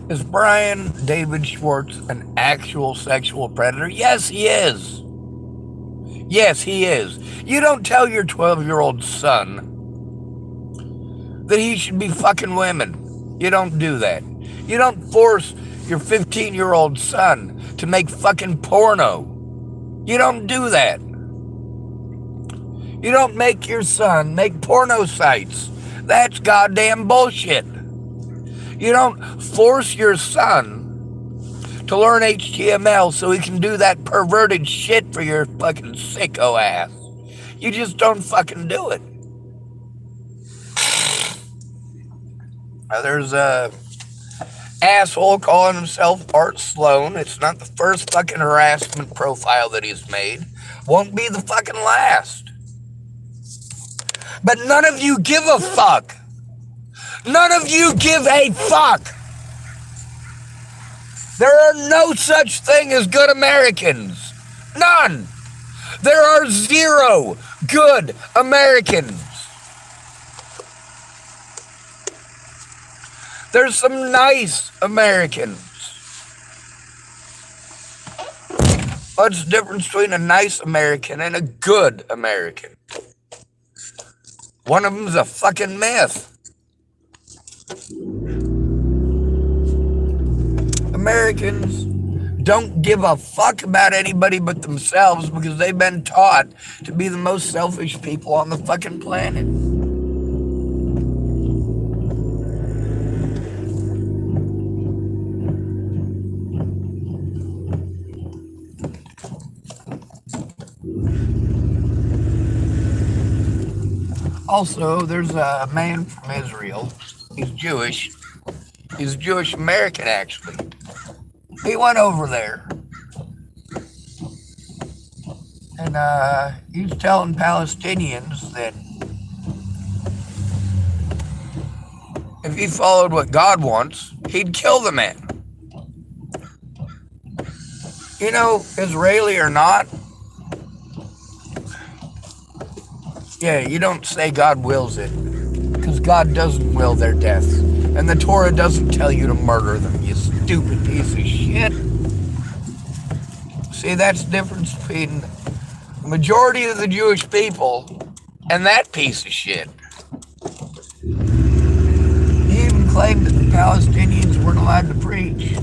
Is Brian David Schwartz an actual sexual predator? Yes, he is. Yes, he is. You don't tell your 12-year-old son that he should be fucking women. You don't do that. You don't force your 15-year-old son to make fucking porno. You don't do that. You don't make your son make porno sites. That's goddamn bullshit. You don't force your son to learn HTML so he can do that perverted shit for your fucking sicko ass. You just don't fucking do it. There's a asshole calling himself Art Sloan. It's not the first fucking harassment profile that he's made. Won't be the fucking last. But none of you give a fuck. None of you give a fuck. There are no such thing as good Americans. None. There are zero good Americans. There's some nice Americans. What's the difference between a nice American and a good American? One of them's a fucking myth. Americans don't give a fuck about anybody but themselves because they've been taught to be the most selfish people on the fucking planet. Also, there's a man from Israel. He's Jewish. He's Jewish American, actually. He went over there. And he's telling Palestinians that if he followed what God wants, he'd kill the man. You know, Israeli or not, yeah, you don't say God wills it, because God doesn't will their death. And the Torah doesn't tell you to murder them, you stupid piece of shit. See, that's the difference between the majority of the Jewish people and that piece of shit. He even claimed that the Palestinians weren't allowed to preach.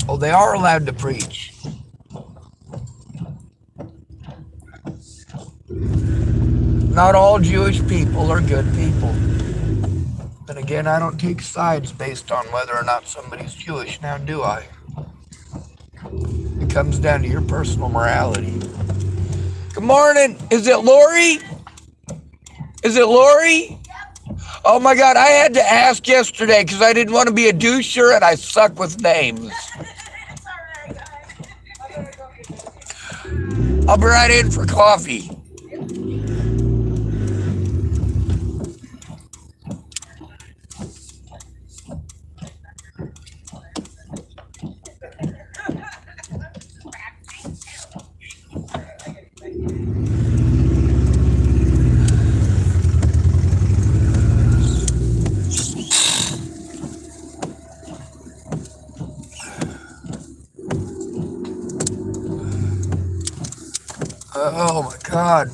Oh, they are allowed to preach. Not all Jewish people are good people. But again, I don't take sides based on whether or not somebody's Jewish, now do I? It comes down to your personal morality. Good morning. Is it Lori? Is it Lori? Oh my God, I had to ask yesterday because I didn't want to be a doucher and I suck with names. I'll be right in for coffee. Oh my God.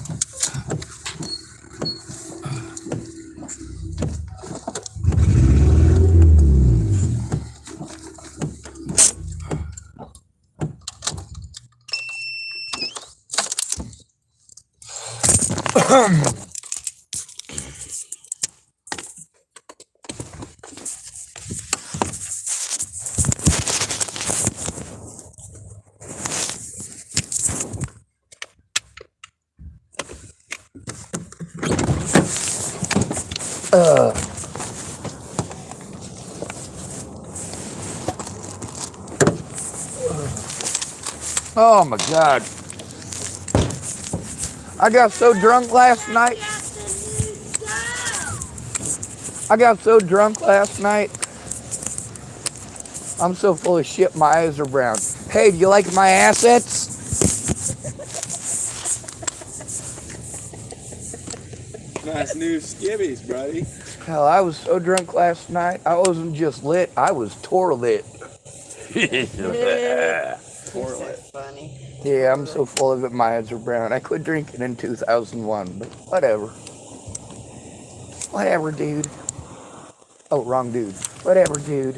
Oh my God. I got so drunk last night. I'm so full of shit, my eyes are brown. Hey, do you like my assets? Nice new skivvies, buddy. Hell, I was so drunk last night. I wasn't just lit. I was tore lit. You're so Toilet. funny. Yeah, I'm so full of it. My eyes are brown. I quit drinking in 2001, but whatever. Whatever, dude. Oh, wrong dude. Whatever, dude.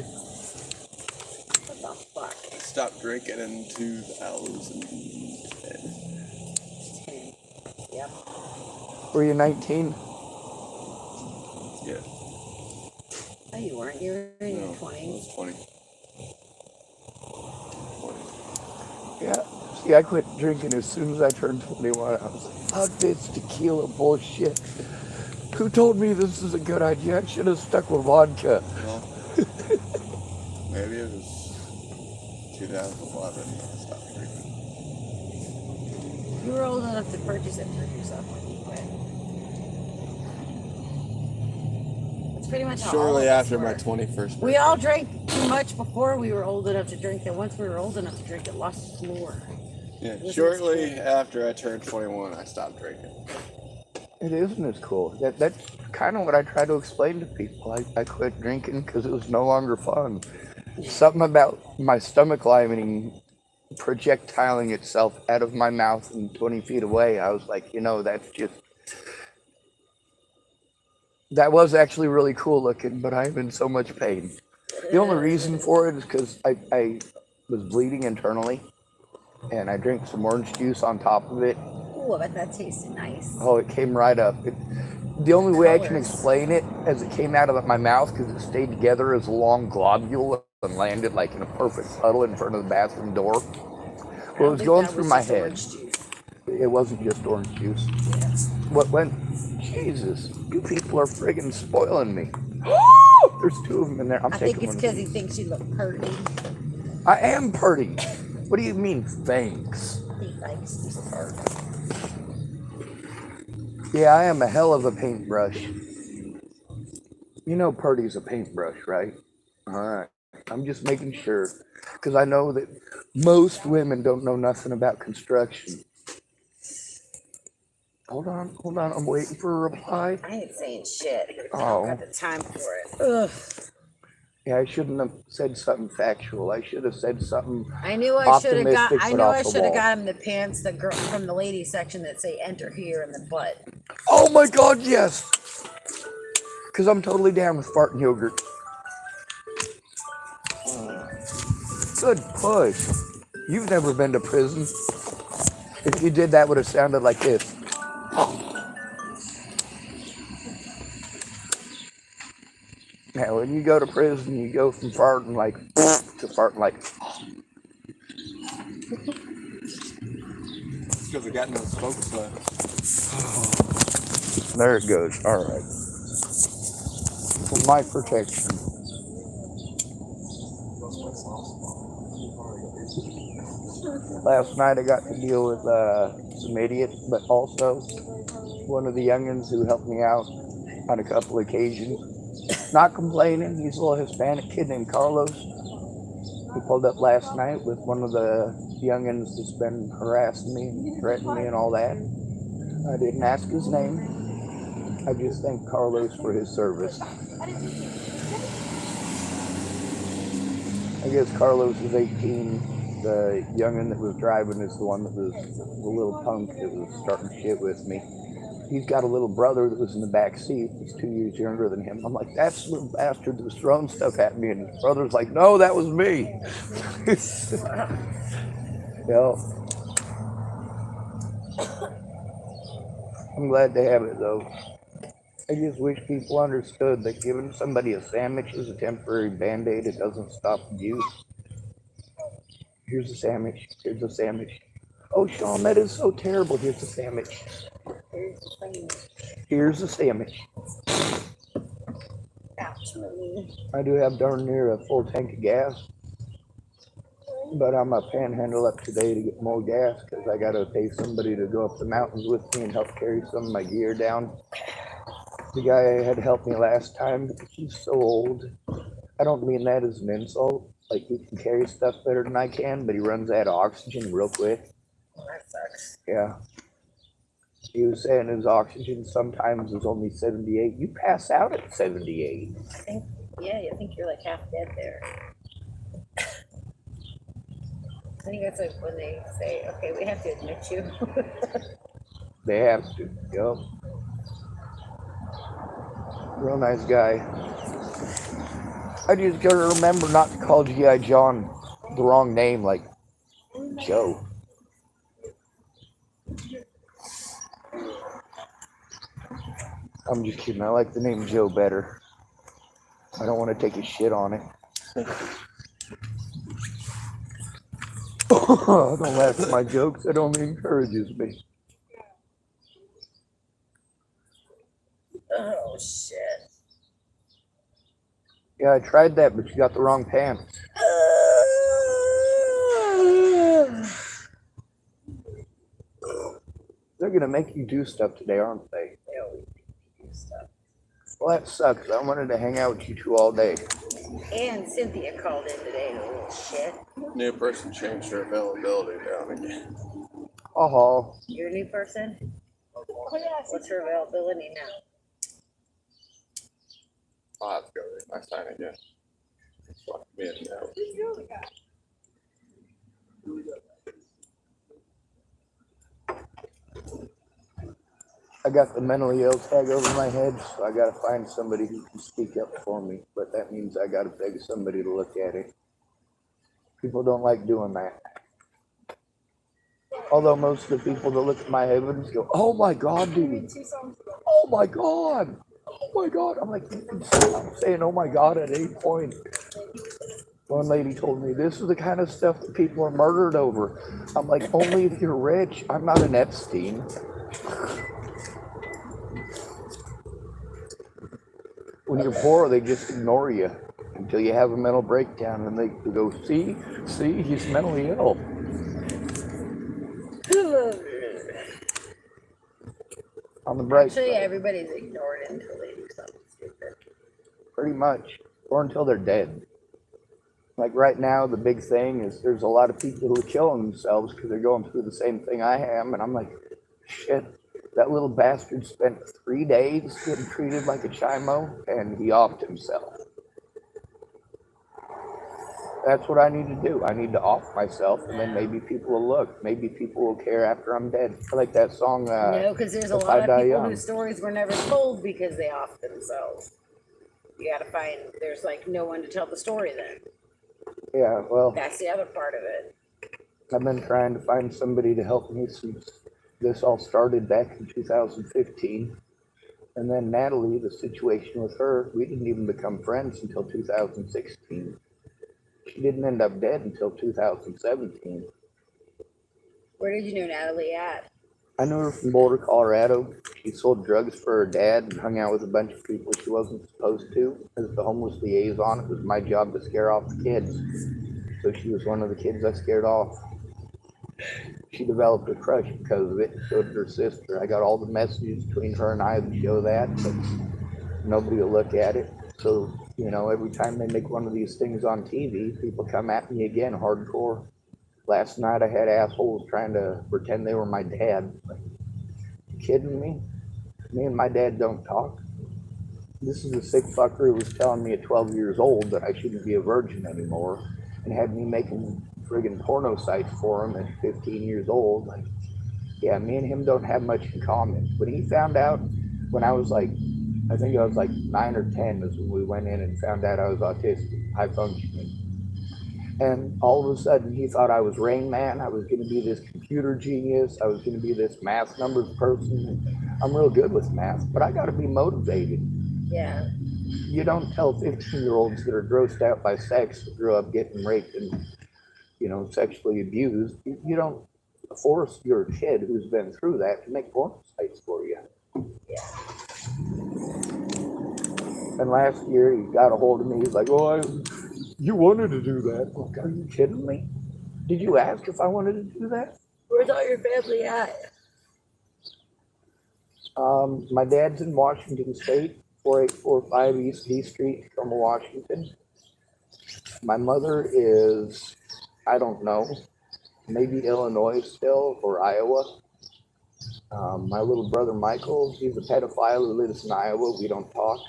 What the fuck? I stopped drinking in 2010. 10. Yep. Were you 19? Yeah. No, you weren't. You were in your No, I 20s. was 20. Yeah. See, I quit drinking as soon as I turned 21. I was like, fuck this tequila bullshit. Who told me this is a good idea? I should have stuck with vodka. Well, maybe it was 2011 when I stopped drinking. You were old enough to purchase it for yourself when you quit. That's pretty much how all Shortly of us after my were. 21st birthday. We all drank too much before we were old enough to drink it. Once we were old enough to drink it, lost its lure. Yeah, Wasn't shortly as cool. after I turned 21, I stopped drinking. It isn't as cool. That's kind of what I try to explain to people. I quit drinking because it was no longer fun. Something about my stomach lining projectiling itself out of my mouth and 20 feet away. I was like, that was actually really cool looking, but I'm in so much pain. The only reason for it is because I was bleeding internally, and I drank some orange juice on top of it. Ooh, I bet that tasted nice. Oh, it came right up. The only way I can Colors. explain it as it came out of my mouth, because it stayed together as a long globule and landed like in a perfect puddle in front of the bathroom door. Well, it was going through my head. It wasn't just orange juice. Yes. What went? Jesus, you people are friggin' spoiling me. There's two of them in there. I'm I taking think it's one. because he thinks you look pretty. I am pretty. What do you mean, thanks? He likes you so pretty. Yeah, I am a hell of a paintbrush. You know Purdy's a paintbrush, right? All right. I'm just making sure, because I know that most women don't know nothing about construction. Hold on. I'm waiting for a reply. I ain't saying shit. I Oh. don't got the time for it. Ugh. Yeah, I shouldn't have said something factual. I should have said something. I knew I should have got. Optimistic, I but knew off I the should have wall. got him the pants, the girl from the ladies section that say "Enter here" in the butt. Oh my God, yes. Because I'm totally down with farting yogurt. Good push. You've never been to prison. If you did, that would have sounded like this. Now, when you go to prison, you go from farting like to farting like. It's because I got no smokes left. There it goes. All right. For my protection. Last night I got to deal with some idiot, but also one of the youngins who helped me out on a couple occasions. Not complaining. He's a little Hispanic kid named Carlos. He pulled up last night with one of the youngins that's been harassing me and threatening me and all that. I didn't ask his name. I just thanked Carlos for his service. I guess Carlos is 18. The youngin that was driving is the one that was the little punk that was starting shit with me. He's got a little brother that was in the back seat. He's 2 years younger than him. I'm like, that's the little bastard that was throwing stuff at me. And his brother's like, no, that was me. I'm glad to have it, though. I just wish people understood that giving somebody a sandwich is a temporary Band-Aid. It doesn't stop abuse. Here's a sandwich. Here's a sandwich. Oh, Sean, that is so terrible. Here's a sandwich. Here's a sandwich. Ouch, Marie. I do have darn near a full tank of gas, but I'm a panhandle up today to get more gas because I got to pay somebody to go up the mountains with me and help carry some of my gear down. The guy had helped me last time. He's so old. I don't mean that as an insult. Like, he can carry stuff better than I can, but he runs out of oxygen real quick. Well, that sucks. Yeah. He was saying his oxygen sometimes is only 78. You pass out at 78. I think, yeah, I think you're like half dead there. I think that's like when they say, okay, we have to admit you. They have to. Yep. Real nice guy. I just gotta remember not to call G.I. John the wrong name, like Joe. I'm just kidding. I like the name Joe better. I don't want to take a shit on it. Don't laugh at my jokes. It only encourages me. Oh, shit. Yeah, I tried that, but you got the wrong pants. They're gonna make you do stuff today, aren't they? Stuff. Well, that sucks. I wanted to hang out with you two all day. And Cynthia called in today, the little shit. New person changed their availability down again. Oh, You're a new person? What's her availability now? I'll have to go read my sign again. Fuck me in now. I got the mentally ill tag over my head, so I gotta find somebody who can speak up for me. But that means I gotta beg somebody to look at it. People don't like doing that. Although most of the people that look at my evidence go, "Oh my God, dude! Oh my God! Oh my God!" I'm like, you can stop saying "Oh my God" at any point. One lady told me, "This is the kind of stuff that people are murdered over." I'm like, only if you're rich. I'm not an Epstein. When you're poor, they just ignore you until you have a mental breakdown, and they go, see, he's mentally ill. On the bright Actually, side, everybody's ignored until they do something stupid. pretty much, or until they're dead. Like right now, the big thing is there's a lot of people who are killing themselves because they're going through the same thing I am, and I'm like, shit. That little bastard spent 3 days getting treated like a chimo, and he offed himself. That's what I need to do. I need to off myself, and then maybe people will look. Maybe people will care after I'm dead. I like that song. No, because there's a If lot I of Die people Young. whose stories were never told because they offed themselves. You gotta find, there's like no one to tell the story then. Yeah, well, That's the other part of it. I've been trying to find somebody to help me since this all started back in 2015. And then Natalie, the situation with her, we didn't even become friends until 2016. She didn't end up dead until 2017. Where did you know Natalie at? I knew her from Boulder, Colorado. She sold drugs for her dad and hung out with a bunch of people she wasn't supposed to. As the homeless liaison, it was my job to scare off the kids. So she was one of the kids I scared off. She developed a crush because of it. So did her sister. I got all the messages between her and I that show that, but nobody will look at it. So, you know, every time they make one of these things on TV, people come at me again hardcore. Last night I had assholes trying to pretend they were my dad. Like, you kidding me? Me and my dad don't talk. This is a sick fucker who was telling me at 12 years old that I shouldn't be a virgin anymore, and had me making friggin' porno sites for him at 15 years old. Like, yeah, me and him don't have much in common. When he found out, when I was like, I think I was like 9 or 10 is when we went in and found out I was autistic, high functioning. And all of a sudden he thought I was Rain Man. I was going to be this computer genius. I was going to be this math numbers person. I'm real good with math, but I got to be motivated. Yeah. You don't tell 15-year-olds that are grossed out by sex that grew up getting raped and, you know, sexually abused. You don't force your kid who's been through that to make porn sites for you. Yeah. And last year he got a hold of me. He's like, "Oh, you wanted to do that." I'm like, are you kidding me? Did you ask if I wanted to do that? Where's all your family at? My dad's in Washington State, 4845 East D Street, Tacoma, Washington. My mother is, I don't know, maybe Illinois still or Iowa. My little brother Michael, he's a pedophile who lives in Iowa. We don't talk.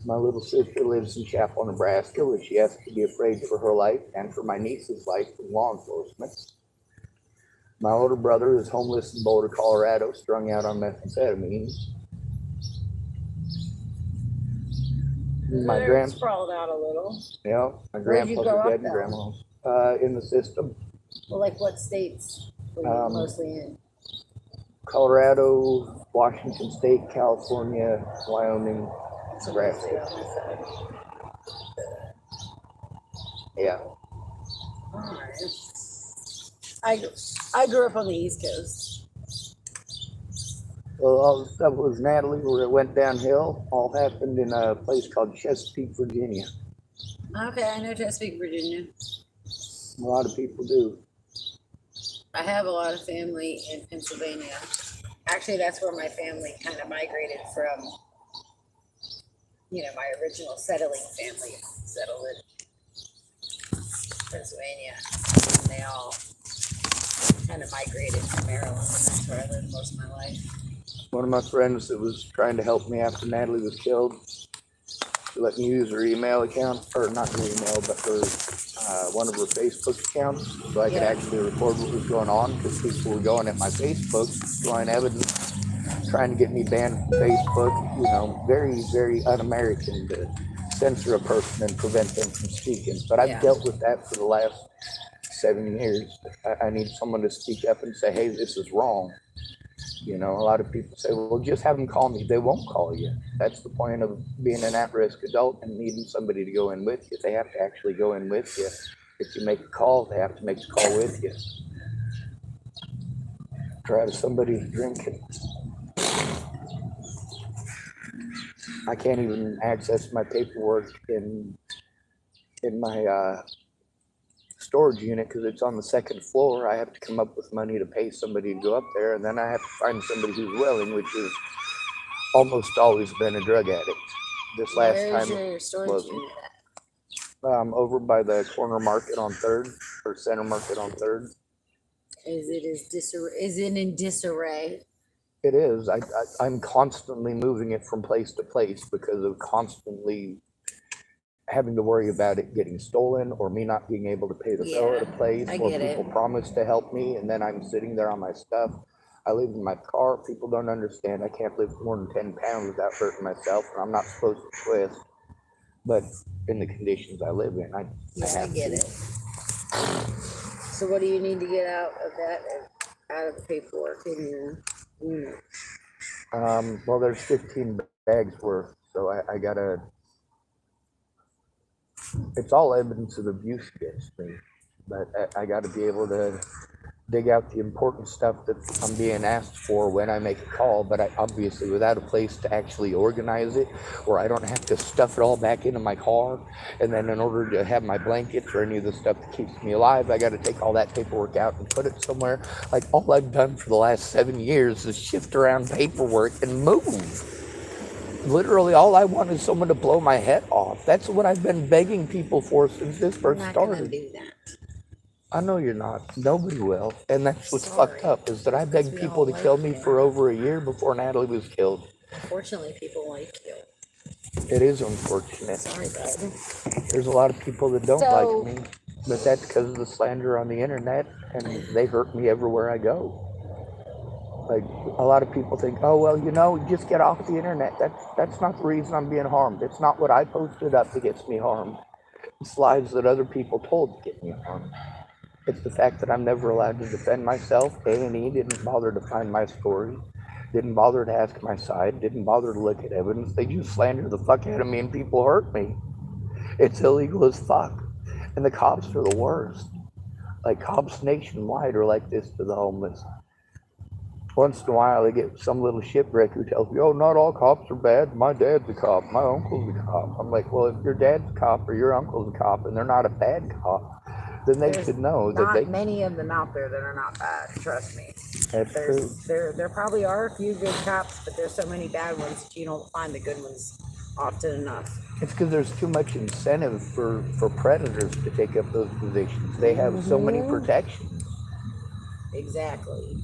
My little sister lives in Chapel, Nebraska, which she has to be afraid for her life and for my niece's life from law enforcement. My older brother is homeless in Boulder, Colorado, strung out on methamphetamine. My They're sprawled out a little. Yeah, my Where'd you grandpa's grow dead up, and though? grandma's in the system. Well, like what states were you mostly in? Colorado, Washington State, California, Wyoming, So Nebraska. mostly on my side. Yeah. All right. I grew up on the East Coast. Well, all the stuff was Natalie where it went downhill. All happened in a place called Chesapeake, Virginia. Okay, I know Chesapeake, Virginia. A lot of people do. I have a lot of family in Pennsylvania. Actually, that's where my family kind of migrated from. You know, my original settling family settled in Pennsylvania. And they all kind of migrated to Maryland, and that's where I lived most of my life. One of my friends that was trying to help me after Natalie was killed, she let me use her email account, or not her email, but her one of her Facebook accounts, so I could actually record what was going on, because people were going at my Facebook, destroying evidence, trying to get me banned from Facebook. You know, very, very un-American to censor a person and prevent them from speaking. But I've dealt with that for the last 7 years. I need someone to speak up and say, hey, this is wrong. You know, a lot of people say, well, just have them call me. They won't call you. That's the point of being an at-risk adult and needing somebody to go in with you. They have to actually go in with you. If you make a call, they have to make the call with you. Try to somebody drinking. I can't even access my paperwork in my storage unit because it's on the second floor. I have to come up with money to pay somebody to go up there, and then I have to find somebody who's willing, which is almost always been a drug addict. This last Where's time your storage unit at? Over by the corner market on 3rd, or center market on 3rd. Is it in disarray? It is. I'm constantly moving it from place to place because of constantly having to worry about it getting stolen or me not being able to pay the bill at a place, or people promise to help me and then I'm sitting there on my stuff. I live in my car. People don't understand. I can't lift more than 10 pounds without hurting myself, and I'm not supposed to twist. But in the conditions I live in, I get it. So what do you need to get out of the paperwork in your unit? Well, there's 15 bags worth, so I gotta. It's all evidence of abuse against me, but I got to be able to dig out the important stuff that I'm being asked for when I make a call, but I obviously without a place to actually organize it, where I don't have to stuff it all back into my car, and then in order to have my blankets or any of the stuff that keeps me alive, I got to take all that paperwork out and put it somewhere. Like, all I've done for the last 7 years is shift around paperwork and move. Literally, all I want is someone to blow my head off. That's what I've been begging people for since this first started. I'm not gonna do that. I know you're not. Nobody will. And that's what's fucked up, is that I begged people to kill me for over a year before Natalie was killed. Unfortunately, people like you. It is unfortunate. Sorry, bud. There's a lot of people that don't like me, but that's because of the slander on the internet, and they hurt me everywhere I go. Like, a lot of people think, oh, well, you know, just get off the internet. That's not the reason I'm being harmed. It's not what I posted up that gets me harmed. It's lies that other people told to get me harmed. It's the fact that I'm never allowed to defend myself. A&E didn't bother to find my story, didn't bother to ask my side, didn't bother to look at evidence. They just slander the fuck out of me and people hurt me. It's illegal as fuck. And the cops are the worst. Like, cops nationwide are like this to the homeless. Once in a while, they get some little shipwreck who tells me, oh, not all cops are bad. My dad's a cop. My uncle's a cop. I'm like, well, if your dad's a cop or your uncle's a cop and they're not a bad cop, then they should know that not many of them out there that are not bad. Trust me. That's true. There probably are a few good cops, but there's so many bad ones that you don't find the good ones often enough. It's because there's too much incentive for predators to take up those positions. They have so many protections. Exactly.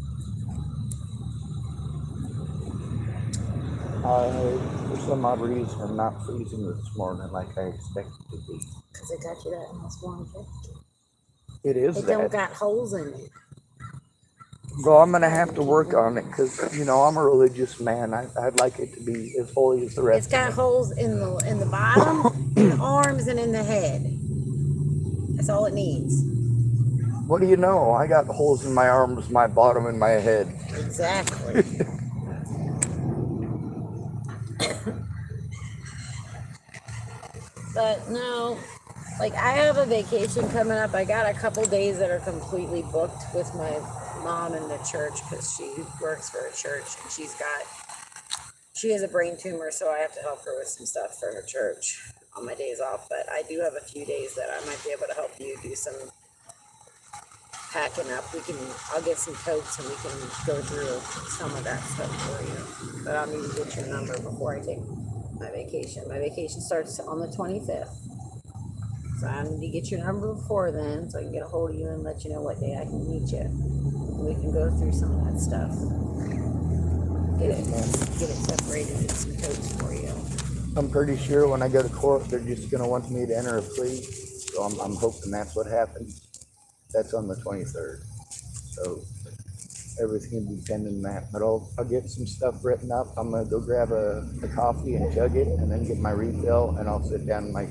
For some odd reason, I'm not freezing this morning like I expected to be. Because it got you that nice warm temperature. It is It that. don't got holes in it. Well, I'm going to have to work on it because, I'm a religious man. I'd like it to be as holy as the rest It's got holes in the bottom, in the arms, and in the head. That's all it needs. What do you know? I got holes in my arms, my bottom, and my head. Exactly. But no, like I have a vacation coming up. I got a couple days that are completely booked with my mom in the church because she works for a church and she has a brain tumor, so I have to help her with some stuff for her church on my days off. But I do have a few days that I might be able to help you do some packing up. I'll get some coats and we can go through some of that stuff for you. But I'll need to get your number before I take my vacation. My vacation starts on the 25th. So I need to get your number before then so I can get a hold of you and let you know what day I can meet you. And we can go through some of that stuff. Get it separated into some coats for you. I'm pretty sure when I go to court, they're just going to want me to enter a plea. So I'm hoping that's what happens. That's on the 23rd. So everything will be pending that. But I'll get some stuff written up. I'm going to go grab a coffee and chug it and then get my refill and I'll sit down in my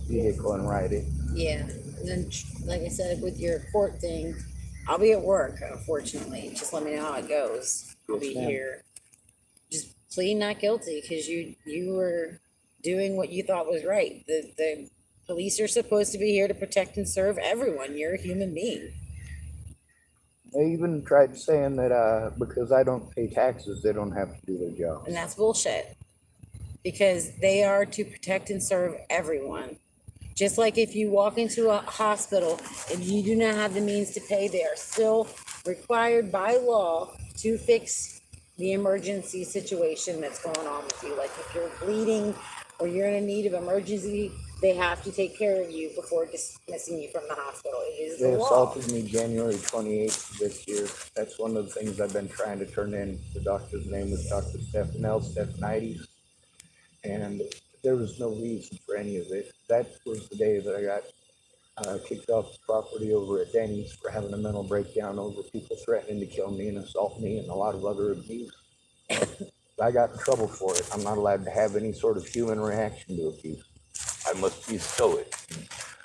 vehicle and ride it. Yeah. And then, like I said, with your court thing, I'll be at work, unfortunately. Just let me know how it goes. I'll be here. Just plead not guilty because you were doing what you thought was right. The police are supposed to be here to protect and serve everyone. You're a human being. They even tried saying that because I don't pay taxes, they don't have to do their job. And that's bullshit. Because they are to protect and serve everyone. Just like if you walk into a hospital and you do not have the means to pay, they are still required by law to fix the emergency situation that's going on with you. Like if you're bleeding or you're in need of emergency, they have to take care of you before dismissing you from the hospital. It is the law. They assaulted me January 28th this year. That's one of the things I've been trying to turn in. The doctor's name was Dr. Stephanides. And there was no reason for any of it. That was the day that I got kicked off the property over at Denny's for having a mental breakdown over people threatening to kill me and assault me and a lot of other abuse. I got in trouble for it. I'm not allowed to have any sort of human reaction to abuse. I must be stoic.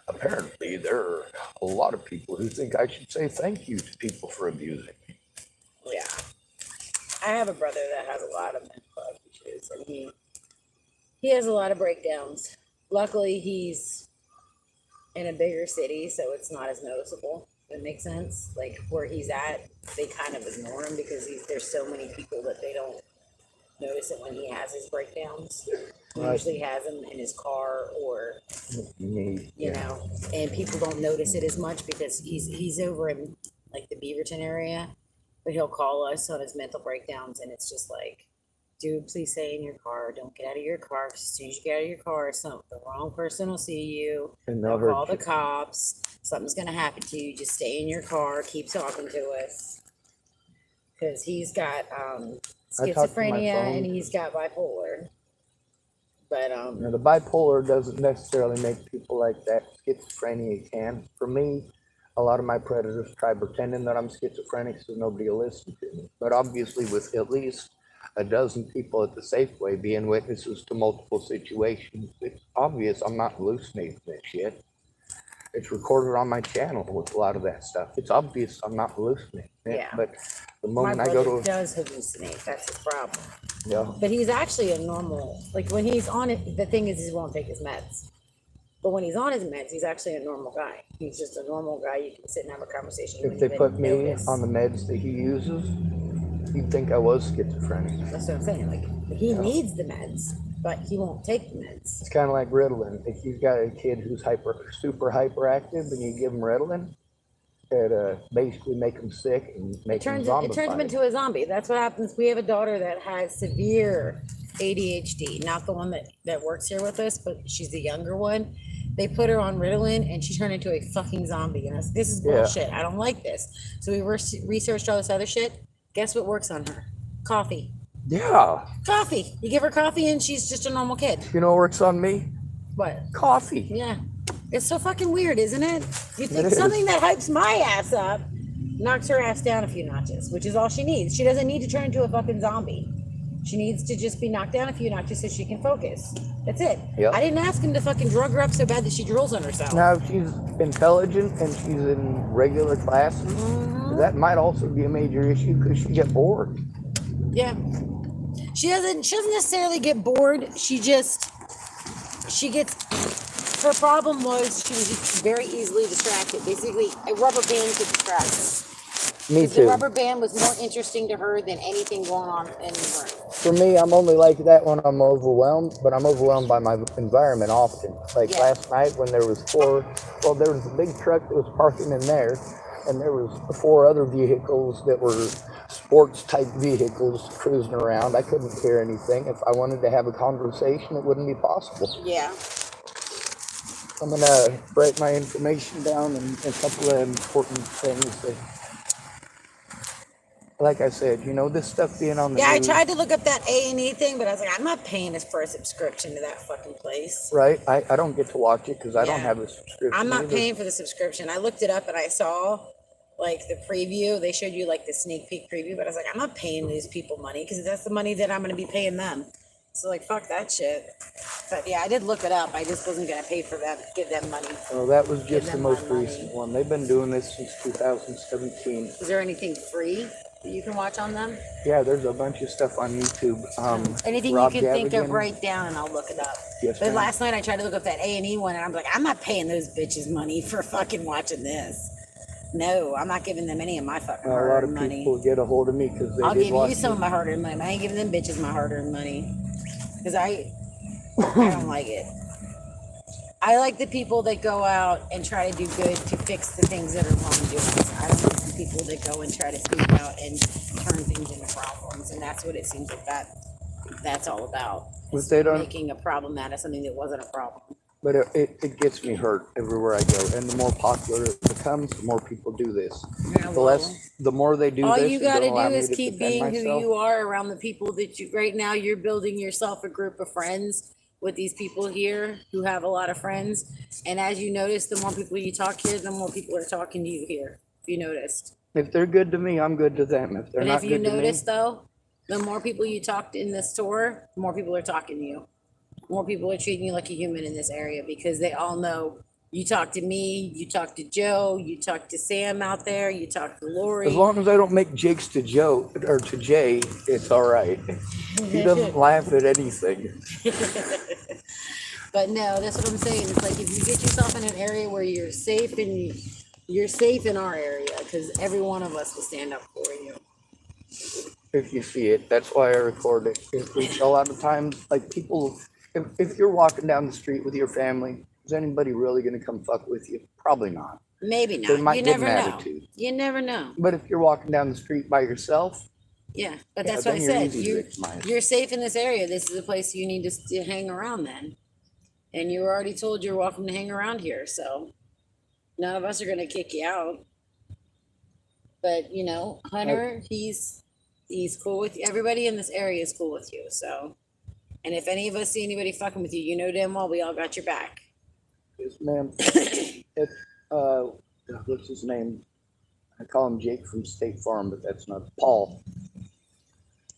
Apparently, there are a lot of people who think I should say thank you to people for abusing me. Yeah. I have a brother that has a lot of mental health issues, and he has a lot of breakdowns. Luckily, he's in a bigger city, so it's not as noticeable. That makes sense. Like where he's at, they kind of ignore him because there's so many people that they don't notice it when he has his breakdowns. He usually has them in his car or, you know, and people don't notice it as much because he's over in like the Beaverton area, but he'll call us on his mental breakdowns and it's just like, dude, please stay in your car. Don't get out of your car. As soon as you get out of your car, the wrong person will see you. And they'll call the cops. Something's going to happen to you. Just stay in your car. Keep talking to us. Because he's got schizophrenia and he's got bipolar. But the bipolar doesn't necessarily make people like that. Schizophrenia can. For me, a lot of my predators try pretending that I'm schizophrenic so nobody will listen to me. But obviously with at least a dozen people at the Safeway being witnesses to multiple situations, it's obvious I'm not hallucinating this shit. It's recorded on my channel with a lot of that stuff. It's obvious I'm not hallucinating. Yeah. But the moment my I go brother to does hallucinate. That's his problem. Yeah. But he's actually a normal, like when he's on it, the thing is he won't take his meds. But when he's on his meds, he's actually a normal guy. He's just a normal guy. You can sit and have a conversation. If they put me on the meds that he uses, you'd think I was schizophrenic. That's what I'm saying. Like he needs the meds, but he won't take the meds. It's kind of like Ritalin. If you've got a kid who's super hyperactive and you give him Ritalin, it basically make him sick and make him zombified. It turns him into a zombie. That's what happens. We have a daughter that has severe ADHD, not the one that works here with us, but she's the younger one. They put her on Ritalin and she turned into a fucking zombie. And this is bullshit. I don't like this. So we researched all this other shit. Guess what works on her? Coffee. Yeah. Coffee. You give her coffee and she's just a normal kid. You know what works on me? What? Coffee. Yeah. It's so fucking weird, isn't it? You think It is. something that hypes my ass up knocks her ass down a few notches, which is all she needs. She doesn't need to turn into a fucking zombie. She needs to just be knocked down a few notches so she can focus. That's it. Yep. I didn't ask him to fucking drug her up so bad that she drools on herself. Now, if she's intelligent and she's in regular classes, that might also be a major issue because she get bored. Yeah. She doesn't necessarily get bored. She gets, her problem was she was very easily distracted. Basically, a rubber band could distract her. Me Because too. the rubber band was more interesting to her than anything going on in the room. For me, I'm only like that when I'm overwhelmed, but I'm overwhelmed by my environment often. Like last night when there was there was a big truck that was parking in there, and there was 4 other vehicles that were sports type vehicles cruising around. I couldn't hear anything. If I wanted to have a conversation, it wouldn't be possible. Yeah. I'm gonna write my information down and a couple of important things that, like I said, this stuff being on the Yeah, I news, tried to look up that A&E thing, but I was like, I'm not paying this for a subscription to that fucking place. right? I don't get to watch it because I don't Yeah. have a subscription. I'm not either. paying for the subscription. I looked it up and I saw like the preview. They showed you like the sneak peek preview, but I was like, I'm not paying these people money because that's the money that I'm going to be paying them. So like, fuck that shit. But yeah, I did look it up. I just wasn't going to pay for them, give them money. Well, that was just the them most my money. recent one. They've been doing this since 2017. Is there anything free that you can watch on them? Yeah, there's a bunch of stuff on YouTube. Anything Rob you can think of, Gavigan. write down and I'll look it up. Yes, But ma'am. last night I tried to look up that A&E one and I'm like, I'm not paying those bitches money for fucking watching this. No, I'm not giving them any of my fucking A lot hard-earned of money. people get a hold of me because they I'll did give watch you some it. of my hard-earned money. I ain't giving them bitches my hard-earned money because I don't like it. I like the people that go out and try to do good to fix the things that are wrongdoings. I don't like the people that go and try to speak out and turn things into problems, and that's what it seems like that's all about. But is they don't- making a problem out of something that wasn't a problem. But it gets me hurt everywhere I go. And the more popular it becomes, the more people do this. Yeah, The more they do all this, you and got to don't allow do me is to keep defend being myself. who you are around the people that you. Right now, you're building yourself a group of friends with these people here who have a lot of friends. And as you notice, the more people you talk here, the more people are talking to you here. If you noticed. If they're good to me, I'm good to them. If they're And not if you good notice, to me, though, the more people you talked in this store, the more people are talking to you. More people are treating you like a human in this area because they all know you talk to me, you talk to Joe, you talk to Sam out there, you talk to Lori. as long as I don't make jigs to Joe or to Jay, it's all right. He doesn't laugh at anything. But no, that's what I'm saying. It's like if you get yourself in an area where you're safe and you're safe in our area because every one of us will stand up for you. If you see it, that's why I record it. A lot of times, like people, if you're walking down the street with your family, is anybody really going to come fuck with you? Probably not. Maybe They not. might You get never an know. attitude. You never know. But if you're walking down the street by yourself, Yeah, but Yeah, that's what I then you're said. easy to victimize. You're safe in this area. This is a place you need to hang around then. And you were already told you're welcome to hang around here. So none of us are going to kick you out. But, Hunter, he's cool with you. Everybody in this area is cool with you. So, and if any of us see anybody fucking with you, you know damn well we all got your back. yes, ma'am. What's his name? I call him Jake from State Farm, but that's not Paul.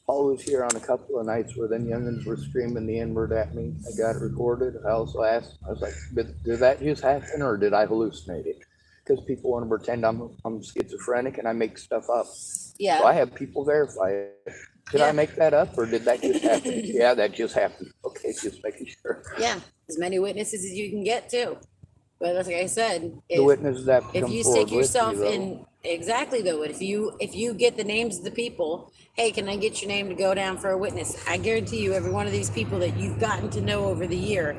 Paul was here on a couple of nights where them youngins were screaming the N-word at me. I got it recorded. I also asked, I was like, did that just happen or did I hallucinate it? Because people want to pretend I'm schizophrenic and I make stuff up. Yeah. So I have people verify it. Did I make that up or did that just happen? Yeah, that just happened. Okay, just making sure. Yeah. As many witnesses as you can get too. But like I said, The witnesses that if come you forward stick yourself with me, though, in exactly though, if you get the names of the people, hey, can I get your name to go down for a witness? I guarantee you, every one of these people that you've gotten to know over the year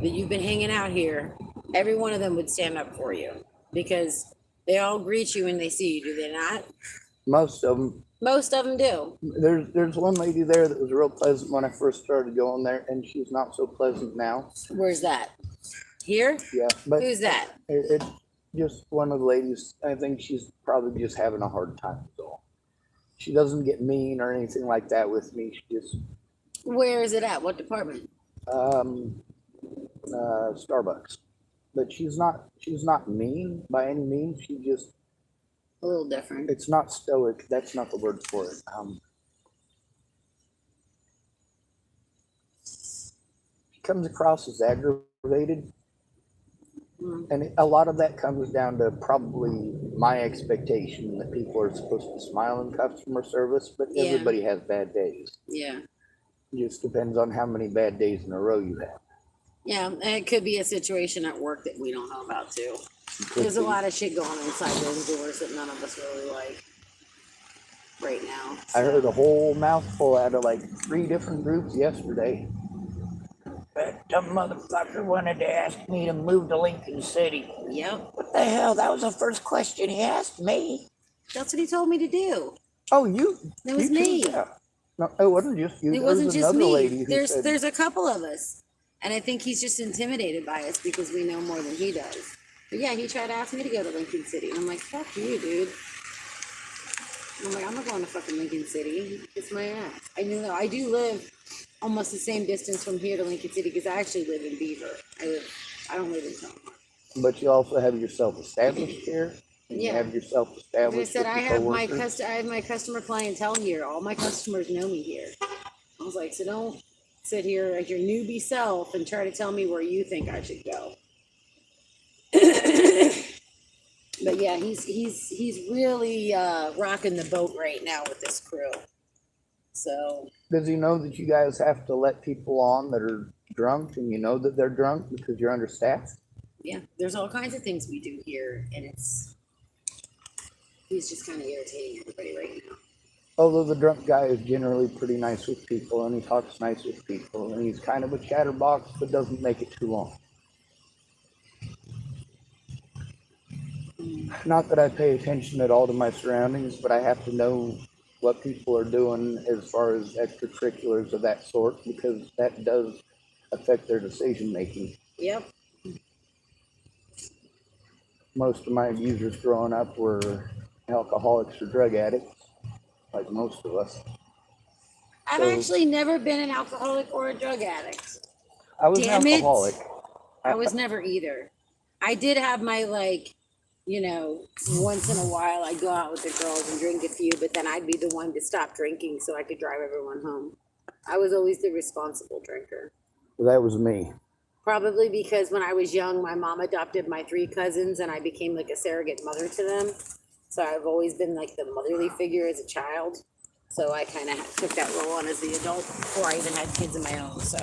that you've been hanging out here, every one of them would stand up for you because they all greet you when they see you. Do they not? most of them. Most of them do. There's one lady there that was real pleasant when I first started going there, and she's not so pleasant now. Where's that? Here? Yeah, but Who's that? It's just one of the ladies. I think she's probably just having a hard time. So She doesn't get mean or anything like that with me. She just Where is it at? What department? um, Starbucks, but she's not mean by any means. She just A little different. it's not stoic. That's not the word for it. She comes across as aggravated. And a lot of that comes down to probably my expectation that people are supposed to smile in customer service, but Yeah. everybody has bad days. Yeah. It just depends on how many bad days in a row you have. Yeah, and it could be a situation at work that we don't know about too. Could There's a be. lot of shit going on inside those doors that none of us really like right now. I heard a whole mouthful out of like 3 different groups yesterday. That dumb motherfucker wanted to ask me to move to Lincoln City. Yep. What the hell? That was the first question he asked me. That's what he told me to do. Oh, you? It was you too? me. Yeah. No, it wasn't just you. It There wasn't was just another me. lady who said, There's a couple of us. And I think he's just intimidated by us because we know more than he does. But yeah, he tried to ask me to go to Lincoln City. And I'm like, fuck you, dude. I'm like, I'm not going to fucking Lincoln City. Kiss my ass. I know I do live almost the same distance from here to Lincoln City because I actually live in Beaver. I don't live in Tacoma. but you also have yourself established here. And Yeah. you have yourself Like I established. said, with I your have coworkers. I have my customer clientele here. All my customers know me here. I was like, so don't sit here as your newbie self and try to tell me where you think I should go. But yeah, he's really rocking the boat right now with this crew. So Does he know that you guys have to let people on that are drunk, and you know that they're drunk because you're understaffed? yeah, there's all kinds of things we do here, and he's just kind of irritating everybody right now. Although the drunk guy is generally pretty nice with people, and he talks nice with people, and he's kind of a chatterbox, but doesn't make it too long. Not that I pay attention at all to my surroundings, but I have to know what people are doing as far as extracurriculars of that sort, because that does affect their decision making. Yep. Most of my users growing up were alcoholics or drug addicts, like most of us. I've So- actually never been an alcoholic or a drug addict. I was Damn an it. alcoholic. I was never either. I did have my once in a while I'd go out with the girls and drink a few, but then I'd be the one to stop drinking so I could drive everyone home. I was always the responsible drinker. That was me. Probably because when I was young, my mom adopted my 3 cousins and I became like a surrogate mother to them. So I've always been like the motherly figure as a child. So I kind of took that role on as the adult before I even had kids of my own. So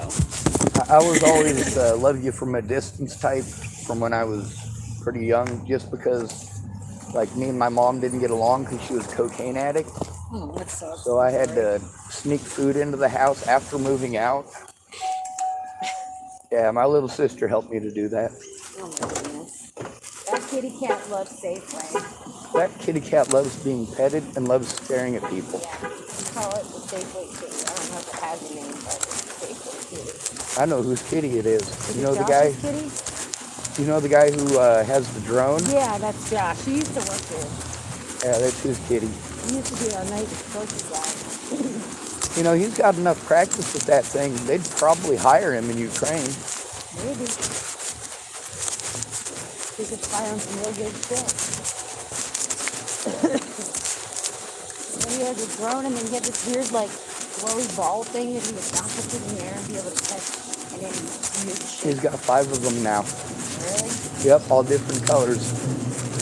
I was always love you from a distance type from when I was pretty young, just because like me and my mom didn't get along because she was a cocaine addict. oh, that sucks. So I had to sneak food into the house after moving out. Yeah, my little sister helped me to do that. Oh my goodness. That kitty cat loves Safeway. That kitty cat loves being petted and loves staring at people. Yeah, we call it the Safeway kitty. I don't know if it has a name, but it's the Safeway kitty. I know whose kitty it is. Is You it know the Josh's guy? kitty? You know the guy who has the drone? Yeah, that's Josh. He used to work here. Yeah, that's his kitty. He used to be our night grocery guy. You know, he's got enough practice with that thing. They'd probably hire him in Ukraine. Maybe. He could fly on some real good shit. Then he has a drone, and then he had this weird, like, glowy ball thing that he would bounce up in the air and be able to catch any weird shit. He's got 5 of them now. Really? Yep, all different colors.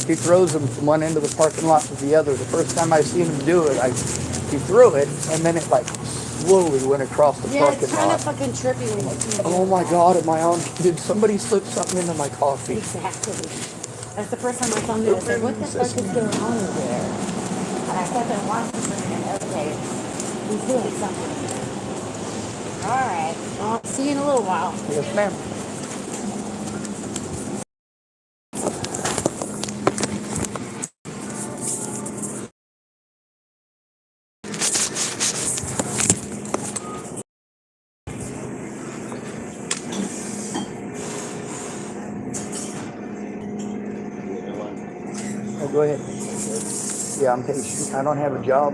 He throws them from one end of the parking lot to the other. The first time I seen him do it, he threw it, and then it like slowly went across the Yeah, parking it's kind lot. of fucking trippy when you see him Oh do my that. God, am I on? Did somebody slip something into my coffee? Exactly. That's the first time I saw him. I said, "What the fuck is going on there?" And I sat there and watched him for a minute. Okay, he's doing something. All right. Well, I'll see you in a little while. Yes, ma'am. Oh, go ahead. Yeah, I'm patient. I don't have a job.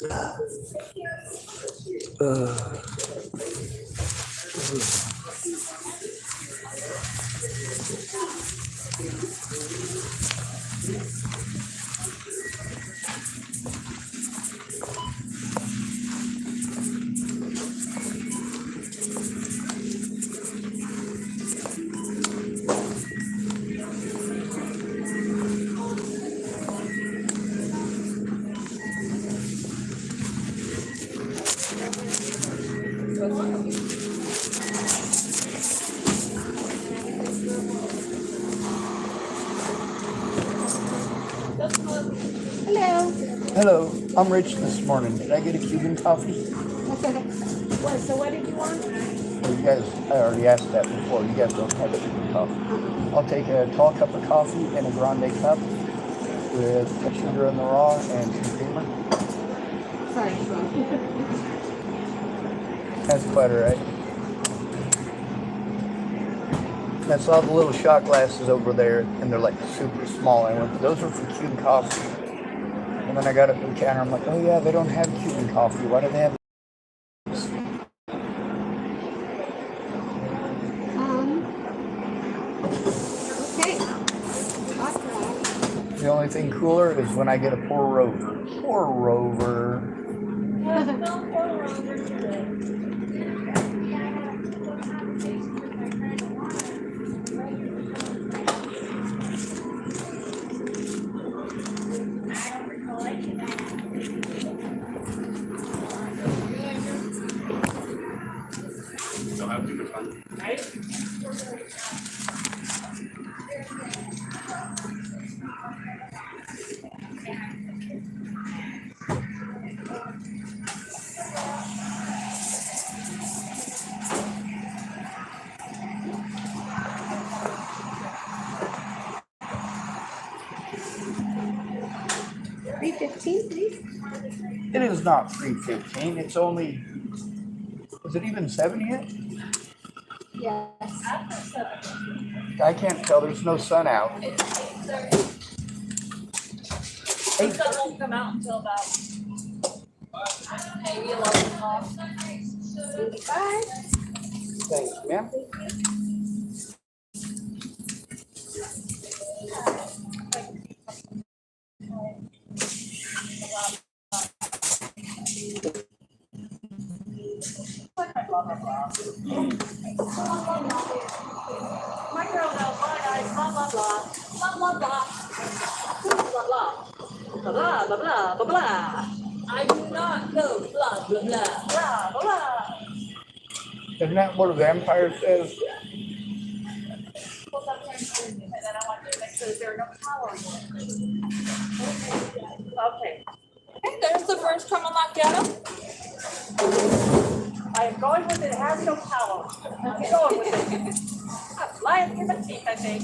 Hello. Hello, I'm Rich this morning. Did I get a Cuban coffee? What? So what did you want? Well, you guys, I already asked that before. You guys don't have a Cuban coffee. I'll take a tall cup of coffee in a grande cup with a sugar in the raw and some creamer. Sorry. That's better, right? I saw the little shot glasses over there, and they're like super small. I went, those are for Cuban coffee. And then I got up to the counter. I'm like, oh yeah, they don't have Cuban coffee. Why do they have? Okay. The only thing cooler is when I get a pour over. Pour over. $3.15, please. It is not 3:15. It's only. Is it even 7 yet? Yes. I can't tell. There's no sun out. The sun won't come out until about maybe 11 o'clock. Bye. Thanks, ma'am. My girl knows my eyes, blah, blah, blah, blah, blah, blah, blah, blah, blah, blah, blah, blah, blah. I do not know, blah, blah, blah, blah, blah, blah. Isn't that what a vampire says? Well, sometimes and then I want to make sure that there are no calories. Okay. Okay, there's the first caramel macchiato. I am going with it. It has no calories. I'm going with it. I'm lying through my teeth, I think.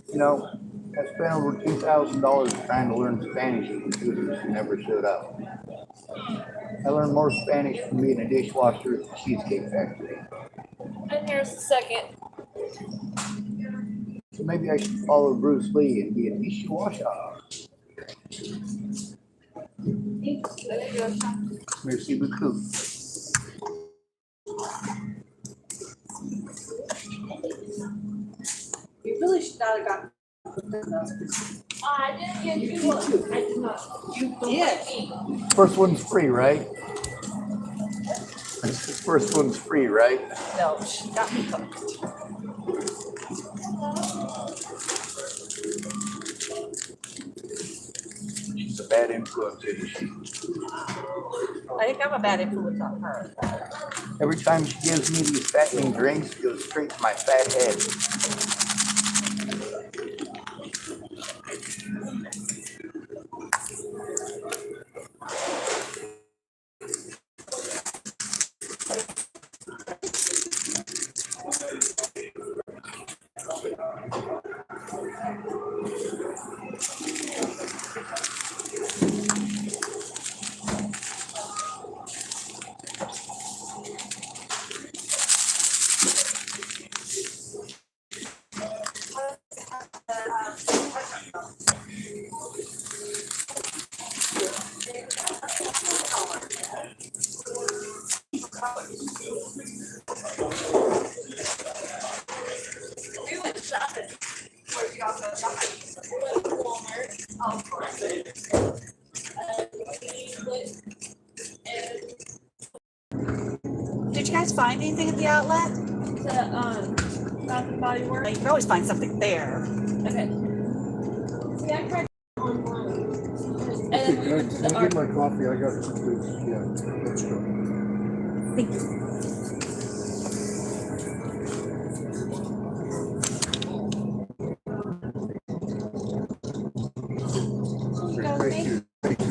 You know, I spent over $2,000 trying to learn Spanish from tutors who never showed up. I learned more Spanish from being a dishwasher at the Cheesecake Factory. And here's the second. So maybe I should follow Bruce Lee and be a dishwasher. Merci beaucoup. You really should not have gotten. I didn't get you one. I did not. You did. First one's free, right? First one's free, right? No, she got me cooked. She's a bad influence, isn't she? I think I'm a bad influence on her. Every time she gives me these fattening drinks, it goes straight to my fat head. We went shopping. We went to Walmart. Did you guys find anything at the outlet? The Bath and Body Works. You can always find something there. Okay. See, I tried online. And then we went to the Can I art. get my coffee? I got some food. Yeah, let's go. Thank you. Thank you. Thank you.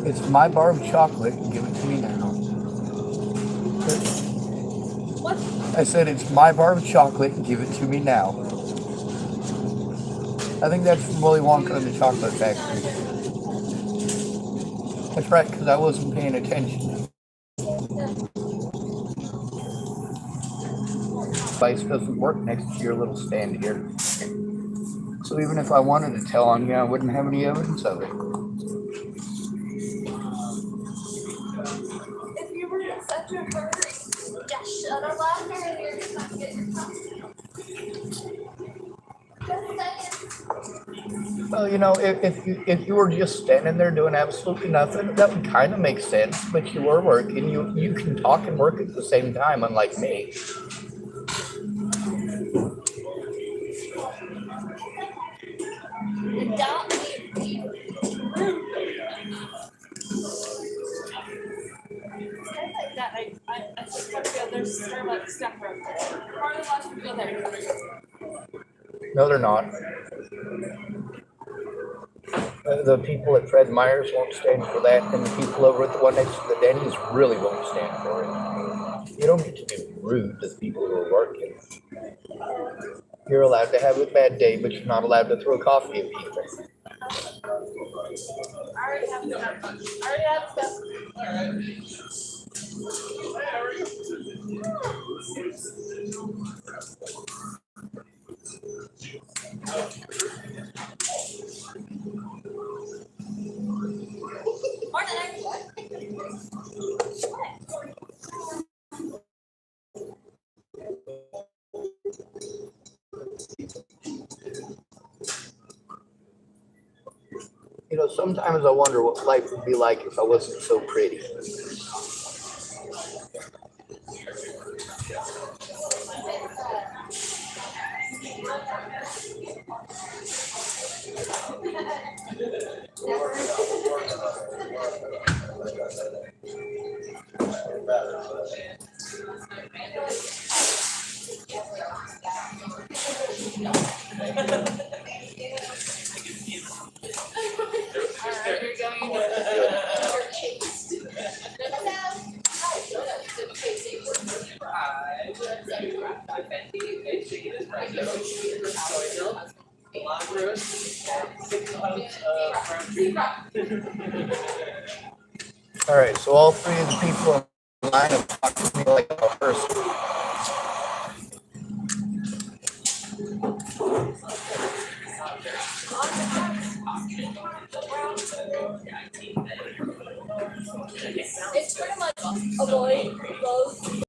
It's my bar of chocolate. Give it to me now. What? I said it's my bar of chocolate. Give it to me now. I think that's from Willy Wonka and the Chocolate Factory. That's right, because I wasn't paying attention. Device doesn't work next to your little stand here. So even if I wanted to tell on you, I wouldn't have any evidence of it. If you were in such a hurry, just shut up out there and you're just not getting your coffee. Just saying. Well, you know, if you were just standing there doing absolutely nothing, that would kind of make sense. But you were working. You can talk and work at the same time, unlike me. Don't be rude. Stuff like that, I just want to go. There's Starbucks stuff right there. Carly wants to go there. No, they're not. The people at Fred Meyer's won't stand for that, and the people over at the one next to the Denny's really won't stand for it. You don't get to be rude to the people who are working. You're allowed to have a bad day, but you're not allowed to throw coffee at people. I already have stuff. You know, sometimes I wonder what life would be like if I wasn't so pretty. All right, so all three of the people in line have talked to me like a person. It's pretty much avoid those.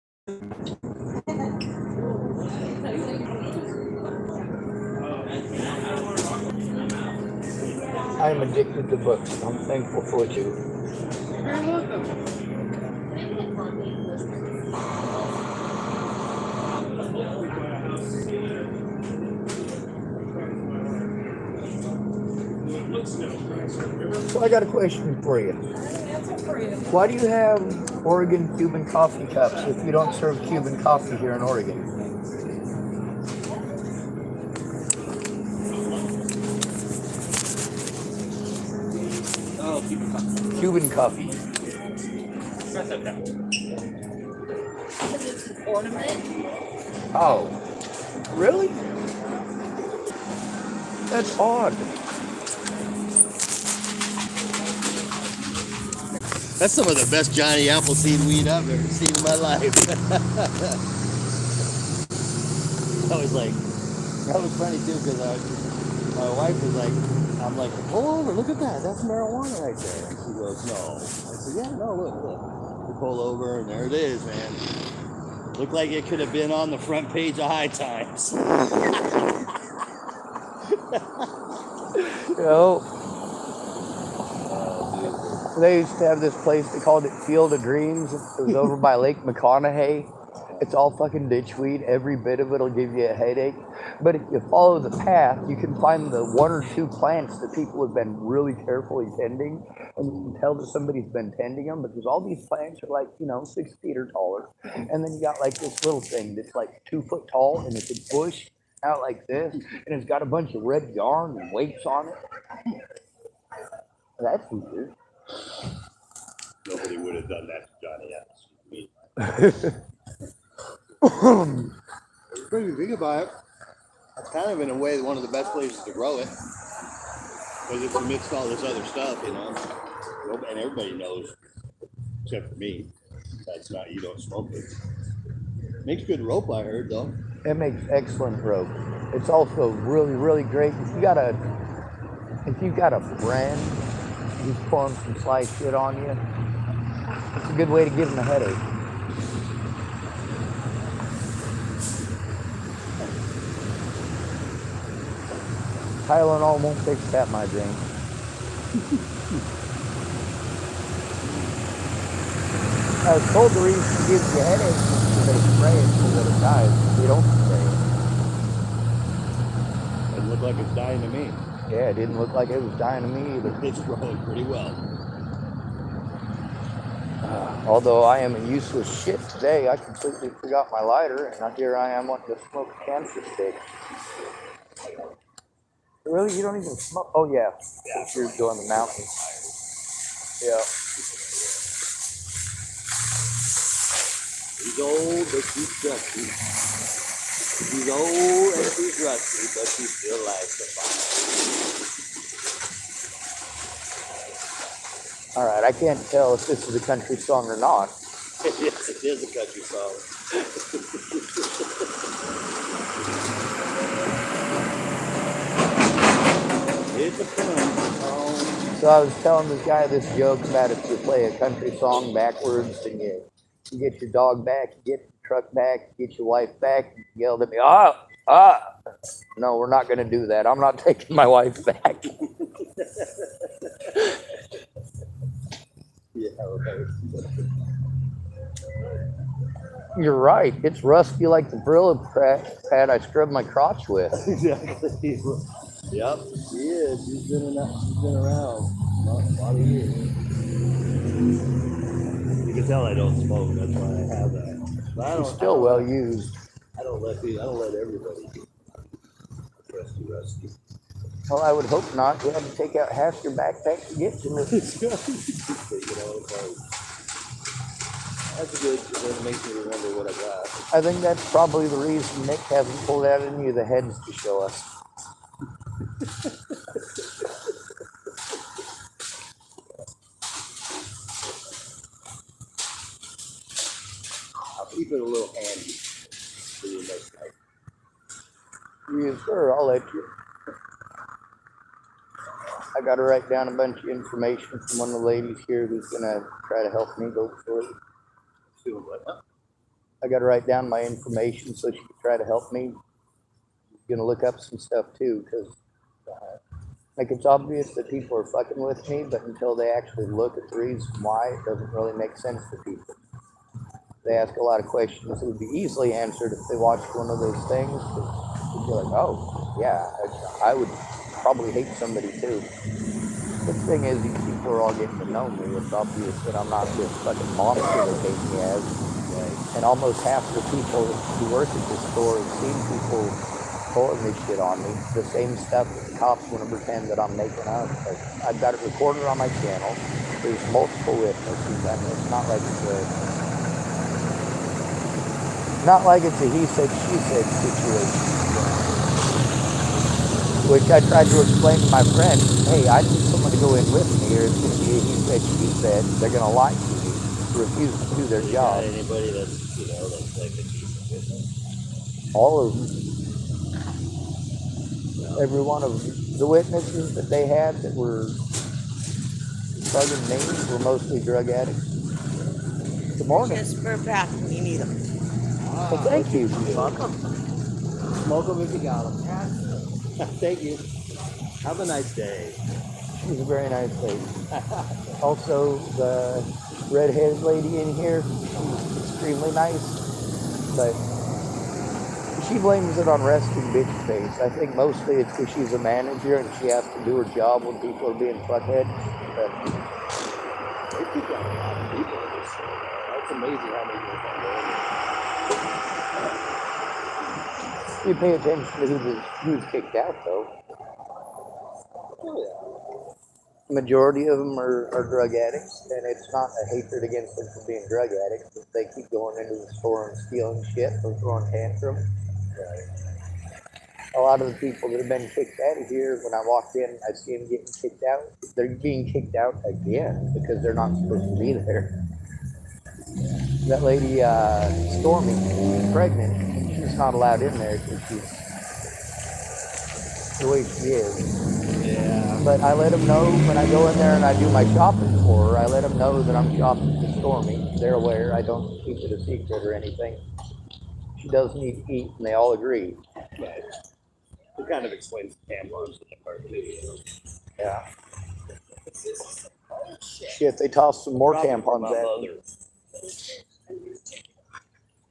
I'm addicted to books. I'm thankful for you. So I got a question for you. Why do you have Oregon Cuban coffee cups if you don't serve Cuban coffee here in Oregon? Oh, Cuban coffee. Cuban coffee. That's okay. Because it's an ornament. Oh, really? That's odd. That's some of the best Johnny Appleseed weed I've ever seen in my life. I was like, That was funny too, because my wife was like, I'm like, pull over, look at that, that's marijuana right there. And she goes, no. I said, yeah, no, look. We pull over, and there it is, man. Looked like it could have been on the front page of High Times. You know, they used to have this place, they called it Field of Dreams. It was over by Lake McConaughey. It's all fucking ditchweed. Every bit of it will give you a headache. But if you follow the path, you can find the 1 or 2 plants that people have been really carefully tending. And you can tell that somebody's been tending them because all these plants are like, 6 feet or taller. And then you got like this little thing that's like 2 foot tall and it's a bush out like this. And it's got a bunch of red yarn and weights on it. That's weird. Nobody would have done that to Johnny Appleseed. When you think about it, it's kind of in a way one of the best places to grow it. Because it's amidst all this other stuff, and everybody knows, except for me, that's not, you don't smoke it. Makes good rope, I heard, though. It makes excellent rope. It's also really, really great. If you got a friend who's pulling some sly shit on you, it's a good way to give them a headache. Tylenol won't fix that migraine. I was told the reason it gives you a headache is because they spray it so that it dies. They don't spray it. Doesn't look like it's dying to me. Yeah, it didn't look like it was dying to me either. It's growing pretty well. Although I am a useless shit today, I completely forgot my lighter, and here I am wanting to smoke a cancer stick. Really? You don't even smoke? Oh, yeah. You're doing the mountains. Yeah. He's old, but he's trusty. He's old and he's rusty, but he still likes the fire. All right, I can't tell if this is a country song or not. Yes, it is a country song. It's a country song. So I was telling this guy this joke about if you play a country song backwards and you get your dog back, you get the truck back, you get your wife back, you yelled at me, no, we're not going to do that. I'm not taking my wife back. Yeah, right. You're right. It's rusty like the Brillo pad I scrubbed my crotch with. Exactly. Yep, she is. She's been around a lot of years. You can tell I don't smoke. That's why I have that. But I don't, It's still well used. I don't let everybody do rusty. Well, I would hope not. You had to take out half your backpack to get to it. That's a good way to make me remember what I got. I think that's probably the reason Nick hasn't pulled out any of the heads to show us. I'll keep it a little handy for you next night. Yes, sir. I'll let you. I got to write down a bunch of information from one of the ladies here who's going to try to help me go through it. Doing what? Huh? I got to write down my information so she can try to help me. She's going to look up some stuff too, because like it's obvious that people are fucking with me, but until they actually look at the reason why, it doesn't really make sense to people. They ask a lot of questions that would be easily answered if they watched one of those things. They'd be like, oh, yeah, I would probably hate somebody too. The thing is, these people are all getting to know me. It's obvious that I'm not this fucking monster they take me as. And almost half the people who work at this store have seen people pulling this shit on me. The same stuff that the cops want to pretend that I'm making up. Like, I've got it recorded on my channel. There's multiple witnesses. I mean, it's not like it's a he said, she said situation. Which I tried to explain to my friend, hey, I need someone to go in with me, or it's going to be a he said, she said. They're going to lie to me, refuse to do their job. Anybody that's, that's like a decent business. All of them. every one of the witnesses that they had that were bugging me were mostly drug addicts. Good morning. Just for back when you need them. Well, thank you. Welcome. Smoke them if you got them. Thank you. Have a nice day. She's a very nice lady. Also, the redheaded lady in here, she's extremely nice, but she blames it on resting bitch face. I think mostly it's because she's a manager and she has to do her job when people are being fuckheads. But They keep out a lot of people in this store. That's amazing how many people come in. you pay attention to who's kicked out, though. Majority of them are drug addicts, and it's not a hatred against them for being drug addicts, but they keep going into the store and stealing shit or throwing tantrums. A lot of the people that have been kicked out of here, when I walked in, I see them getting kicked out. They're being kicked out again because they're not supposed to be there. That lady, Stormy, she's pregnant. She's not allowed in there because she's the way she is. Yeah. But I let them know when I go in there and I do my shopping for her. I let them know that I'm shopping for Stormy. They're aware. I don't keep it a secret or anything. She does need to eat, and they all agree. Right. It kind of explains the tampons in the part too. You know? Yeah. Shit, they tossed some more tampons at me.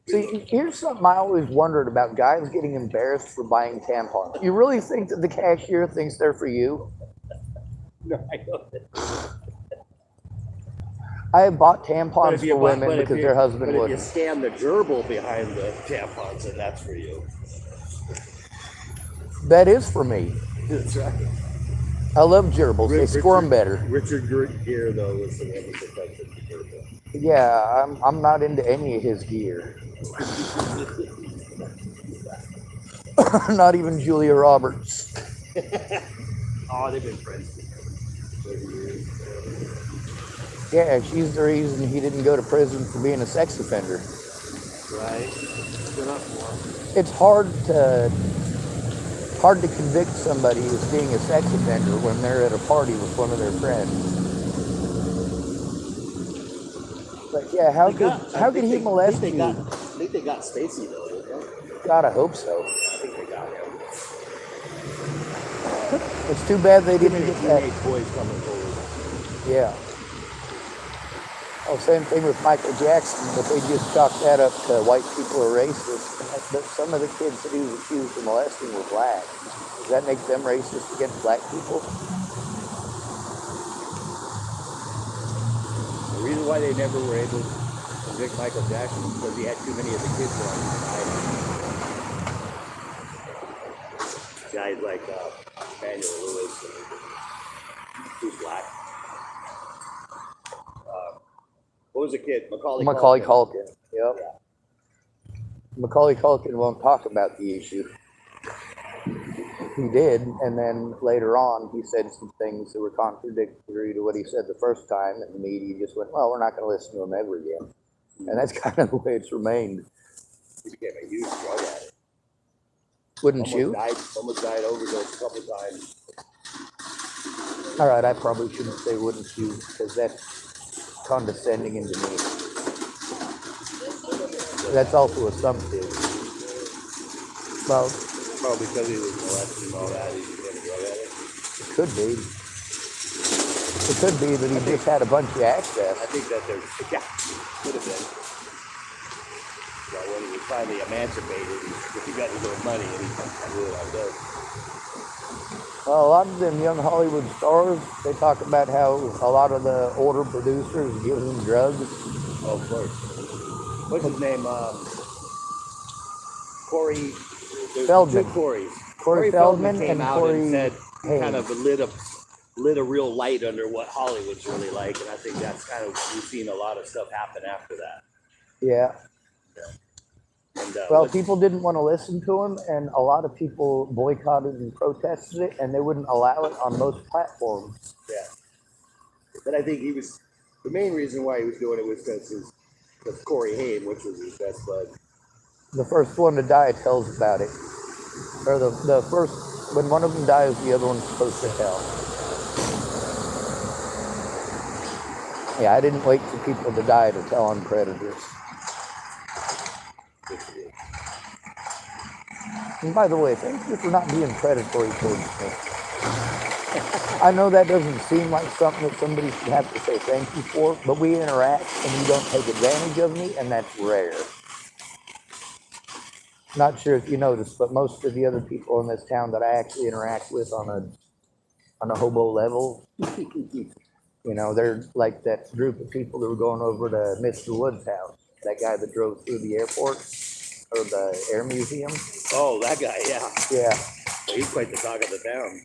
See, here's something I always wondered about guys getting embarrassed for buying tampons. You really think that the cashier thinks they're for you? No, I know. I have bought tampons for women because their husband But if you wouldn't. scan the gerbil behind the tampons, then that's for you. That is for me. That's right. I love gerbils. They squirm better. Richard Gere, though, was the one who protected the gerbil. Yeah, I'm not into any of his gear. Not even Julia Roberts. Oh, they've been friends for 30 years. Yeah, she's the reason he didn't go to prison for being a sex offender. Right. Good enough for him. It's hard to convict somebody as being a sex offender when they're at a party with one of their friends. But yeah, how could he molest you? I think they got Stacy though, didn't they? God, I hope so. I think they got him. It's too bad they didn't get that. Teenage boys coming forward. Yeah. Oh, same thing with Michael Jackson, but they just chalked that up to white people are racist. But some of the kids that he was accused of molesting were black. Does that make them racist against black people? The reason why they never were able to convict Michael Jackson was because he had too many of the kids on his side. Guys like Manuel Lewis, who's black. What was the kid? Macaulay Culkin. Yep. Yeah. Macaulay Culkin won't talk about the issue. He did, and then later on, he said some things that were contradictory to what he said the first time, and the media just went, well, we're not going to listen to him ever again. And that's kind of the way it's remained. He became a huge drug addict. Wouldn't you? Almost died overdose a couple times. All right, I probably shouldn't say wouldn't you, because that's condescending into me. That's also assumptive. Well, Probably because he was molested and all that, he became a drug addict. it could be. It could be that he just had a bunch of access. I think that there's, yeah, could have been. But when he was finally emancipated, he got his own money and he really like that. Well, a lot of them young Hollywood stars, they talk about how a lot of the older producers give them drugs. Oh, of course. What's his name? Corey. Feldman. Two Corys. Corey Feldman came and out Corey and said Haim. kind of lit a real light under what Hollywood's really like, and I think that's kind of we've seen a lot of stuff happen after that. Yeah. And, Well, people didn't want to listen to him, and a lot of people boycotted and protested it, and they wouldn't allow it on most platforms. Yeah. But I think the main reason why he was doing it was because Corey Haim, which was his best bud. The first one to die tells about it. Or the first When one of them dies, the other one's supposed to hell. Yeah, I didn't wait for people to die to tell on predators. And by the way, thank you for not being predatory towards me. I know that doesn't seem like something that somebody should have to say thank you for, but we interact and you don't take advantage of me, and that's rare. Not sure if you noticed, but most of the other people in this town that I actually interact with on a hobo level, you know, they're like that group of people that were going over to Mr. Wood's house, that guy that drove through the airport or the air museum. Oh, that guy, yeah. Yeah, He's quite the talk of the town.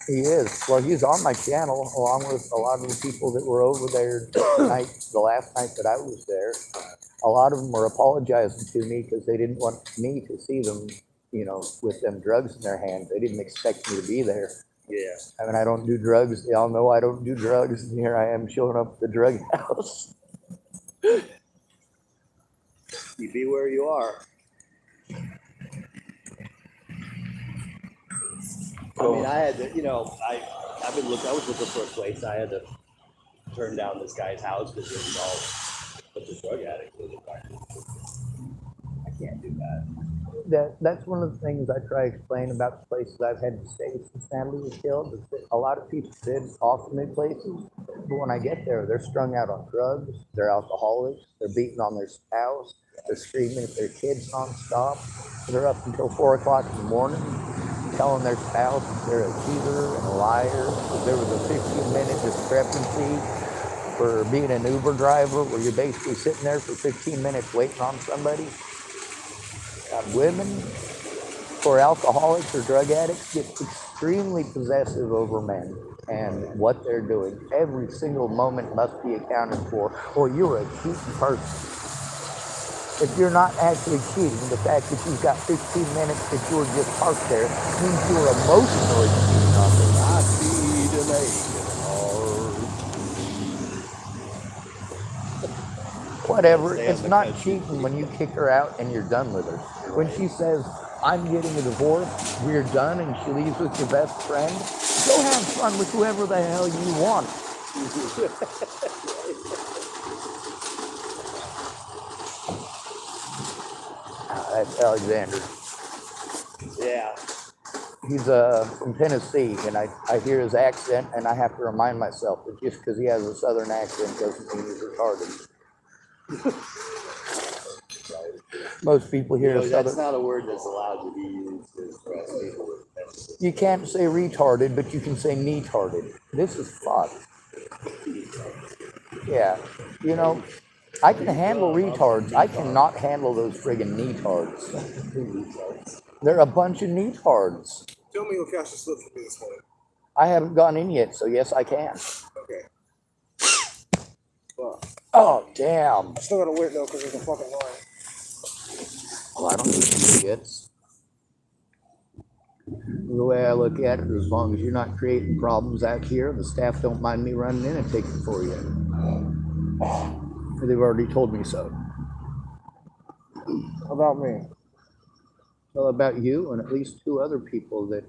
he is. Well, he's on my channel along with a lot of the people that were over there the last night that I was there. A lot of them were apologizing to me because they didn't want me to see them, you know, with them drugs in their hand. They didn't expect me to be there. Yeah. I mean, I don't do drugs. They all know I don't do drugs, and here I am showing up at the drug house. You be where you are. I mean, I had to, you know, I was looking for a place. I had to turn down this guy's house because it was all a bunch of drug addicts. I can't do that. That's one of the things I try to explain about the places I've had to stay since family was killed. Is that a lot of people did offer me places, but when I get there, they're strung out on drugs, they're alcoholics, they're beating on their spouse, they're screaming at their kids nonstop. They're up until 4 o'clock in the morning telling their spouse that they're a cheater and a liar. There was a 15-minute discrepancy for being an Uber driver where you're basically sitting there for 15 minutes waiting on somebody. Women who are alcoholics or drug addicts get extremely possessive over men and what they're doing. Every single moment must be accounted for, or you're a cheating person. If you're not actually cheating, the fact that you've got 15 minutes that you were just parked there means you were emotionally cheating on them. I see the lady hard. Whatever, it's not cheating when you kick her out and you're done with her. When she says, I'm getting a divorce, we're done, and she leaves with your best friend, go have fun with whoever the hell you want. That's Alexander. Yeah. He's from Tennessee, and I hear his accent, and I have to remind myself that just because he has a southern accent doesn't mean he's retarded. Most people hear a southern. That's not a word that's allowed to be used to express people with. You can't say retarded, but you can say neatarded. This is fun. Yeah, you know, I can handle retards. I cannot handle those friggin' neatards. They're a bunch of neatards. Tell me what cash you slipped for me this morning. I haven't gone in yet, so yes, I can. Okay. Well, Oh, damn. I still gotta wait though because there's a fucking line. Well, I don't need tickets. The way I look at it, as long as you're not creating problems out here, the staff don't mind me running in and taking for you. They've already told me so. About me. Well, about you and at least 2 other people that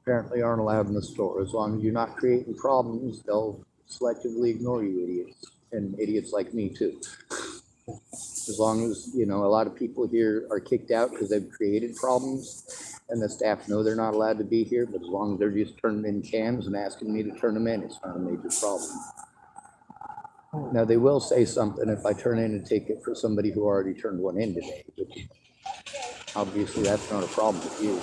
apparently aren't allowed in the store. As long as you're not creating problems, they'll selectively ignore you idiots, and idiots like me too. As long as, you know, a lot of people here are kicked out because they've created problems and the staff know they're not allowed to be here, but as long as they're just turning in cans and asking me to turn them in, it's not a major problem. Now, they will say something if I turn in a ticket for somebody who already turned one in today, but obviously that's not a problem with you.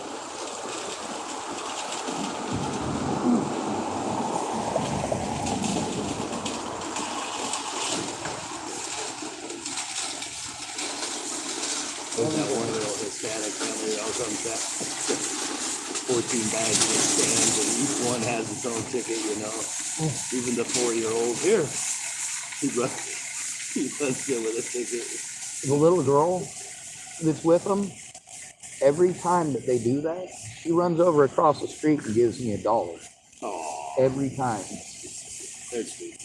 Wasn't that one of the Hispanic family that was on that 14 bags of stands, and each one has its own ticket, you know. Even the 4-year-old here, he runs in with a ticket. The little girl that's with them, every time that they do that, she runs over across the street and gives me $1. Oh, Every time. they're sweet.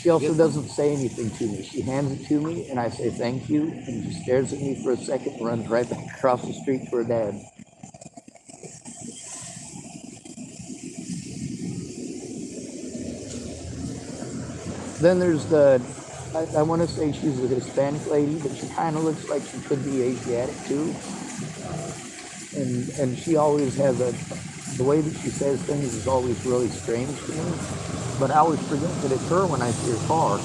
She also doesn't say anything to me. She hands it to me, and I say thank you, and she stares at me for a second and runs right back across the street to her dad. Then there's I want to say she's a Hispanic lady, but she kind of looks like she could be Asiatic too. And she always has the way that she says things is always really strange to me. But I always forget that it's her when I see her car.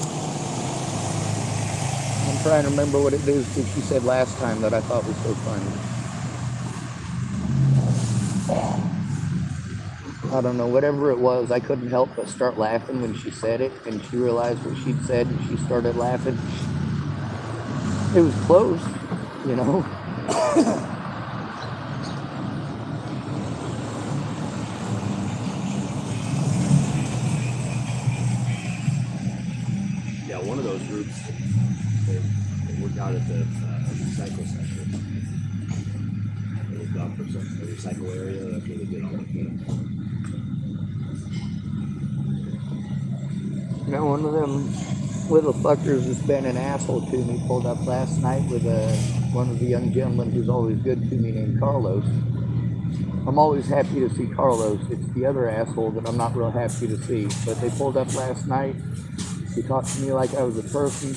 I'm trying to remember what it is that she said last time that I thought was so funny. I don't know, whatever it was, I couldn't help but start laughing when she said it, and she realized what she'd said, and she started laughing. It was close, you know. Yeah, one of those groups, they worked out at the recycle center. They looked out for some a recycle area. That's where they did all the cleanup. Now, one of them little fuckers that's been an asshole to me pulled up last night with one of the young gentlemen who's always good to me named Carlos. I'm always happy to see Carlos. It's the other asshole that I'm not real happy to see. But they pulled up last night. He talked to me like I was a person.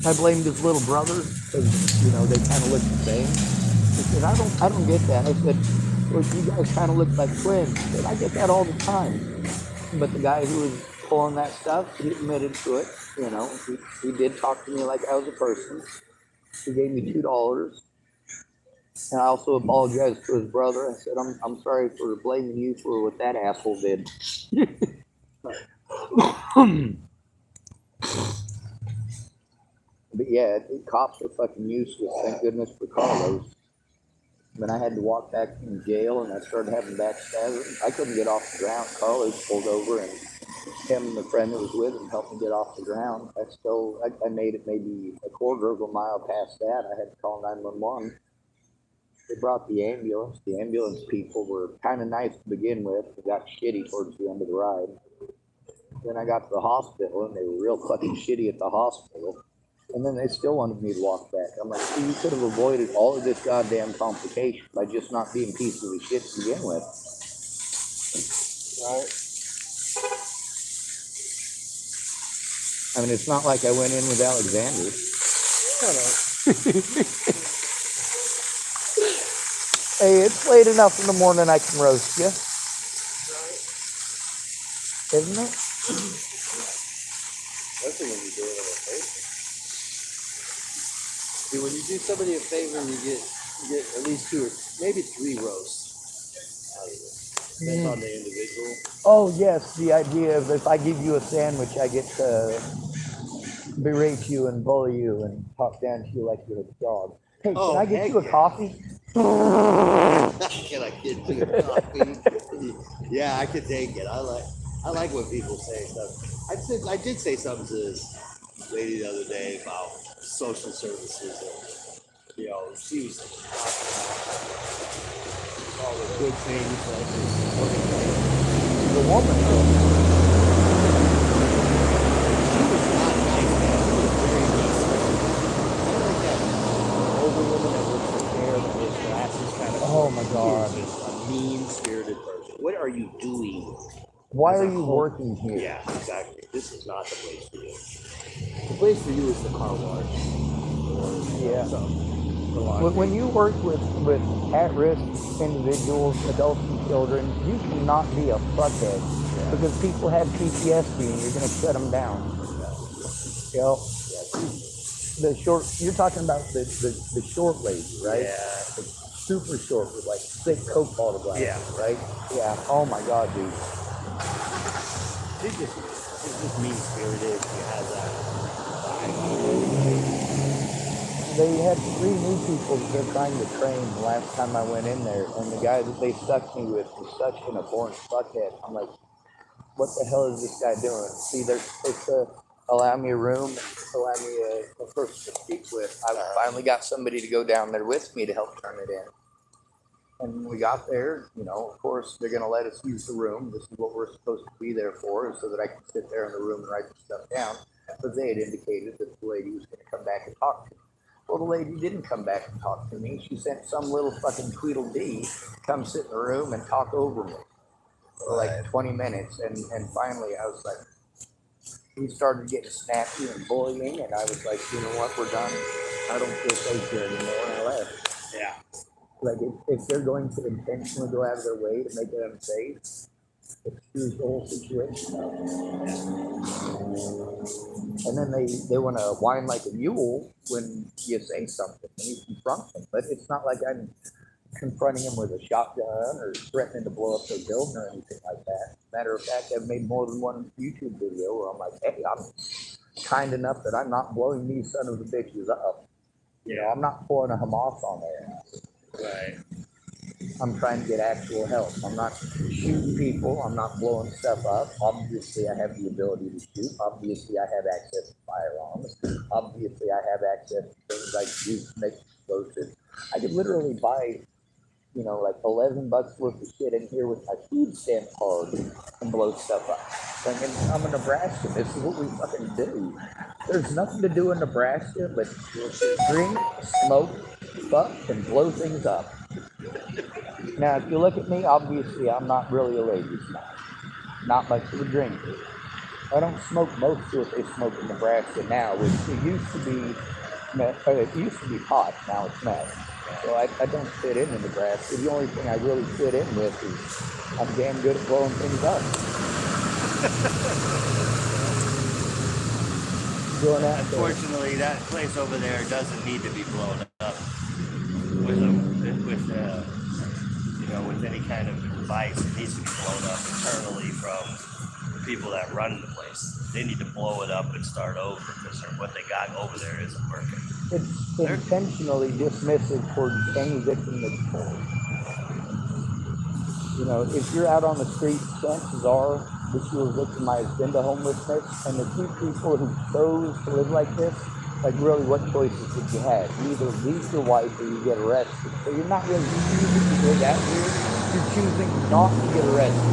I blamed his little brother because, you know, they kind of look the same. He said, I don't get that. I said, well, you guys kind of look like twins. He said, I get that all the time. But the guy who was pulling that stuff, he admitted to it. You know, he did talk to me like I was a person. He gave me $2. And I also apologized to his brother. I said, I'm sorry for blaming you for what that asshole did. But yeah, the cops are fucking useless. Thank goodness for Carlos. When I had to walk back from jail and I started having backstabbing, I couldn't get off the ground. Carlos pulled over and him and the friend that was with him helped me get off the ground. I made it maybe a quarter of a mile past that. I had to call 911. They brought the ambulance. The ambulance people were kind of nice to begin with. They got shitty towards the end of the ride. Then I got to the hospital and they were real fucking shitty at the hospital. And then they still wanted me to walk back. I'm like, you could have avoided all of this goddamn complication by just not being pieces of shit to begin with. Right. I mean, it's not like I went in with Alexander. Shut up. Hey, it's late enough in the morning I can roast you. Isn't it? Especially when you do it in a favor. See, when you do somebody a favor, you get at least 2 or maybe 3 roasts out of it. Depends on the individual. Oh, yes, the idea of if I give you a sandwich, I get to berate you and bully you and talk down to you like you're a dog. Hey, Oh, can I get heck you a yeah. coffee? Can I get you a coffee? Yeah, I could take it. I like when people say stuff. I did say something to this lady the other day about social services. And, you know, she was talking about all the good things like this organization. The woman. She was not nice, man. She was very mean. I don't like that older woman that works for care that wears glasses kind of. Oh my God. She is just a mean-spirited person. What are you doing? Why As a are you whole- working here? Yeah, exactly. This is not the place for you. The place for you is the car wash. Or Yeah. the laundry. When you work with at-risk individuals, adults and children, you cannot be a fuckhead because people have PTSD and you're going to shut them down. You know, you're talking about the short lady, right? Yeah. The super short with like thick Coke bottle glasses, Yeah. right? Yeah. Oh my God, dude. She's just mean-spirited. She has that vibe. They had 3 new people that they're trying to train the last time I went in there, and the guy that they stuck me with was such an abhorrent fuckhead. I'm like, what the hell is this guy doing? See, they're supposed to allow me a room, allow me a person to speak with. I finally got somebody to go down there with me to help turn it in. And when we got there, you know, of course, they're going to let us use the room. This is what we're supposed to be there for, is so that I can sit there in the room and write the stuff down. But they had indicated that the lady was going to come back and talk to me. Well, the lady didn't come back and talk to me. She sent some little fucking Tweedledee come sit in the room and talk over me for like 20 minutes. And finally, I was like, he started getting snappy and bullying. And I was like, you know what, we're done. I don't feel safe here anymore. And I left. Yeah. Like, if they're going to intentionally go out of their way to make it unsafe, it screws the whole situation up. And then they want to whine like a mule when you say something and you confront them. But it's not like I'm confronting them with a shotgun or threatening to blow up their building or anything like that. Matter of fact, I've made more than one YouTube video where I'm like, hey, I'm kind enough that I'm not blowing these son of the bitches up. You know, I'm not pulling a Hamas on their ass. Right. I'm trying to get actual help. I'm not shooting people. I'm not blowing stuff up. Obviously, I have the ability to shoot. Obviously, I have access to firearms. Obviously, I have access to things I can use to make explosives. I could literally buy, you know, like $11 worth of shit in here with my food stamp card and blow stuff up. And I'm in Nebraska. This is what we fucking do. There's nothing to do in Nebraska but drink, smoke, fuck, and blow things up. Now, if you look at me, obviously I'm not really a ladies' man. Not much of a drinker. I don't smoke most of what they smoke in Nebraska now, which it used to be pot, now it's meth. So I don't fit into Nebraska. The only thing I really fit in with is I'm damn good at blowing things up. Unfortunately, that place over there doesn't need to be blown up with any kind of device. It needs to be blown up internally from the people that run the place. They need to blow it up and start over because what they got over there isn't working. It's intentionally dismissive towards any victim that's poor. You know, if you're out on the street, chances are that you were victimized into homelessness, and the few people who chose to live like this, like really what choices did you have? You either leave your wife or you get arrested. So you're not really choosing to live out here, you're choosing not to get arrested.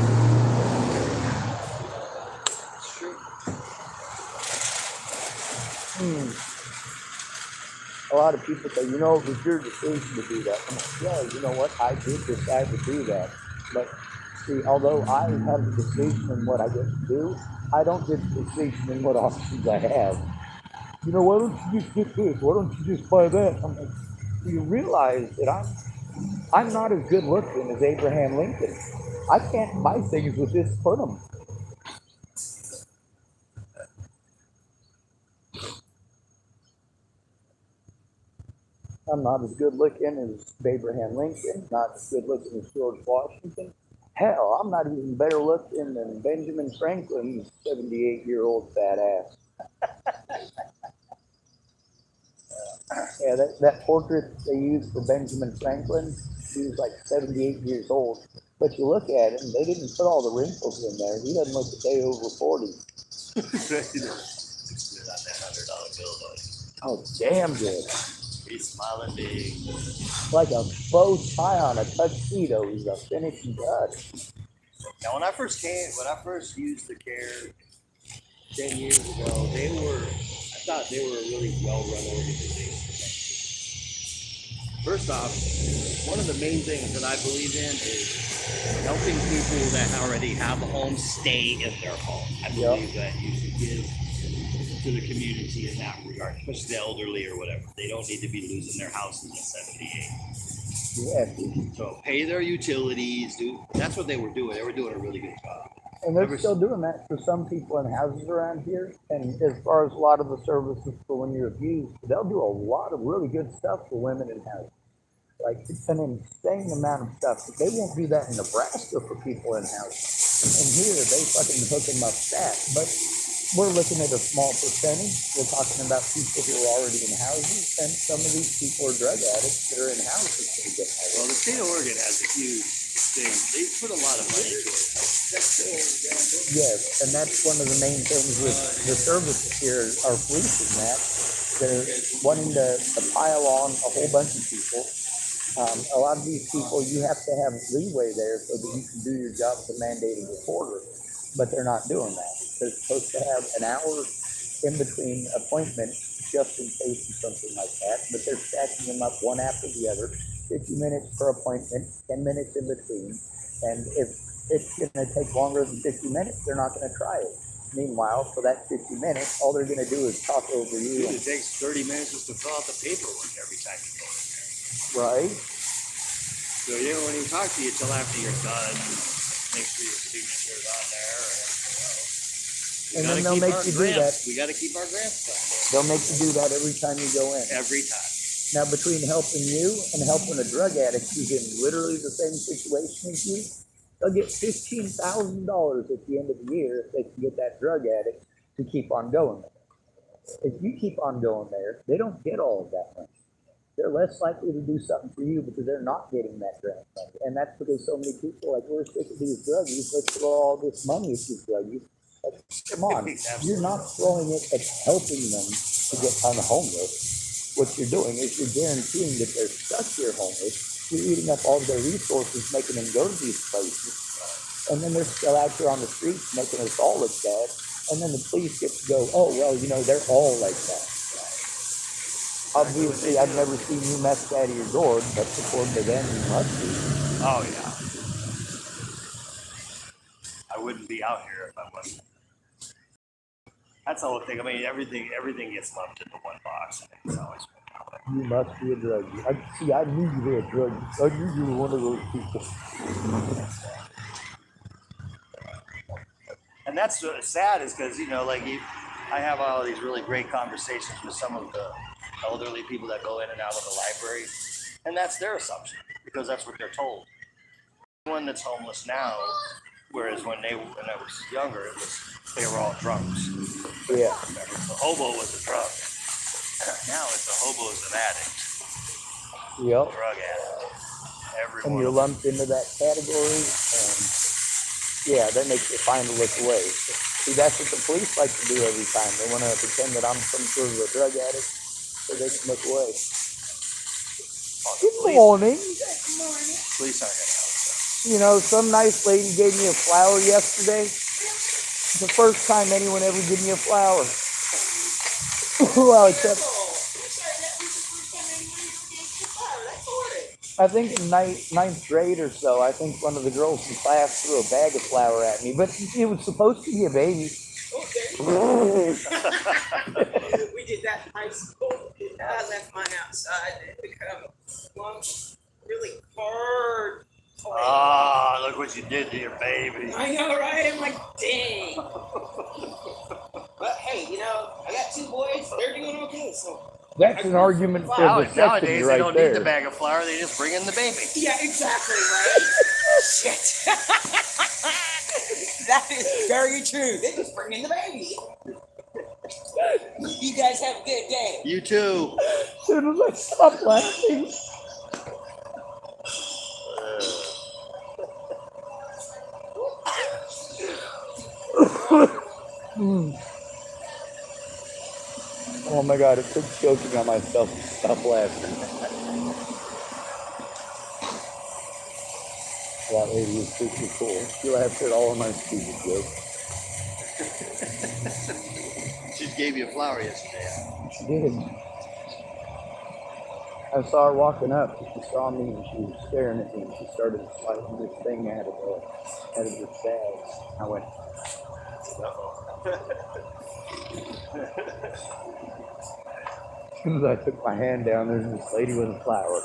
It's true. A lot of people say, you know, it was your decision to do that. I'm like, yeah, you know what? I did decide to do that. But see, although I have the decision in what I get to do, I don't get the decision in what options I have. You know, why don't you just get this? Why don't you just buy that? I'm like, you realize that I'm not as good looking as Abraham Lincoln. I can't buy things with this sperm. I'm not as good looking as Abraham Lincoln, not as good looking as George Washington. Hell, I'm not even better looking than Benjamin Franklin's 78-year-old fat ass. Yeah, that portrait they used for Benjamin Franklin, he was like 78 years old. But you look at him, they didn't put all the wrinkles in there. He doesn't look a day over 40. Looks good on that $100 bill, though. Oh, damn good. He's smiling big. Like a faux tie on a tuxedo. He's a finished gut. Now, when I first used the care 10 years ago, I thought they were a really well-run organization. First off, one of the main things that I believe in is helping people that already have a home stay in their home. I believe that you should give to the community in that regard, especially the elderly or whatever. They don't need to be losing their houses at 78. Yeah. So pay their utilities. That's what they were doing. They were doing a really good job. And they're still doing that for some people in houses around here. And as far as a lot of the services for when you're abused, they'll do a lot of really good stuff for women in houses. Like, it's an insane amount of stuff. But they won't do that in Nebraska for people in houses. And here, they fucking hook them up that. But we're looking at a small percentage. We're talking about people who are already in houses. And some of these people are drug addicts that are in houses that are getting help. Well, the state of Oregon has a huge thing. They put a lot of money into it. Yes, and that's one of the main things with the services here are policing that. They're wanting to pile on a whole bunch of people A lot of these people, you have to have leeway there so that you can do your job as a mandated reporter, but they're not doing that. They're supposed to have an hour in between appointments just in case of something like that, but they're stacking them up one after the other, 50 minutes per appointment, 10 minutes in between, and if it's going to take longer than 50 minutes, they're not going to try it. Meanwhile, for that 50 minutes, all they're going to do is talk over you. It takes 30 minutes just to fill out the paperwork every time you go in there. Right? So they don't even talk to you till after you're done. Make sure your signature's on there and everything else. And then they'll make you do that. We got to keep our grants done. They'll make you do that every time you go in. Every time. Now, between helping you and helping a drug addict who's in literally the same situation as you, they'll get $15,000 at the end of the year if they can get that drug addict to keep on going there. If you keep on going there, they don't get all of that money. They're less likely to do something for you because they're not getting that grant money. And that's because so many people are like, we're sick of these druggies. Let's throw all this money at these druggies. Like, come on, you're not throwing it at helping them to get unhomeless. What you're doing is you're guaranteeing that they're stuck here homeless. You're eating up all of their resources, making them go to these places. And then they're still out here on the streets making us all look bad. And then the police get to go, oh, well, you know, they're all like that. Obviously, I've never seen you mess out of your door, but according to them, you must be. Oh, yeah. I wouldn't be out here if I wasn't. That's the whole thing. I mean, everything gets lumped into one box. I think it's always been that way. You must be a druggie. I knew you were a druggie. I knew you were one of those people. And that's what's sad is because, you know, like I have all these really great conversations with some of the elderly people that go in and out of the library. And that's their assumption because that's what they're told. One that's homeless now, whereas when I was younger, they were all drunks. Yeah. The hobo was a drunk. Now it's a hobo is an addict. Yep. Drug addict. Everyone. And you're lumped into that category. And yeah, that makes you find a look away. See, that's what the police like to do every time. They want to pretend that I'm some sort of a drug addict so they can look away. Good morning. Good morning. Police aren't going to help. You know, some nice lady gave me a flower yesterday. The first time anyone ever gave me a flower. Well, except I think in ninth grade or so, I think one of the girls in class threw a bag of flour at me, but it was supposed to be a baby. Okay. We did that in high school. I left mine outside and it became one really hard. Ah, look what you did to your baby. I know, right? I'm like, dang. But hey, you know, I got two boys. They're doing okay, so. That's an argument for vasectomy Nowadays, right they don't there. need the bag of flour. They just bring in the baby. Yeah, exactly, right? Shit. That is very true. They just bring in the baby. You guys have a good day. You too. Dude, let's stop laughing. Oh my God, it took choking on myself to stop laughing. That lady is super cool. She laughed at all of my stupid jokes. She gave you a flower yesterday. She did. I saw her walking up. She saw me and she was staring at me. And she started sliding this thing out of her bag. I went, as soon as I took my hand down, there's this lady with a flower.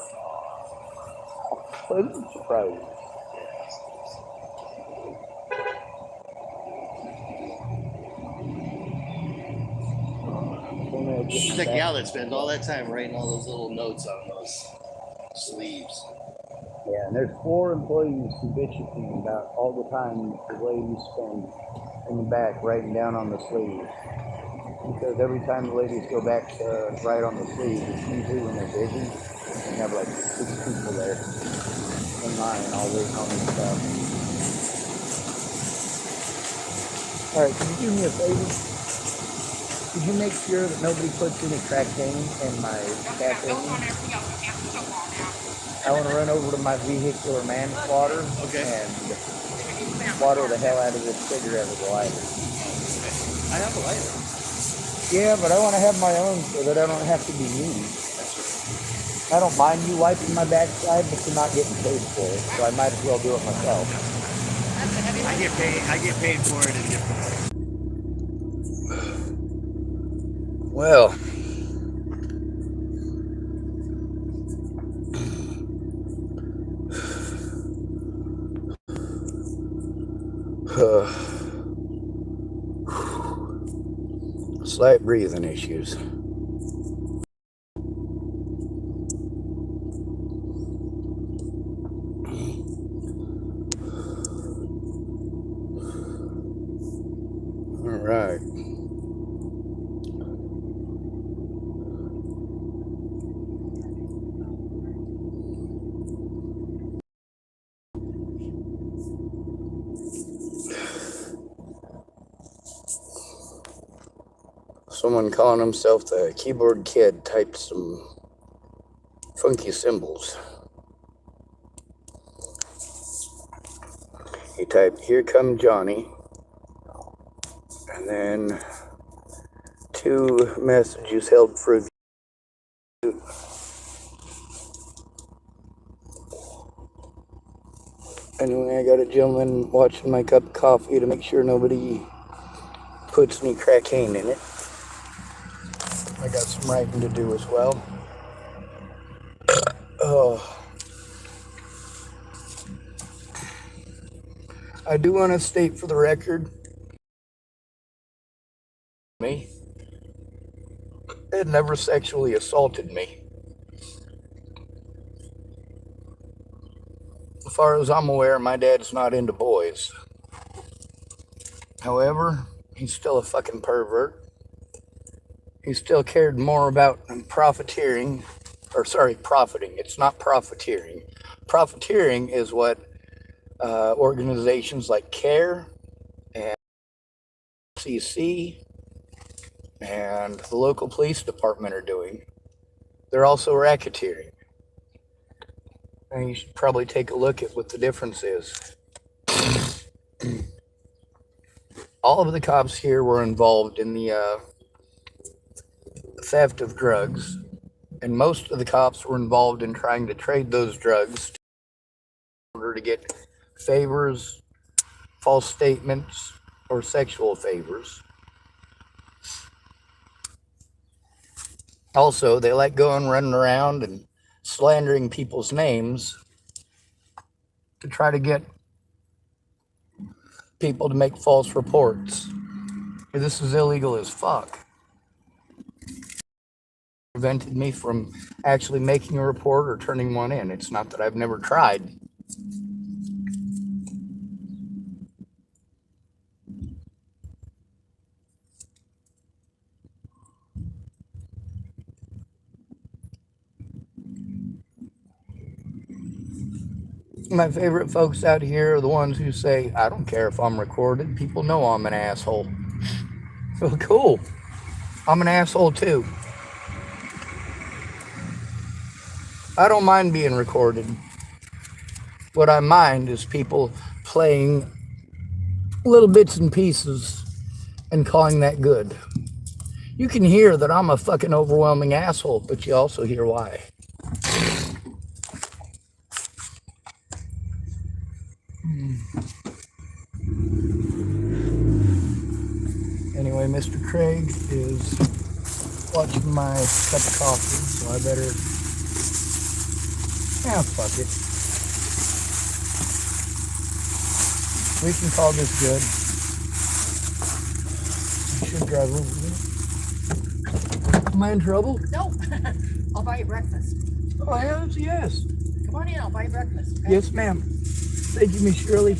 Pleasant surprise. She's the gal that spends all that time writing all those little notes on those sleeves. Yeah, and there's 4 employees who bitch at me about all the time the ladies spend in the back writing down on the sleeves. Because every time the ladies go back to write on the sleeves, it's usually when they're busy. They have like 6 people there in line all waiting on their stuff. All right, can you do me a favor? Could you make sure that nobody puts any crack cane in my cafe? I want to run over to my vehicular manslaughter Okay. and water the hell out of this cigarette with a lighter. I have a lighter. Yeah, but I want to have my own so that I don't have to be mean. I don't mind you wiping my backside, but you're not getting paid for it, so I might as well do it myself. I get paid for it in different ways. Well, slight breathing issues. All right. Someone calling himself the keyboard kid typed some funky symbols. He typed, "Here come Johnny," and then 2 messages held for view. Anyway, I got a gentleman watching my cup of coffee to make sure nobody puts any crackane in it. I got some writing to do as well. Oh. I do want to state for the record, me had never sexually assaulted me. As far as I'm aware, my dad's not into boys. However, he's still a fucking pervert. He still cared more about profiting. It's not profiteering. Profiteering is what organizations like CARE and CC and the local police department are doing. They're also racketeering. And you should probably take a look at what the difference is. All of the cops here were involved in the theft of drugs, and most of the cops were involved in trying to trade those drugs in order to get favors, false statements, or sexual favors. Also, they like going running around and slandering people's names to try to get people to make false reports. This is illegal as fuck. Prevented me from actually making a report or turning one in. It's not that I've never tried. My favorite folks out here are the ones who say, "I don't care if I'm recorded. People know I'm an asshole." Well, cool. I'm an asshole too. I don't mind being recorded. What I mind is people playing little bits and pieces and calling that good. You can hear that I'm a fucking overwhelming asshole, but you also hear why. Anyway, Mr. Craig is watching my cup of coffee, so I better... fuck it. We can call this good. I should drive over here. Am I in trouble? No, I'll buy you breakfast. Oh, yes. Come on in, I'll buy you breakfast. Okay? Yes, ma'am. Thank you, Miss Shirley.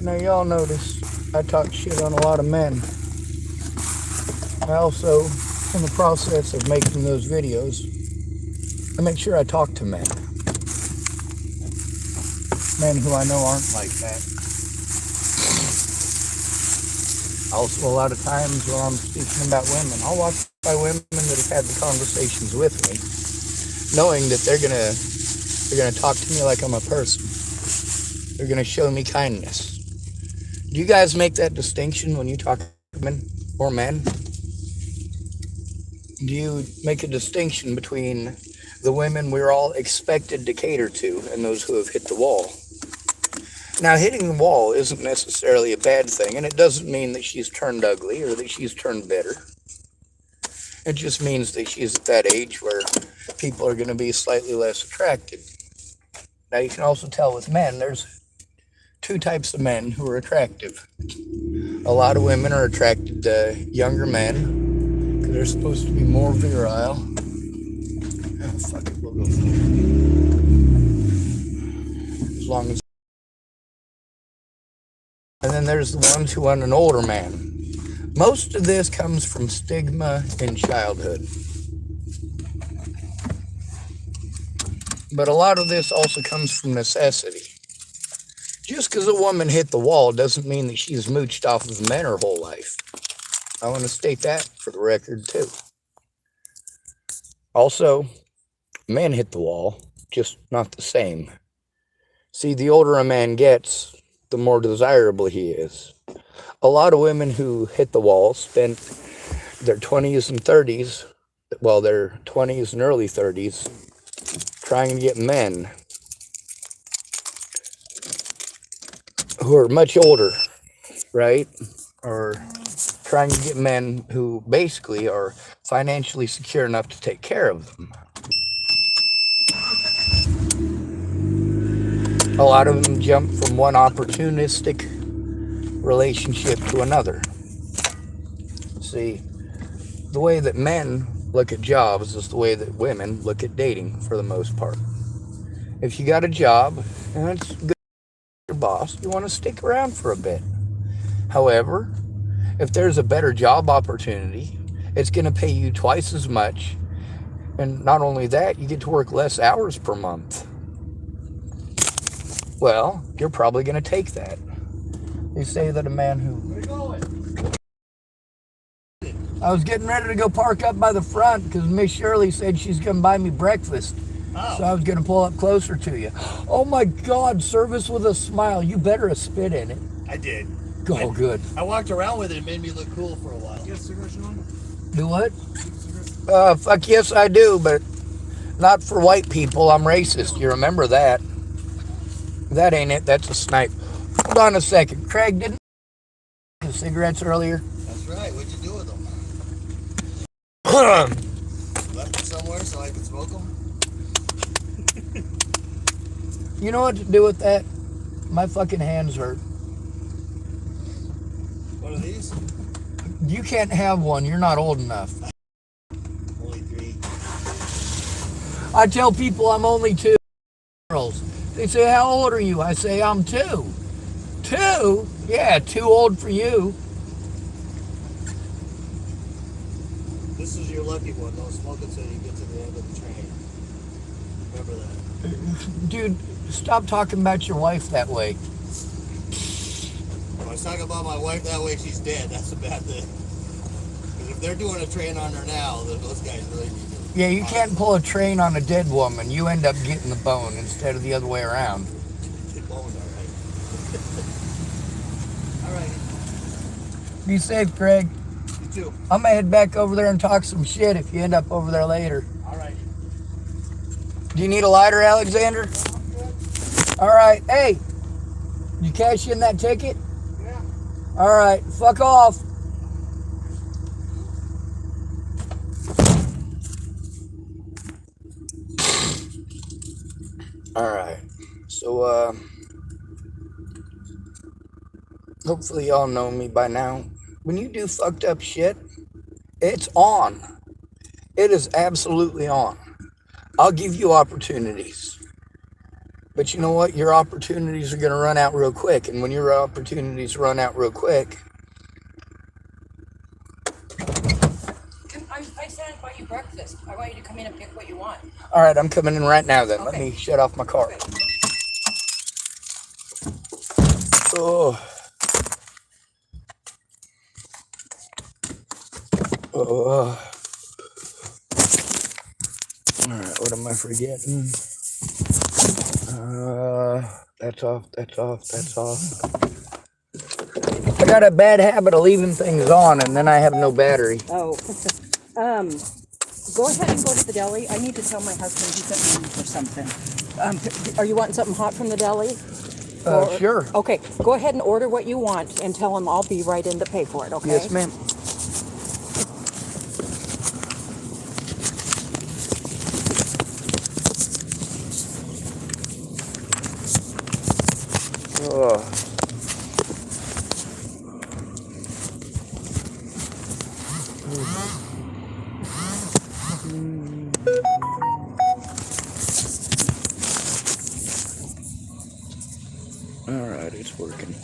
Now, y'all notice I talk shit on a lot of men. I also, in the process of making those videos, I make sure I talk to men. Men who I know aren't like that. Also, a lot of times when I'm speaking about women, I'll walk by women that have had the conversations with me, knowing that they're gonna talk to me like I'm a person. They're gonna show me kindness. Do you guys make that distinction when you talk to women or men? Do you make a distinction between the women we're all expected to cater to and those who have hit the wall? Now, hitting the wall isn't necessarily a bad thing, and it doesn't mean that she's turned ugly or that she's turned bitter. It just means that she's at that age where people are going to be slightly less attracted. Now, you can also tell with men, there's two types of men who are attractive. A lot of women are attracted to younger men because they're supposed to be more virile. Oh, fuck it, we'll go for it. As long as. And then there's the ones who want an older man. Most of this comes from stigma in childhood. But a lot of this also comes from necessity. Just because a woman hit the wall doesn't mean that she's mooched off of men her whole life. I want to state that for the record, too. Also, men hit the wall, just not the same. See, the older a man gets, the more desirable he is. A lot of women who hit the wall spent their 20s and 30s, well, their 20s and early 30s, trying to get men who are much older, right? Or trying to get men who basically are financially secure enough to take care of them. A lot of them jump from one opportunistic relationship to another. See, the way that men look at jobs is the way that women look at dating for the most part. If you got a job and it's good with your boss, you want to stick around for a bit. However, if there's a better job opportunity, it's going to pay you twice as much. And not only that, you get to work less hours per month. Well, you're probably going to take that. They say that a man who... Where you going? I was getting ready to go park up by the front because Miss Shirley said she's going to buy me breakfast. Oh. So I was going to pull up closer to you. Oh my God, service with a smile. You better have spit in it. I did. Oh, good. I walked around with it. It made me look cool for a while. You have cigarettes on? Do what? Fuck yes I do, but not for white people. I'm racist. You remember that. That ain't it. That's a snipe. Hold on a second. Craig, didn't you have cigarettes earlier? That's right. What'd you do with them? Left them somewhere so I could smoke them? You know what to do with that? My fucking hands hurt. What are these? You can't have one. You're not old enough. Only 3. I tell people I'm only 2 girls. They say, how old are you? I say, I'm 2. 2? Yeah, too old for you. This is your lucky one. Don't smoke it till you get to the end of the train. Remember that. Dude, stop talking about your wife that way. When I was talking about my wife that way, she's dead. That's a bad thing. Because if they're doing a train on her now, then those guys really need to... Yeah, you can't pull a train on a dead woman. You end up getting the bone instead of the other way around. Get boned, all right. All right. Be safe, Craig. You too. I'm going to head back over there and talk some shit if you end up over there later. All right. Do you need a lighter, Alexander? All right. Hey, you cash in that ticket? Yeah. All right. Fuck off. All right. So, hopefully y'all know me by now. When you do fucked up shit, it's on. It is absolutely on. I'll give you opportunities. But you know what? Your opportunities are going to run out real quick. And when your opportunities run out real quick... I said I'd buy you breakfast. I want you to come in and pick what you want. All right, I'm coming in right now then. Okay. Let me shut off my car. Okay. Oh. All right, what am I forgetting? That's off, that's off, that's off. I got a bad habit of leaving things on and then I have no battery. Oh, go ahead and go to the deli. I need to tell my husband he sent me for something. Are you wanting something hot from the deli? Sure. Okay, go ahead and order what you want and tell him I'll be right in to pay for it, okay? Yes, ma'am. All right, it's working.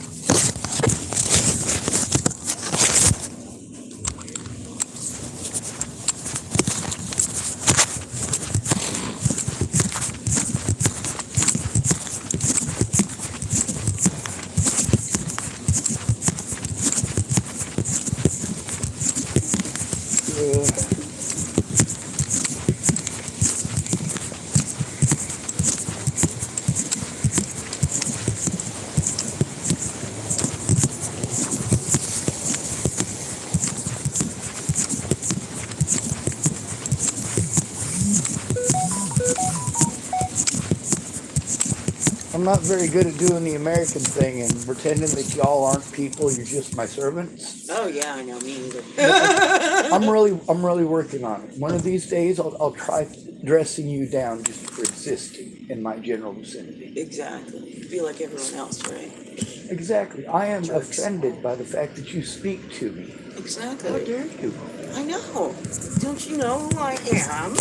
I'm not very good at doing the American thing and pretending that y'all aren't people, you're just my servants. Oh yeah, I know, me either. I'm really working on it. One of these days I'll try dressing you down just for existing in my general vicinity. Exactly. Be like everyone else, right? Exactly. I am offended by the fact that you speak to me. Exactly. How dare you? I know. Don't you know who I am?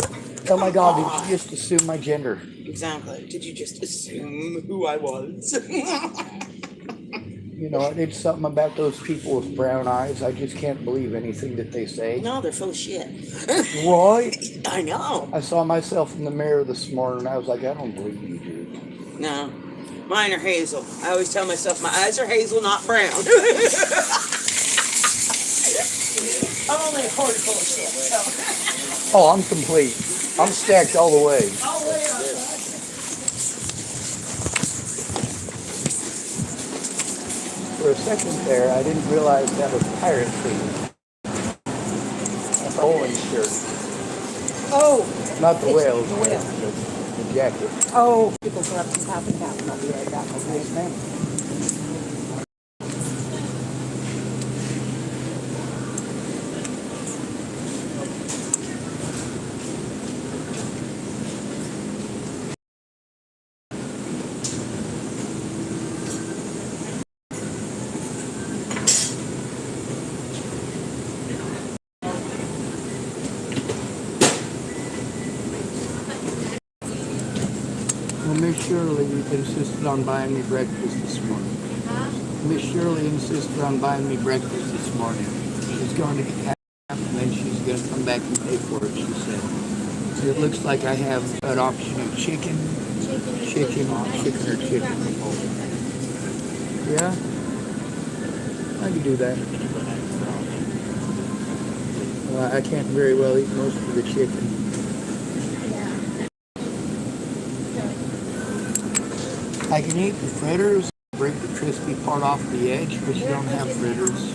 Oh my God, did you just assume my gender? Exactly. Did you just assume who I was? You know, it's something about those people with brown eyes. I just can't believe anything that they say. No, they're full of shit. Right? I know. I saw myself in the mirror this morning and I was like, I don't believe you, dude. No. Mine are hazel. I always tell myself my eyes are hazel, not brown. I'm only a quarter full of shit, so. Oh, I'm complete. I'm stacked all the way. All the way up. For a second there, I didn't realize that was pirate theme. That's a Owen shirt. Oh, Not the It's whales, the whale. the jacket. oh, people grab some half and half and I'll be right back, okay? Yes, ma'am. Well, Miss Shirley insisted on buying me breakfast this morning. Miss Shirley insisted on buying me breakfast this morning. She's going to get half and then she's going to come back and pay for it, she said. It looks like I have an option of chicken or chicken. Yeah? I can do that. I can't very well eat most of the chicken. I can eat the fritters, break the crispy part off the edge, but you don't have fritters.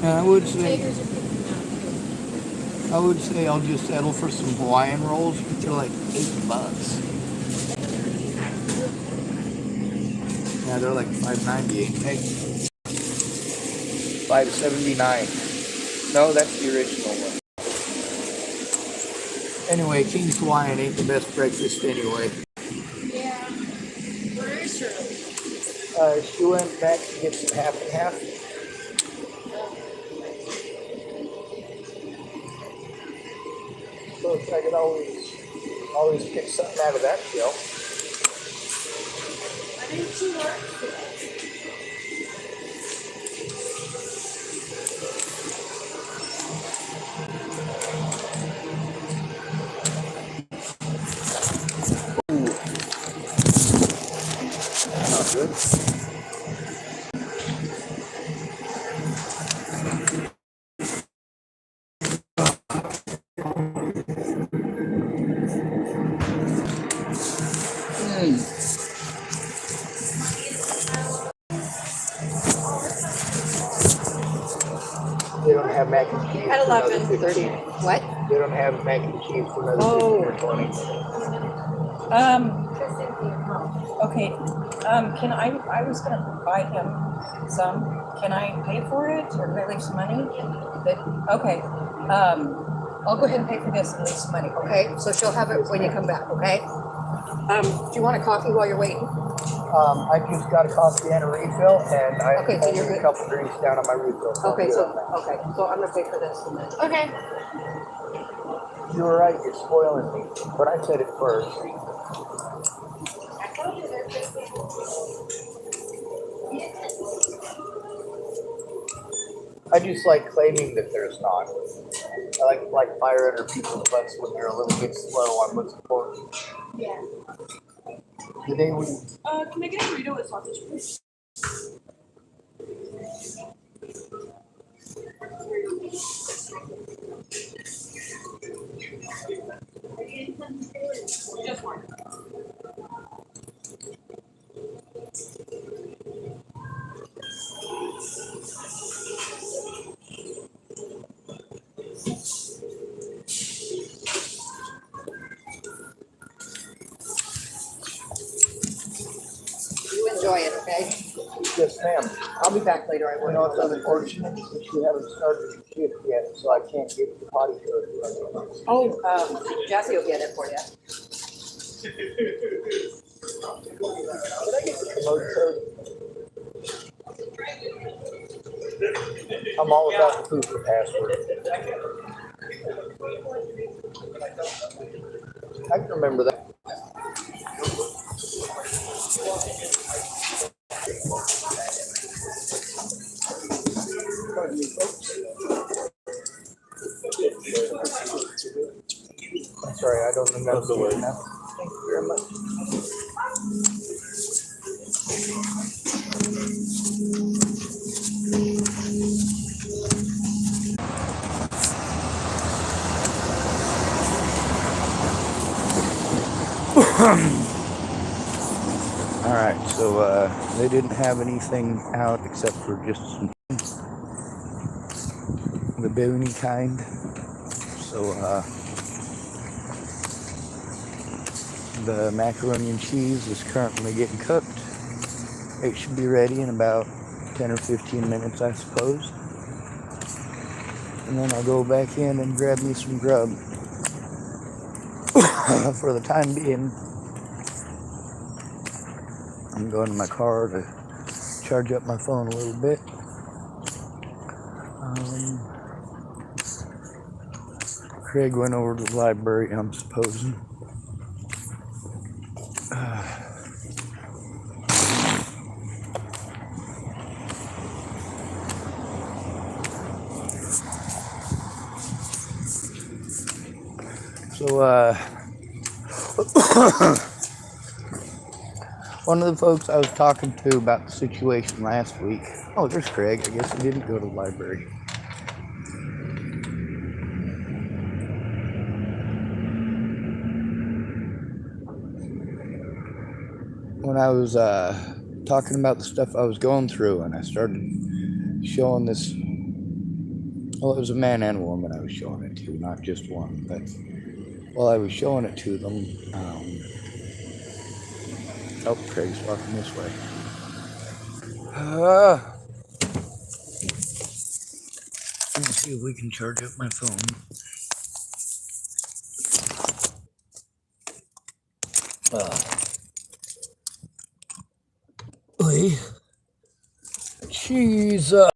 And I would say I'll just settle for some Hawaiian rolls, but they're like $8. Yeah, they're like $5.98. Hey, $5.79. No, that's the original one. Anyway, King's Hawaiian ain't the best breakfast anyway. Yeah. Where is Shirley? She went back to get some half and half. So I could always pick something out of that shelf. I think she works today. Not good. They don't have mac and cheese. At for another 11:30. What? They don't have mac and cheese for another Oh. 15 or 20. Okay. Can I was gonna buy him some. Can I pay for it or can I leave some money? Okay. I'll go ahead and pay for this and leave some money. Okay, so she'll have it when you come back, okay? Do you want a coffee while you're waiting? I just got a coffee and a refill, and I Okay, so you're only good. a couple drinks down on my refill. Okay, so I'm gonna pay for this and then. Okay. You were right, you're spoiling me. But I said it first. I just like claiming that there's not. I like fire under people's butts when they're a little bit slow on what's important. Yeah. The day we Can I get a burrito with sausage, please? Just one. You enjoy it, okay? Yes, ma'am. I'll be back later. I You know, work. it's unfortunate is that you haven't started your shift yet, so I can't get the potty code. Oh, Jesse will get it for you. Did I get the commode code? I'm all about the pooper password. I can remember that. I'm sorry, I don't remember the word now. Thank you very much. All right, so they didn't have anything out except for just some the boony kind. So the macaroni and cheese is currently getting cooked. It should be ready in about 10 or 15 minutes, I suppose. And then I'll go back in and grab me some grub. For the time being, I'm going to my car to charge up my phone a little bit. Craig went over to the library, I'm supposing. So, one of the folks I was talking to about the situation last week. Oh, there's Craig. I guess he didn't go to the library. When I was talking about the stuff I was going through, and I started showing this. Well, it was a man and a woman I was showing it to, not just one. But while I was showing it to them, oh, Craig's walking this way. Let me see if we can charge up my phone. Jesus.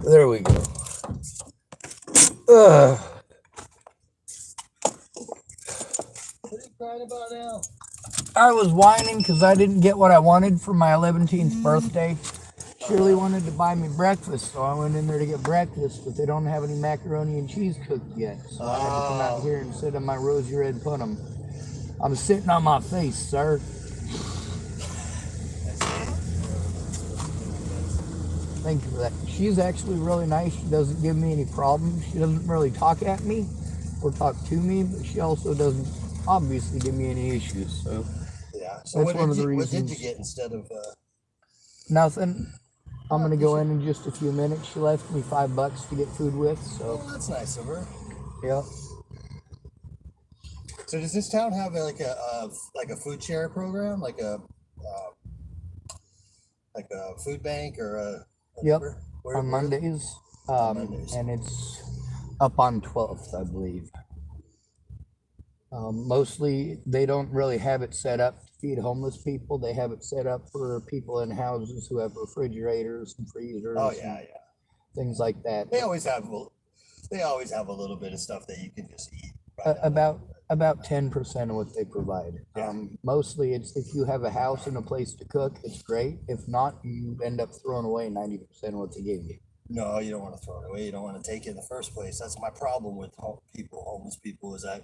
There we go. What are you crying about now? I was whining because I didn't get what I wanted for my 11th birthday. Shirley wanted to buy me breakfast, so I went in there to get breakfast, but they don't have any macaroni and cheese cooked yet. So I had to come out here and sit on my rosy red pudding. I'm sitting on my face, sir. Thank you for that. She's actually really nice. She doesn't give me any problems. She doesn't really talk at me or talk to me, but she also doesn't obviously give me any issues. So Yeah. So that's one of the reasons. What did you get instead of Nothing. I'm gonna go in just a few minutes. She left me $5 to get food with, so Oh, that's nice of her. yeah. So does this town have like a food share program, like a food bank or a Yep. whatever? On Mondays. Mondays. And it's up on 12th, I believe. Mostly, they don't really have it set up to feed homeless people. They have it set up for people in houses who have refrigerators and freezers. Oh and yeah. things like that. They always have a little bit of stuff that you can just eat. Right About 10% of what they provide. Yeah. Mostly, it's if you have a house and a place to cook, it's great. If not, you end up throwing away 90% of what they gave you. No, you don't want to throw it away. You don't want to take it in the first place. That's my problem with homeless people is that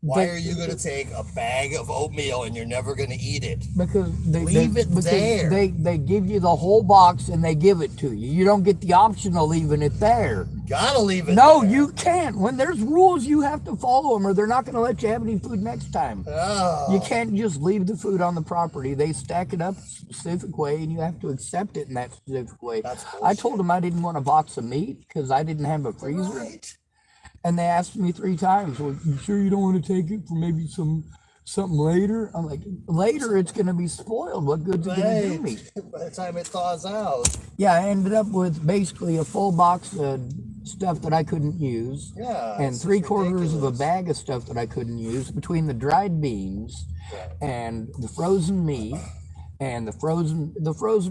why are you going to take a bag of oatmeal and you're never going to eat it? Because Leave it there. They give you the whole box and they give it to you. You don't get the option of leaving it there. Gotta leave it No, there. you can't. When there's rules, you have to follow them, or they're not going to let you have any food next time. Oh. You can't just leave the food on the property. They stack it up a specific way, and you have to accept it in that specific way. That's I told them I didn't want a box of meat because I didn't have a freezer. Right. And they asked me 3 times, well, you sure you don't want to take it for maybe something later? I'm like, later it's going to be spoiled. What good's it going to do me? By the time it thaws out. Yeah, I ended up with basically a full box of stuff that I couldn't use. Yeah. And it's 3/4 of a ridiculous. bag of stuff that I couldn't use between the dried beans and the frozen meat and the frozen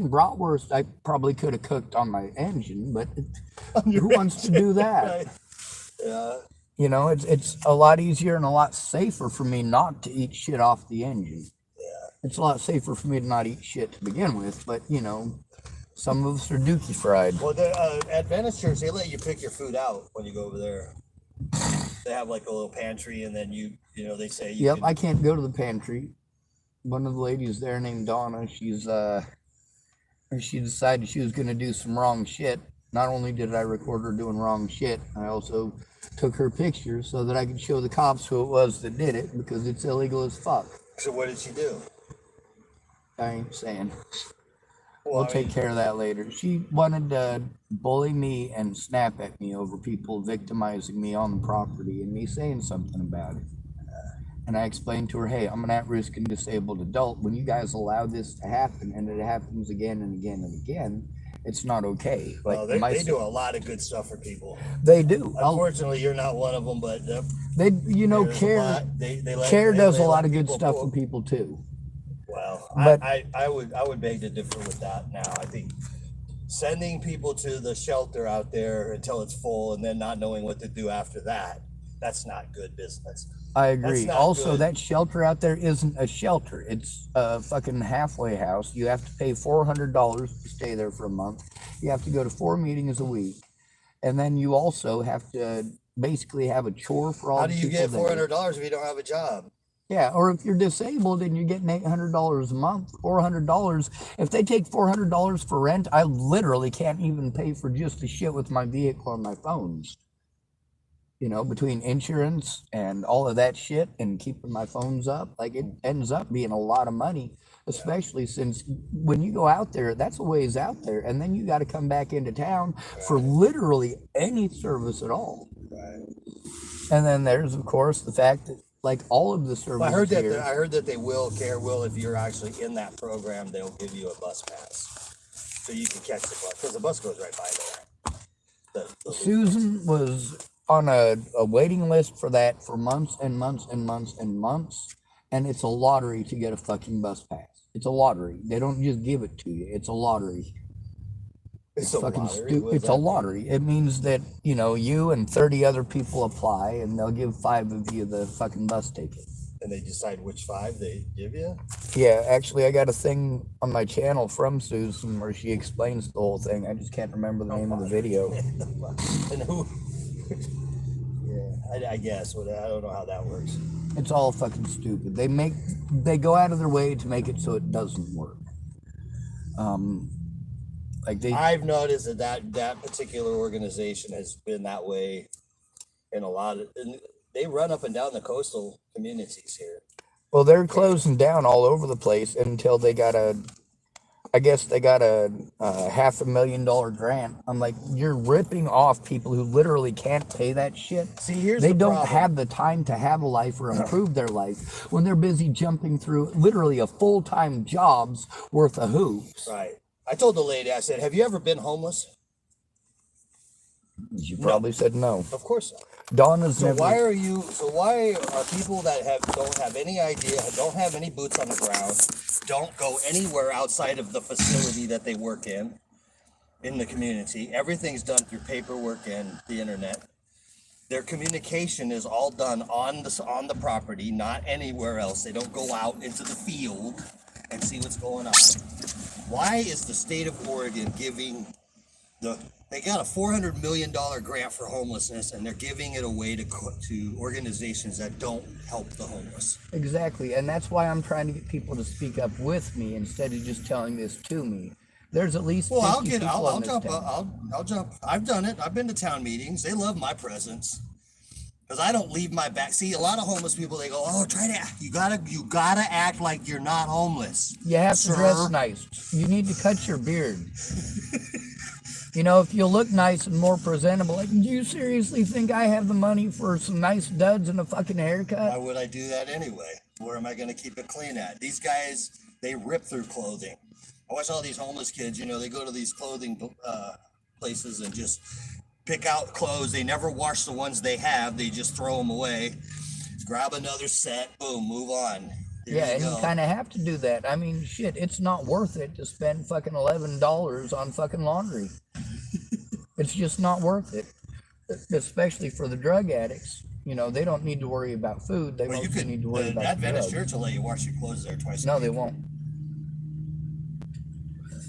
bratwurst. I probably could have cooked on my engine, but who wants to do that? Right. Yeah. You know, it's a lot easier and a lot safer for me not to eat shit off the engine. Yeah. It's a lot safer for me to not eat shit to begin with, but you know, some of us are dookie fried. Well, the Adventist Church, they let you pick your food out when you go over there. They have like a little pantry, and then they say you Yep, can, I can't go to the pantry. One of the ladies there named Donna, she decided she was gonna do some wrong shit. Not only did I record her doing wrong shit, I also took her picture so that I could show the cops who it was that did it, because it's illegal as fuck. So what did she do? I ain't saying. Well, We'll I take mean, care of that later. She wanted to bully me and snap at me over people victimizing me on the property and me saying something about it. And I explained to her, hey, I'm an at-risk and disabled adult. When you guys allow this to happen and it happens again and again and again, it's not okay. Like well, they do a lot of good stuff for people. They do. Unfortunately, you're not one of them, but They, you know, there's a CARE, lot. CARE does a let lot of good people stuff pull- for people too. Well, But- I would beg to differ with that now. I think sending people to the shelter out there until it's full and then not knowing what to do after that, that's not good business. I agree. not Also, good. that shelter out there isn't a shelter. It's a fucking halfway house. You have to pay $400 to stay there for a month. You have to go to 4 meetings a week. And then you also have to basically have a chore for all How the do you people get there. $400 if you don't have a job? Yeah, or if you're disabled and you're getting $800 a month, $400. If they take $400 for rent, I literally can't even pay for just the shit with my vehicle and my phones. You know, between insurance and all of that shit and keeping my phones up, like it ends up being a lot of money, especially since when you go out there, that's a ways out there. And then you got to come back into town for literally any service at all. Right. And then there's, of course, the fact that like all of the services Well, I heard that here, I heard that CARE will, if you're actually in that program, they'll give you a bus pass, so you can catch the bus because the bus goes right by there. The Susan was on a waiting list for that for months and months and months and months. And it's a lottery to get a fucking bus pass. It's a lottery. They don't just give it to you. It's a lottery. It's a fucking lottery. stupid. What does It's a that mean? lottery. It means that, you know, you and 30 other people apply and they'll give 5 of you the fucking bus ticket. And they decide which 5 they give you. Yeah, actually, I got a thing on my channel from Susan where she explains the whole thing. I just can't remember the name of the video. And who? Yeah, I guess. But I don't know how that works. It's all fucking stupid. They go out of their way to make it so it doesn't work. I've noticed that particular organization has been that way in a lot of. And they run up and down the coastal communities here. Well, they're closing down all over the place until they got a I guess they got a $500,000 grant. I'm like, you're ripping off people who literally can't pay that shit. See, here's They the don't problem. have the time to have a life or improve their life when they're busy jumping through literally a full-time job's worth of hoops. Right. I told the lady, I said, have you ever been homeless? She probably said no. Of course not. Donna's So never. why are people that don't have any idea, don't have any boots on the ground, don't go anywhere outside of the facility that they work in the community? Everything's done through paperwork and the internet. Their communication is all done on the property, not anywhere else. They don't go out into the field and see what's going on. Why is the state of Oregon giving they got a $400 million grant for homelessness, and they're giving it away to organizations that don't help the homeless? Exactly, and that's why I'm trying to get people to speak up with me instead of just telling this to me. There's at least 50 people I'll on this jump. town. I'll jump. I've done it. I've been to town meetings. They love my presence because I don't leave my back. See, a lot of homeless people, they go, "Oh, you gotta act like you're not homeless. You have to sir." dress nice. You need to cut your beard. You know, if you look nice and more presentable, like, do you seriously think I have the money for some nice duds and a fucking Why haircut? would I do that anyway? Where am I going to keep it clean at? These guys, they rip through clothing. I watch all these homeless kids, they go to these clothing places and just pick out clothes. They never wash the ones they have. They just throw them away. Grab another set, boom, move on. Yeah, and you kind of have to do that. I mean, shit, it's not worth it to spend fucking $11 on fucking laundry. It's just not worth it, especially for the drug addicts. They don't need to worry about food. They mostly need to worry about Adventist drugs. Church will let you wash your clothes there twice a No, week. they won't.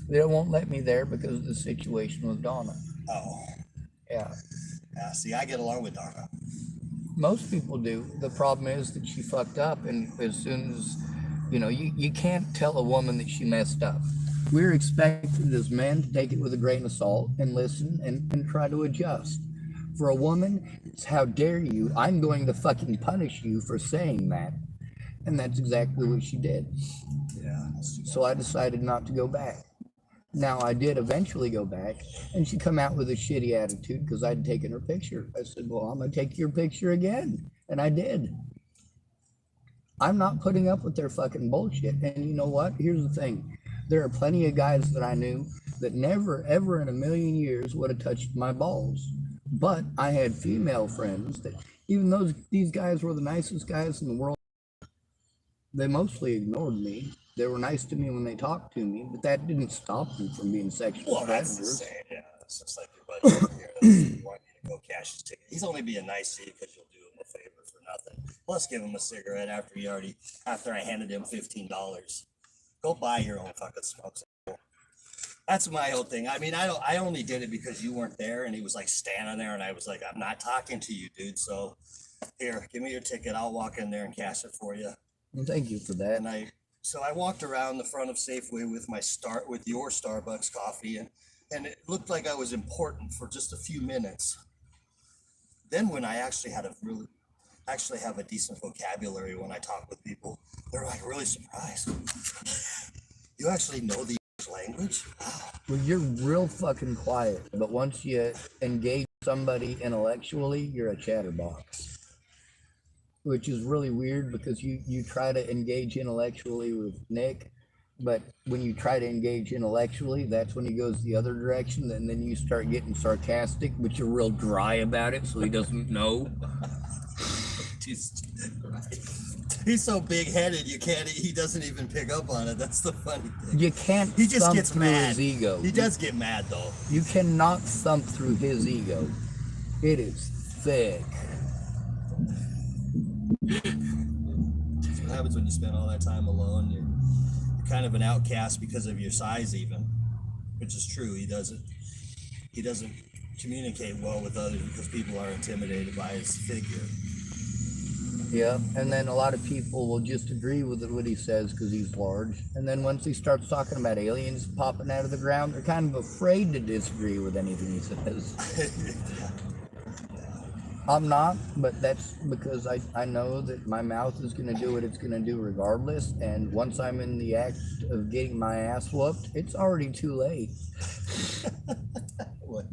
They won't let me there because of the situation with Donna. Oh, Yeah. yeah. See, I get along with Donna. Most people do. The problem is that she fucked up, and as soon as, you can't tell a woman that she messed up. We're expected as men to take it with a grain of salt and listen and try to adjust. For a woman, it's how dare you, I'm going to fucking punish you for saying that. And that's exactly what she did. Yeah. So I decided not to go back. Now, I did eventually go back, and she come out with a shitty attitude because I'd taken her picture. I said, well, I'm going to take your picture again. And I did. I'm not putting up with their fucking bullshit. And you know what? Here's the thing. There are plenty of guys that I knew that never, ever in a million years would have touched my balls. But I had female friends that, even though these guys were the nicest guys in the world, they mostly ignored me. They were nice to me when they talked to me, but that didn't stop them from being sexual That's the predators. same. Yeah, it's just like your buddy over here that's wanting you to go cash his ticket. He's only being nice to you because you'll do him a favor for nothing. Plus, give him a cigarette after I handed him $15. Go buy your own fucking smokes. That's my whole thing. I mean, I only did it because you weren't there, and he was like standing there, and I was like, I'm not talking to you, dude. So here, give me your ticket. I'll walk in there and cash it for you. Well, thank you for that. And so I walked around the front of Safeway with your Starbucks coffee, and it looked like I was important for just a few minutes. Then when I actually have a decent vocabulary when I talk with people, they're like really surprised. You actually know the language? Wow. Well, you're real fucking quiet, but once you engage somebody intellectually, you're a chatterbox. Which is really weird because you try to engage intellectually with Nick, but when you try to engage intellectually, that's when he goes the other direction, and then you start getting sarcastic, but you're real dry about it, so he doesn't know. He's so big-headed, he doesn't even pick up on it. That's the funny thing. You can't He just thump gets through mad. his ego. He does get mad, though. You cannot thump through his ego. It is thick. That's what happens when you spend all that time alone. You're kind of an outcast because of your size, even, which is true. He doesn't communicate well with others because people are intimidated by his figure. Yeah, and then a lot of people will just agree with what he says because he's large. And then once he starts talking about aliens popping out of the ground, they're kind of afraid to disagree with anything he says. I'm not, but that's because I know that my mouth is going to do what it's going to do regardless. And once I'm in the act of getting my ass whooped, it's already too late. Well,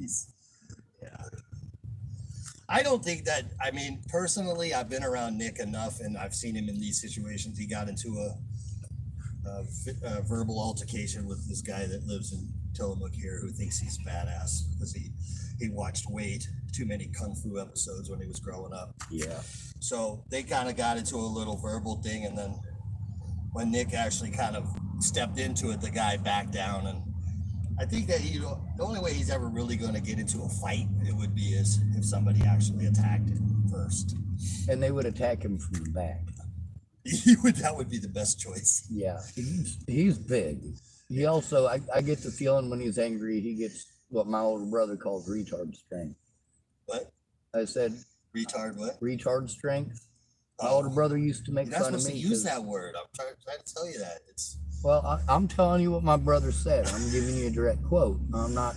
yeah. I don't think that, I mean, personally, I've been around Nick enough and I've seen him in these situations. He got into a verbal altercation with this guy that lives in Tillamook here who thinks he's badass because he watched way too many kung fu episodes when he was growing up. Yeah. So they kind of got into a little verbal thing, and then when Nick actually kind of stepped into it, the guy backed down. And I think that the only way he's ever really going to get into a fight, it would be is if somebody actually attacked him first. And they would attack him from the back. That would be the best choice. Yeah, he's big. He also, I get the feeling when he's angry, he gets what my older brother calls retard strength. What? I said retard what? Retard strength. My older brother used to make You're fun not of supposed me. to use that word. I'm trying to tell you that. Well, I'm telling you what my brother said. I'm giving you a direct quote. I'm not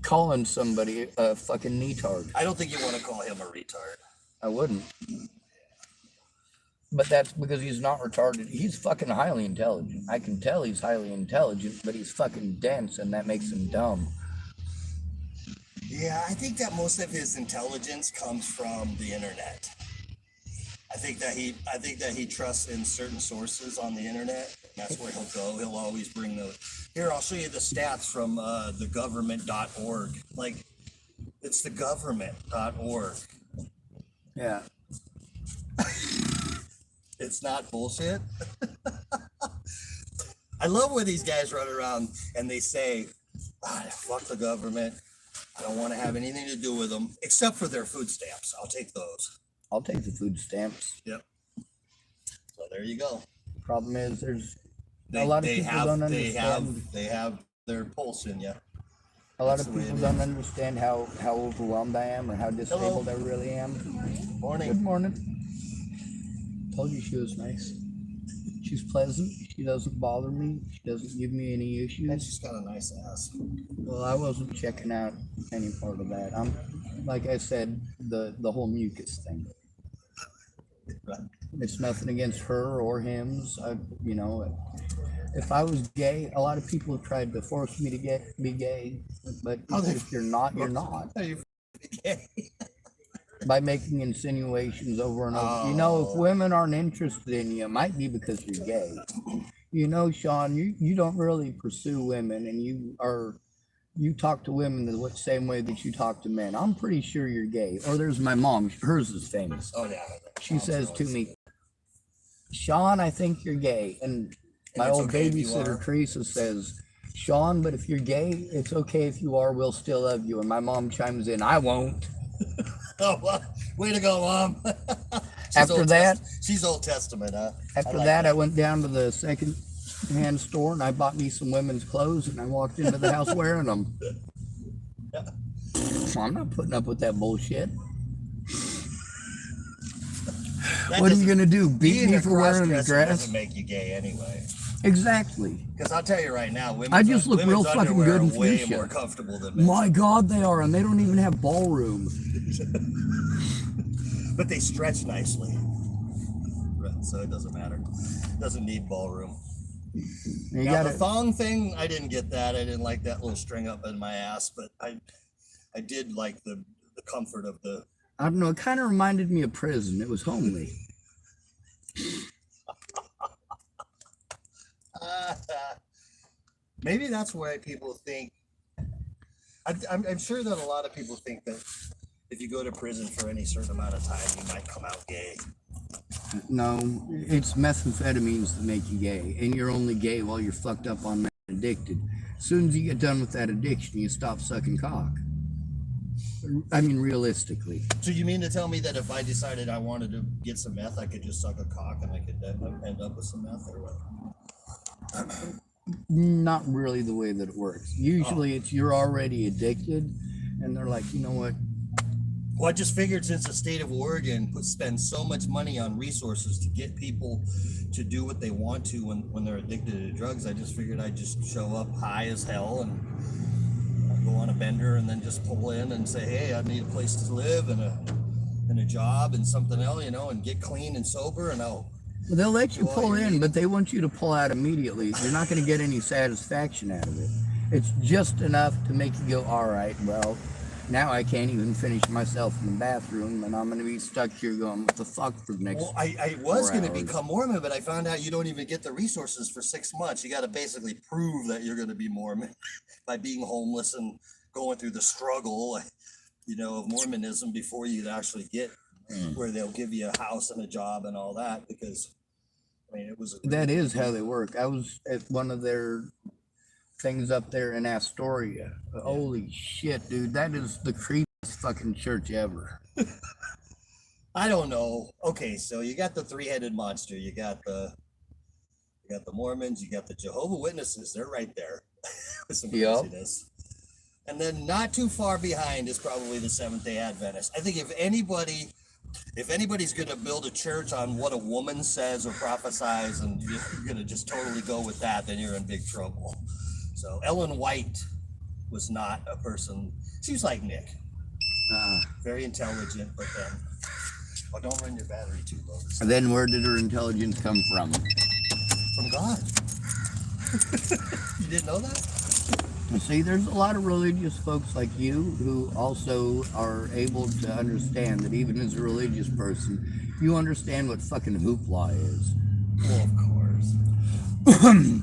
calling somebody a fucking retard. I don't think you want to call him a retard. I wouldn't. But that's because he's not retarded. He's fucking highly intelligent. I can tell he's highly intelligent, but he's fucking dense, and that makes him dumb. Yeah, I think that most of his intelligence comes from the internet. I think that he trusts in certain sources on the internet. That's where he'll go. He'll always bring here, I'll show you the stats from thegovernment.org. Like, it's thegovernment.org. Yeah. It's not bullshit. I love when these guys run around and they say, fuck the government. I don't want to have anything to do with them, except for their food stamps. I'll take those. I'll take the food stamps. Yep. So there you go. Problem is, there's a lot of people don't understand. They have their pulse in you. A lot of people don't understand how overwhelmed I am or how disabled I really am. Morning. Good morning. Told you she was nice. She's pleasant. She doesn't bother me. She doesn't give me any issues. And she's got a nice ass. Well, I wasn't checking out any part of that. I'm, like I said, the whole mucus thing. Right. It's nothing against her or him. You know, if I was gay, a lot of people have tried to force me to be gay. But if you're not, you're not. How you gay? By making insinuations over and over. Oh. You know, if women aren't interested in you, it might be because you're gay. You know, Sean, you don't really pursue women, and you talk to women the same way that you talk to men. I'm pretty sure you're gay. Or there's my mom. Hers is famous. Oh, yeah. She says to me, Sean, I think you're gay. And my old babysitter, Teresa, says, Sean, but if you're gay, it's okay if you are. We'll still love you. And my mom chimes in, I won't. Oh, well, way to go, Mom. After that, she's Old Testament, huh? After that, I went down to the second-hand store and I bought me some women's clothes and I walked into the house wearing them. I'm not putting up with that bullshit. What are you gonna do? Beat me for wearing a dress? Doesn't make you gay anyway. Exactly. Because I'll tell you right now, I just look real fucking good in way fuchsia. More comfortable than men. My God, they are, and they don't even have ballroom. But they stretch nicely, so it doesn't matter. Doesn't need ballroom. Now, the thong thing, I didn't get that. I didn't like that little string up in my ass, but I did like the comfort of the. I don't know. It kind of reminded me of prison. It was homely. Maybe that's why people think. I'm sure that a lot of people think that if you go to prison for any certain amount of time, you might come out gay. No, it's methamphetamines that make you gay, and you're only gay while you're fucked up on meth and addicted. As soon as you get done with that addiction, you stop sucking cock. I mean, realistically. So you mean to tell me that if I decided I wanted to get some meth, I could just suck a cock and I could end up with some meth, or what? Not really the way that it works. Usually it's you're already addicted, and they're like, you know what? Well, I just figured since the state of Oregon spends so much money on resources to get people to do what they want to when they're addicted to drugs, I just figured I'd just show up high as hell and go on a bender and then just pull in and say, hey, I need a place to live and a job and something else, you know, and get clean and sober, and I'll. Well, they'll let you do all pull you in, need. but they want you to pull out immediately. You're not going to get any satisfaction out of it. It's just enough to make you go, all right, well, now I can't even finish myself in the bathroom, and I'm going to be stuck here going, what the fuck for the next Well, I was 4 going to hours. become Mormon, but I found out you don't even get the resources for 6 months. You got to basically prove that you're going to be Mormon by being homeless and going through the struggle, you know, of Mormonism before you actually get where they'll give you a house and a job and all that. Because I mean, it was That is how they work. I was at one of their things up there in Astoria. Holy shit, dude. That is the creepiest fucking church ever. I don't know. Okay, so you got the three-headed monster. You got the Mormons. You got the Jehovah's Witnesses. They're right there with some Yep. craziness. And then not too far behind is probably the Seventh-day Adventist. I think if anybody's going to build a church on what a woman says or prophesies, and you're going to just totally go with that, then you're in big trouble. So Ellen White was not a person. She was like Nick, very intelligent, but then, oh, don't run your battery too low. And then where did her intelligence come from? From God. You didn't know that? You see, there's a lot of religious folks like you who also are able to understand that even as a religious person, you understand what fucking hoopla is. Well, of course.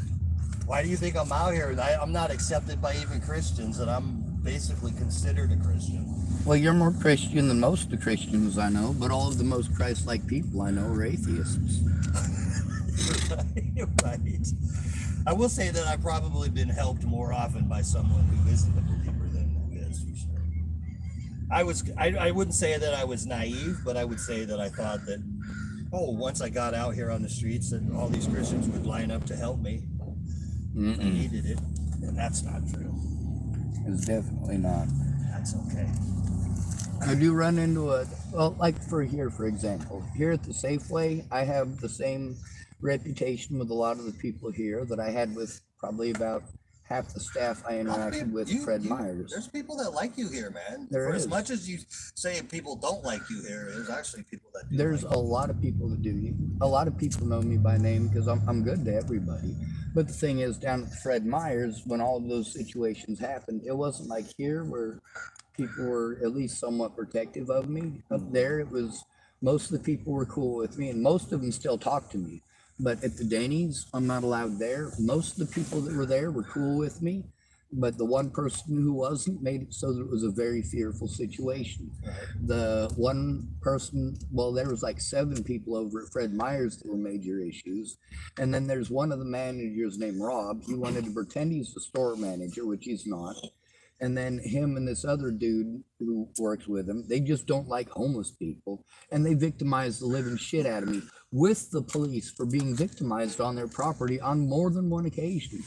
Why do you think I'm out here? I'm not accepted by even Christians, and I'm basically considered a Christian. Well, you're more Christian than most of the Christians I know, but all of the most Christ-like people I know are atheists. Right. I will say that I've probably been helped more often by someone who isn't a believer than who is, for sure. I wouldn't say that I was naive, but I would say that I thought that, once I got out here on the streets, that all these Christians would line up to help me. If I needed it, and that's not true. It's definitely not. That's okay. I do run into like for example, here at the Safeway, I have the same reputation with a lot of the people here that I had with probably about half the staff I interacted with Fred Myers. There's people that like you here, man. There For is. as much as you say people don't like you here, there's actually people that do. There's like a lot of people that do. A lot of people know me by name because I'm good to everybody. But the thing is, down at Fred Myers, when all of those situations happened, it wasn't like here where people were at least somewhat protective of me. Up there, it was most of the people were cool with me, and most of them still talk to me. But at the Denny's, I'm not allowed there. Most of the people that were there were cool with me, but the one person who wasn't made it so that it was a very fearful situation. The one person, well, there was like 7 people over at Fred Myers that were major issues. And then there's one of the managers named Rob. He wanted to pretend he's the store manager, which he's not. And then him and this other dude who works with him, they just don't like homeless people. And they victimize the living shit out of me with the police for being victimized on their property on more than one occasion.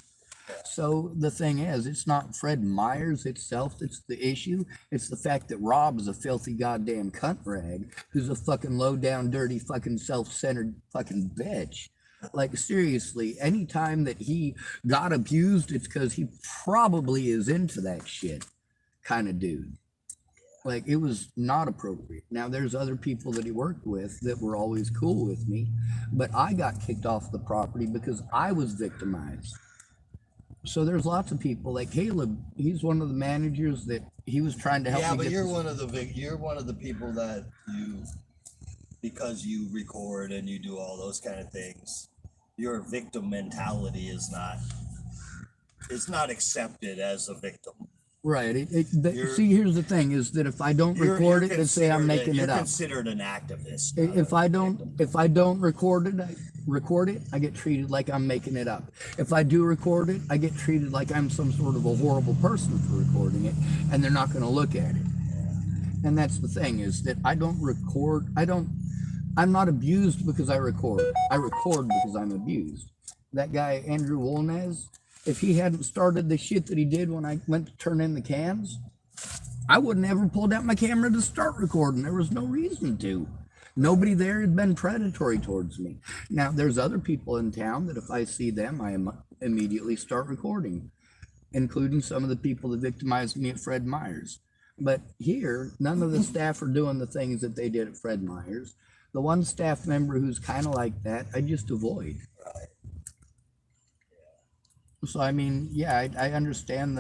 So the thing is, it's not Fred Myers itself that's the issue. It's the fact that Rob is a filthy goddamn cunt rag who's a fucking low down, dirty, fucking self-centered fucking bitch. Like, seriously, anytime that he got abused, it's because he probably is into that shit kind of dude. Like, it was not appropriate. Now, there's other people that he worked with that were always cool with me, but I got kicked off the property because I was victimized. So there's lots of people like Caleb. He's one of the managers that he was trying to help me. Yeah, but get you're one of the people that because you record and you do all those kind of things, your victim mentality is not accepted as a victim. Right. See, here's the thing: is that if I don't record it, let's say I'm making it up. You're considered an activist. If I don't record it, I get treated like I'm making it up. If I do record it, I get treated like I'm some sort of a horrible person for recording it, and they're not going to look at it. And that's the thing: is that I don't record. I'm not abused because I record. I record because I'm abused. That guy Andrew Wolnez, if he hadn't started the shit that he did when I went to turn in the cans, I wouldn't ever pulled out my camera to start recording. There was no reason to. Nobody there had been predatory towards me. Now, there's other people in town that if I see them, I immediately start recording. including some of the people that victimized me at Fred Meyer's. But here, none of the staff are doing the things that they did at Fred Meyer's. The one staff member who's kind of like that, I just avoid. Right. So, I mean, yeah, I understand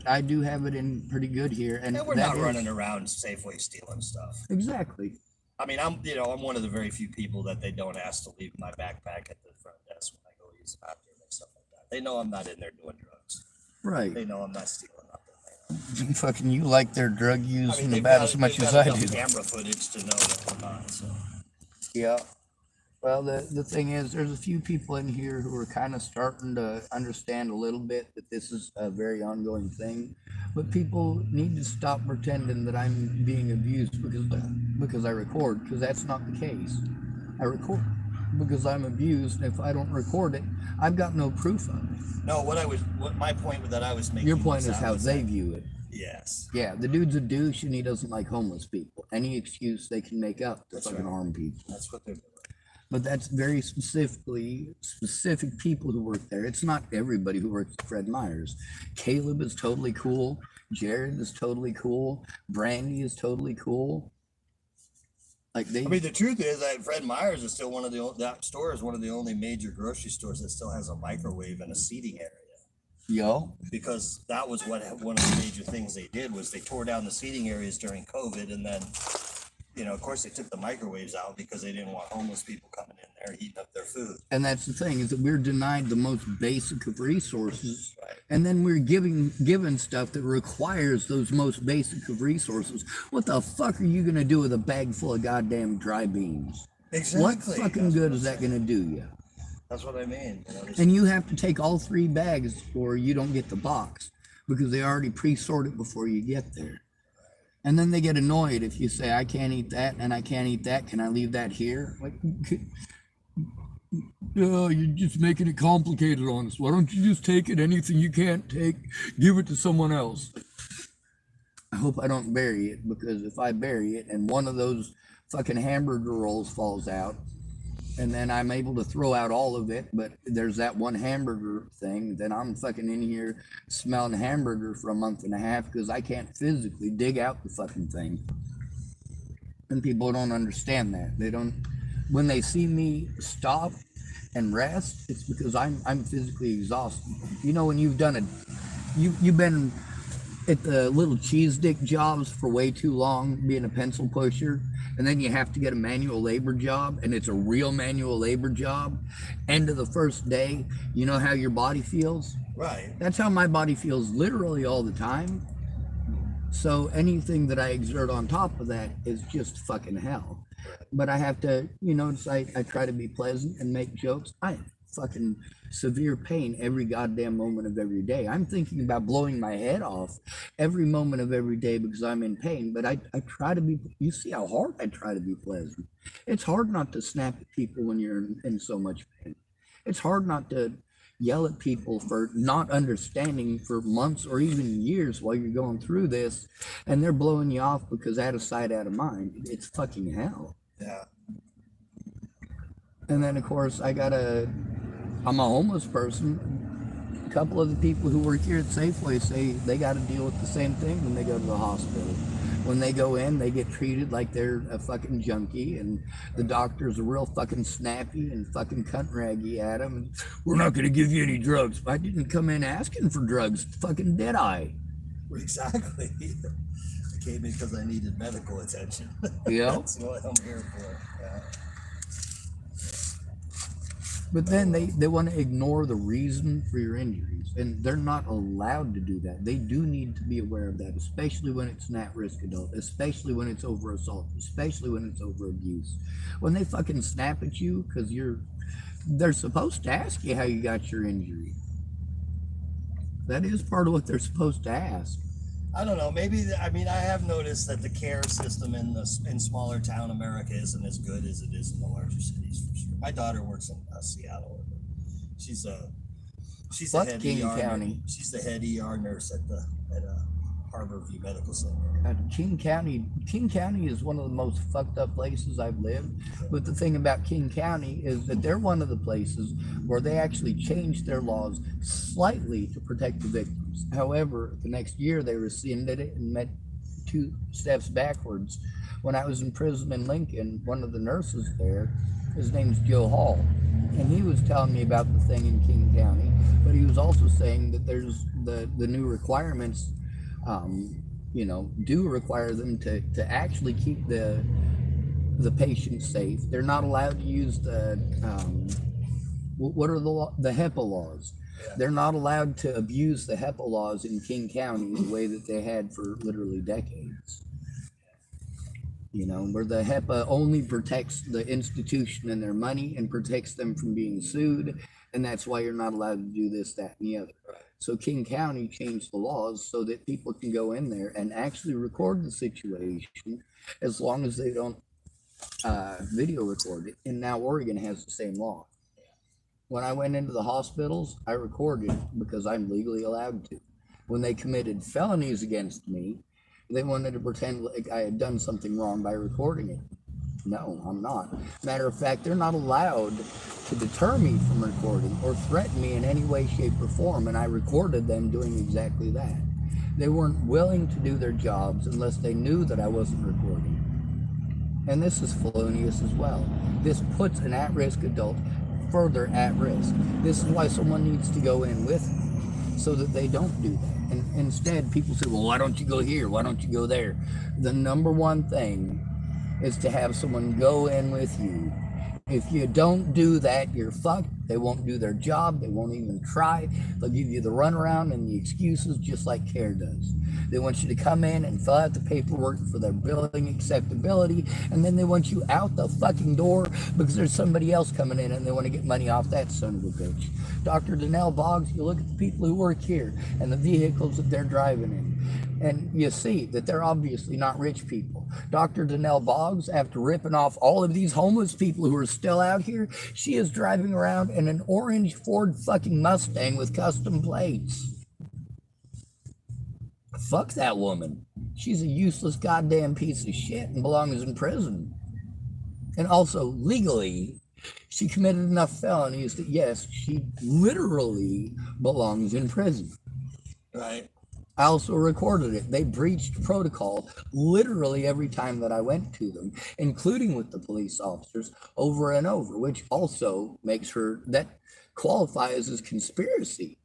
I do have it in pretty good here. And we're not running around Safeway stealing stuff. Exactly. I mean, I'm one of the very few people that they don't ask to leave my backpack at the front desk when I go use the bathroom and stuff like that. They know I'm not in there doing drugs. Right. They know I'm not stealing nothing. Fucking you like their drug use I mean, about as much as I do. Camera footage to know that we're not. So. Yeah. Well, the thing is, there's a few people in here who are kind of starting to understand a little bit that this is a very ongoing thing. But people need to stop pretending that I'm being abused because I record, because that's not the case. I record because I'm abused, and if I don't record it, I've got no proof of it. No, what my point that I was making. Your point is how they view it. Yes. Yeah, the dude's a douche and he doesn't like homeless people. Any excuse they can make up to fucking harm people. That's what they're doing. But that's very specific people who work there. It's not everybody who works at Fred Meyer's. Caleb is totally cool. Jared is totally cool. Brandy is totally cool. I mean, the truth is that Fred Meyer's is still that store is one of the only major grocery stores that still has a microwave and a seating area. Yo. Because that was one of the major things they did was they tore down the seating areas during COVID, and then, of course they took the microwaves out because they didn't want homeless people coming in there heating up their food. And that's the thing, is that we're denied the most basic of resources, right. And then we're given stuff that requires those most basic of resources. What the fuck are you gonna do with a bag full of goddamn dry beans? Exactly. What fucking good is that gonna do you? That's what I mean. And you have to take all 3 bags or you don't get the box because they already pre-sort it before you get there. And then they get annoyed if you say, I can't eat that and I can't eat that. Can I leave that here? Like, you're just making it complicated on us. Why don't you just take it? Anything you can't take, give it to someone else. I hope I don't bury it, because if I bury it and one of those fucking hamburger rolls falls out, and then I'm able to throw out all of it, but there's that one hamburger thing, then I'm fucking in here smelling hamburger for a month and a half because I can't physically dig out the fucking thing. And people don't understand that. They don't, when they see me stop and rest, it's because I'm physically exhausted. When you've done it, you've been at the little cheese dick jobs for way too long, being a pencil pusher, and then you have to get a manual labor job, and it's a real manual labor job. End of the first day, you know how your body feels? Right. That's how my body feels literally all the time. So anything that I exert on top of that is just fucking hell. But I have to, I try to be pleasant and make jokes. I am fucking severe pain every goddamn moment of every day. I'm thinking about blowing my head off every moment of every day because I'm in pain. But I try to be, you see how hard I try to be pleasant. It's hard not to snap at people when you're in so much pain. It's hard not to yell at people for not understanding for months or even years while you're going through this, and they're blowing you off because out of sight, out of mind. It's fucking hell. Yeah. And then of course I'm a homeless person. A couple of the people who work here at Safeway say they got to deal with the same thing when they go to the hospital. When they go in, they get treated like they're a fucking junkie, and the doctors are real fucking snappy and fucking cunt raggy at them. And, we're not going to give you any drugs. I didn't come in asking for drugs. Fucking did I? Exactly. I came in because I needed medical attention. Yeah. That's what I'm here for. Yeah. But then they want to ignore the reason for your injuries, and they're not allowed to do that. They do need to be aware of that, especially when it's an at-risk adult, especially when it's over assault, especially when it's over abuse. When they fucking snap at you because they're supposed to ask you how you got your injury. That is part of what they're supposed to ask. I don't know. Maybe, I have noticed that the care system in smaller town America isn't as good as it is in the larger cities, for sure. My daughter works in Seattle. She's the head King ER County. She's the head ER nurse at Harborview Medical Center. King County is one of the most fucked up places I've lived. But the thing about King County is that they're one of the places where they actually changed their laws slightly to protect the victims. However, the next year they rescinded it and went 2 steps backwards. When I was in prison in Lincoln, one of the nurses there, his name's Joe Hall, and he was telling me about the thing in King County, but he was also saying that there's the new requirements, do require them to actually keep the patient safe. They're not allowed to use the what are the HIPAA laws. Yeah. They're not allowed to abuse the HIPAA laws in King County the way that they had for literally decades. Where the HIPAA only protects the institution and their money and protects them from being sued, and that's why you're not allowed to do this, that, and the other. Right. So King County changed the laws so that people can go in there and actually record the situation as long as they don't video record it. And now Oregon has the same law. When I went into the hospitals, I recorded because I'm legally allowed to. When they committed felonies against me, they wanted to pretend like I had done something wrong by recording it. No, I'm not. Matter of fact, they're not allowed to deter me from recording or threaten me in any way, shape, or form, and I recorded them doing exactly that. They weren't willing to do their jobs unless they knew that I wasn't recording. And this is felonious as well. This puts an at-risk adult further at risk. This is why someone needs to go in with me, so that they don't do that. And instead, people say, well, why don't you go here? Why don't you go there? The number one thing is to have someone go in with you. If you don't do that, you're fucked. They won't do their job. They won't even try. They'll give you the runaround and the excuses just like CARE does. They want you to come in and fill out the paperwork for their billing acceptability, and then they want you out the fucking door because there's somebody else coming in and they want to get money off that son of a bitch. Dr. Danelle Boggs, you look at the people who work here and the vehicles that they're driving in, and you see that they're obviously not rich people. Dr. Danelle Boggs, after ripping off all of these homeless people who are still out here, she is driving around in an orange Ford fucking Mustang with custom plates. Fuck that woman. She's a useless goddamn piece of shit and belongs in prison. And also, legally, she committed enough felonies that, yes, she literally belongs in prison. Right. I also recorded it. They breached protocol literally every time that I went to them, including with the police officers over and over, which also makes her, that qualifies as conspiracy.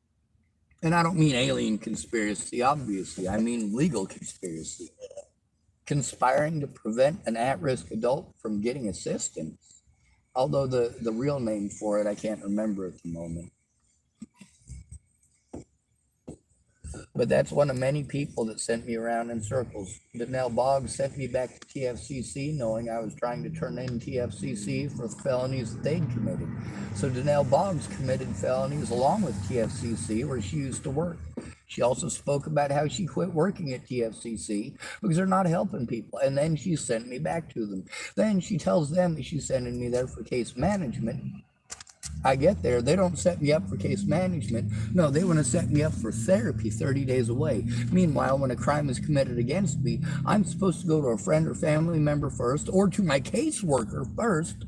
And I don't mean alien conspiracy, obviously. I mean legal conspiracy. Conspiring to prevent an at-risk adult from getting assistance. Although the real name for it, I can't remember at the moment. But that's one of many people that sent me around in circles. Danelle Boggs sent me back to TFCC knowing I was trying to turn in TFCC for felonies that they'd committed. So Danelle Boggs committed felonies along with TFCC where she used to work. She also spoke about how she quit working at TFCC because they're not helping people. And then she sent me back to them. Then she tells them that she's sending me there for case management. I get there, they don't set me up for case management. No, they want to set me up for therapy 30 days away. Meanwhile, when a crime is committed against me, I'm supposed to go to a friend or family member first, or to my caseworker first,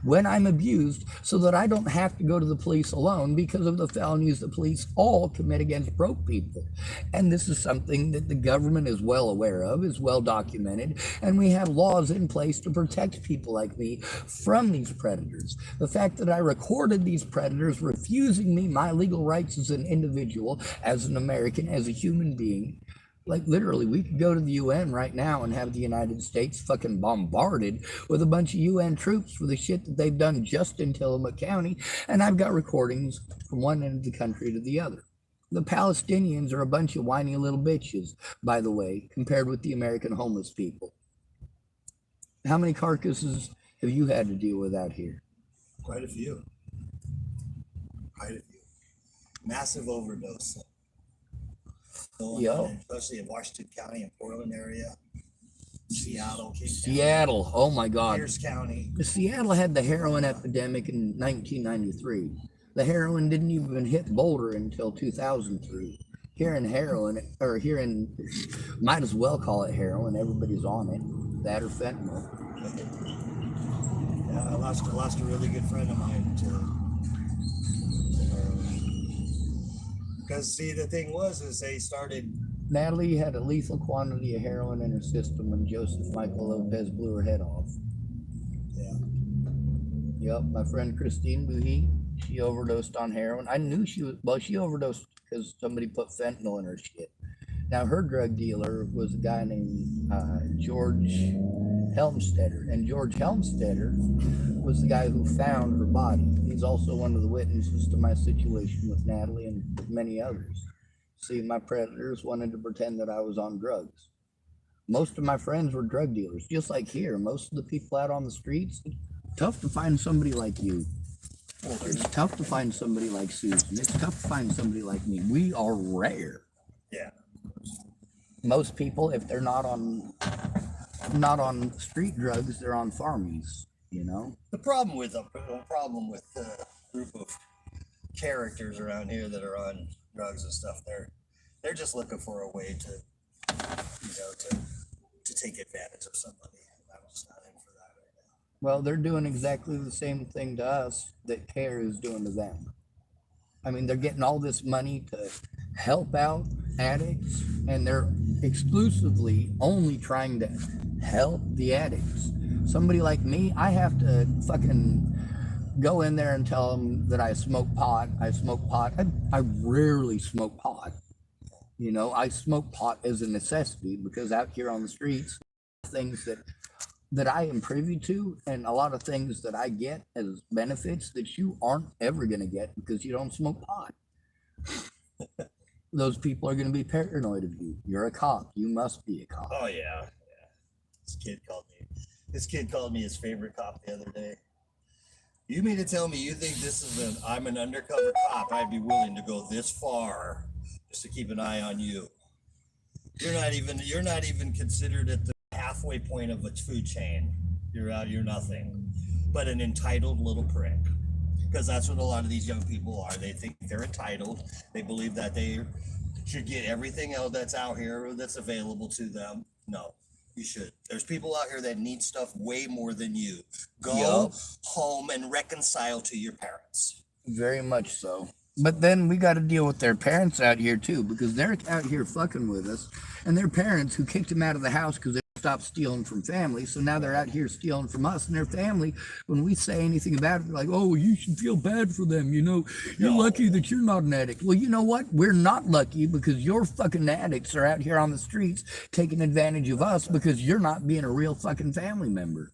when I'm abused, so that I don't have to go to the police alone because of the felonies the police all commit against broke people. And this is something that the government is well aware of, is well documented, and we have laws in place to protect people like me from these predators. The fact that I recorded these predators refusing me my legal rights as an individual, as an American, as a human being. Like literally, we could go to the UN right now and have the United States fucking bombarded with a bunch of UN troops for the shit that they've done just in Tillamook County. And I've got recordings from one end of the country to the other. The Palestinians are a bunch of whiny little bitches, by the way, compared with the American homeless people. How many carcasses have you had to deal with out here? Quite a few. Quite a few. Massive overdose. Yo. Especially in Washington County and Portland area, Seattle, King Seattle, County, oh my God. Pierce County. Seattle had the heroin epidemic in 1993. The heroin didn't even hit Boulder until 2003. hearing heroin, or hearing, might as well call it heroin. Everybody's on it. That or fentanyl. Yeah, I lost a really good friend of mine to. Because see, the thing is they started. Natalie had a lethal quantity of heroin in her system when Joseph Michael Lopez blew her head off. Yeah. Yep, my friend Christine Buhi, she overdosed on heroin. I knew she overdosed because somebody put fentanyl in her shit. Now, her drug dealer was a guy named George Helmstetter, and George Helmstetter was the guy who found her body. He's also one of the witnesses to my situation with Natalie and many others. See, my predators wanted to pretend that I was on drugs. Most of my friends were drug dealers, just like here. Most of the people out on the streets, tough to find somebody like you. It's tough to find somebody like Susan. It's tough to find somebody like me. We are rare. Yeah. Most people, if they're not on street drugs, they're on farmies, you know? The problem with the group of characters around here that are on drugs and stuff, they're just looking for a way to, to take advantage of somebody. I'm just not in for that right now. Well, they're doing exactly the same thing to us that CARE is doing to them. I mean, they're getting all this money to help out addicts, and they're exclusively only trying to help the addicts. Somebody like me, I have to fucking go in there and tell them that I smoke pot. I rarely smoke pot. You know, I smoke pot as a necessity because out here on the streets, things that I am privy to, and a lot of things that I get as benefits that you aren't ever going to get because you don't smoke pot. Those people are going to be paranoid of you. You're a cop. You must be a cop. Oh yeah. This kid called me his favorite cop the other day. You mean to tell me you think I'm an undercover cop? I'd be willing to go this far just to keep an eye on you. You're not even considered at the halfway point of a food chain. You're nothing but an entitled little prick. Because that's what a lot of these young people are. They think they're entitled. They believe that they should get everything else that's out here that's available to them. No, you should. There's people out here that need stuff way more than you. Go home and reconcile to your parents. Very much so. But then we got to deal with their parents out here too, because they're out here fucking with us, and their parents who kicked them out of the house because they stopped stealing from family. So now they're out here stealing from us and their family. When we say anything about it, they're like, oh, you should feel bad for them. You know, you're lucky that you're not an addict. Well, you know what? We're not lucky because your fucking addicts are out here on the streets taking advantage of us because you're not being a real fucking family member.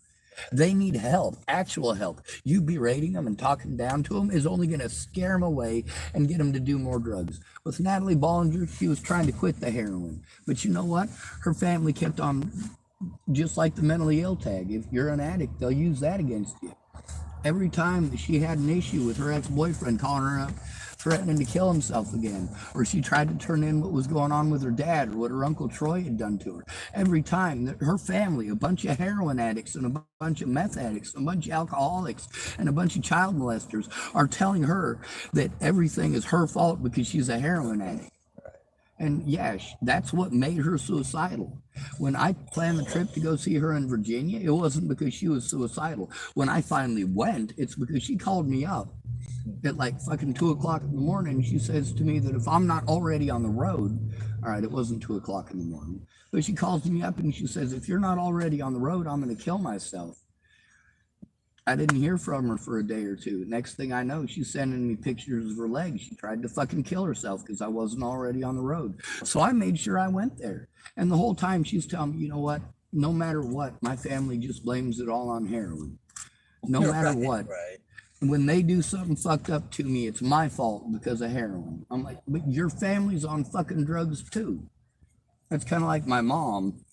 They need help, actual help. You berating them and talking down to them is only going to scare them away and get them to do more drugs. With Natalie Bollinger, she was trying to quit the heroin. But you know what? Her family kept on, just like the mentally ill tag. If you're an addict, they'll use that against you. Every time that she had an issue with her ex-boyfriend calling her up, threatening to kill himself again, or she tried to turn in what was going on with her dad or what her Uncle Troy had done to her. Every time that her family, a bunch of heroin addicts and a bunch of meth addicts, a bunch of alcoholics and a bunch of child molesters are telling her that everything is her fault because she's a heroin addict. And yeah, that's what made her suicidal. When I planned the trip to go see her in Virginia, it wasn't because she was suicidal. When I finally went, it's because she called me up at like fucking 2 o'clock in the morning. She says to me that if I'm not already on the road, all right, it wasn't 2 o'clock in the morning, but she calls me up and she says, if you're not already on the road, I'm going to kill myself. I didn't hear from her for a day or two. Next thing I know, she's sending me pictures of her legs. She tried to fucking kill herself because I wasn't already on the road. So I made sure I went there. And the whole time she's telling me, you know what, no matter what, my family just blames it all on heroin. No matter what. Right. When they do something fucked up to me, it's my fault because of heroin. I'm like, but your family's on fucking drugs too. That's kind of like my mom.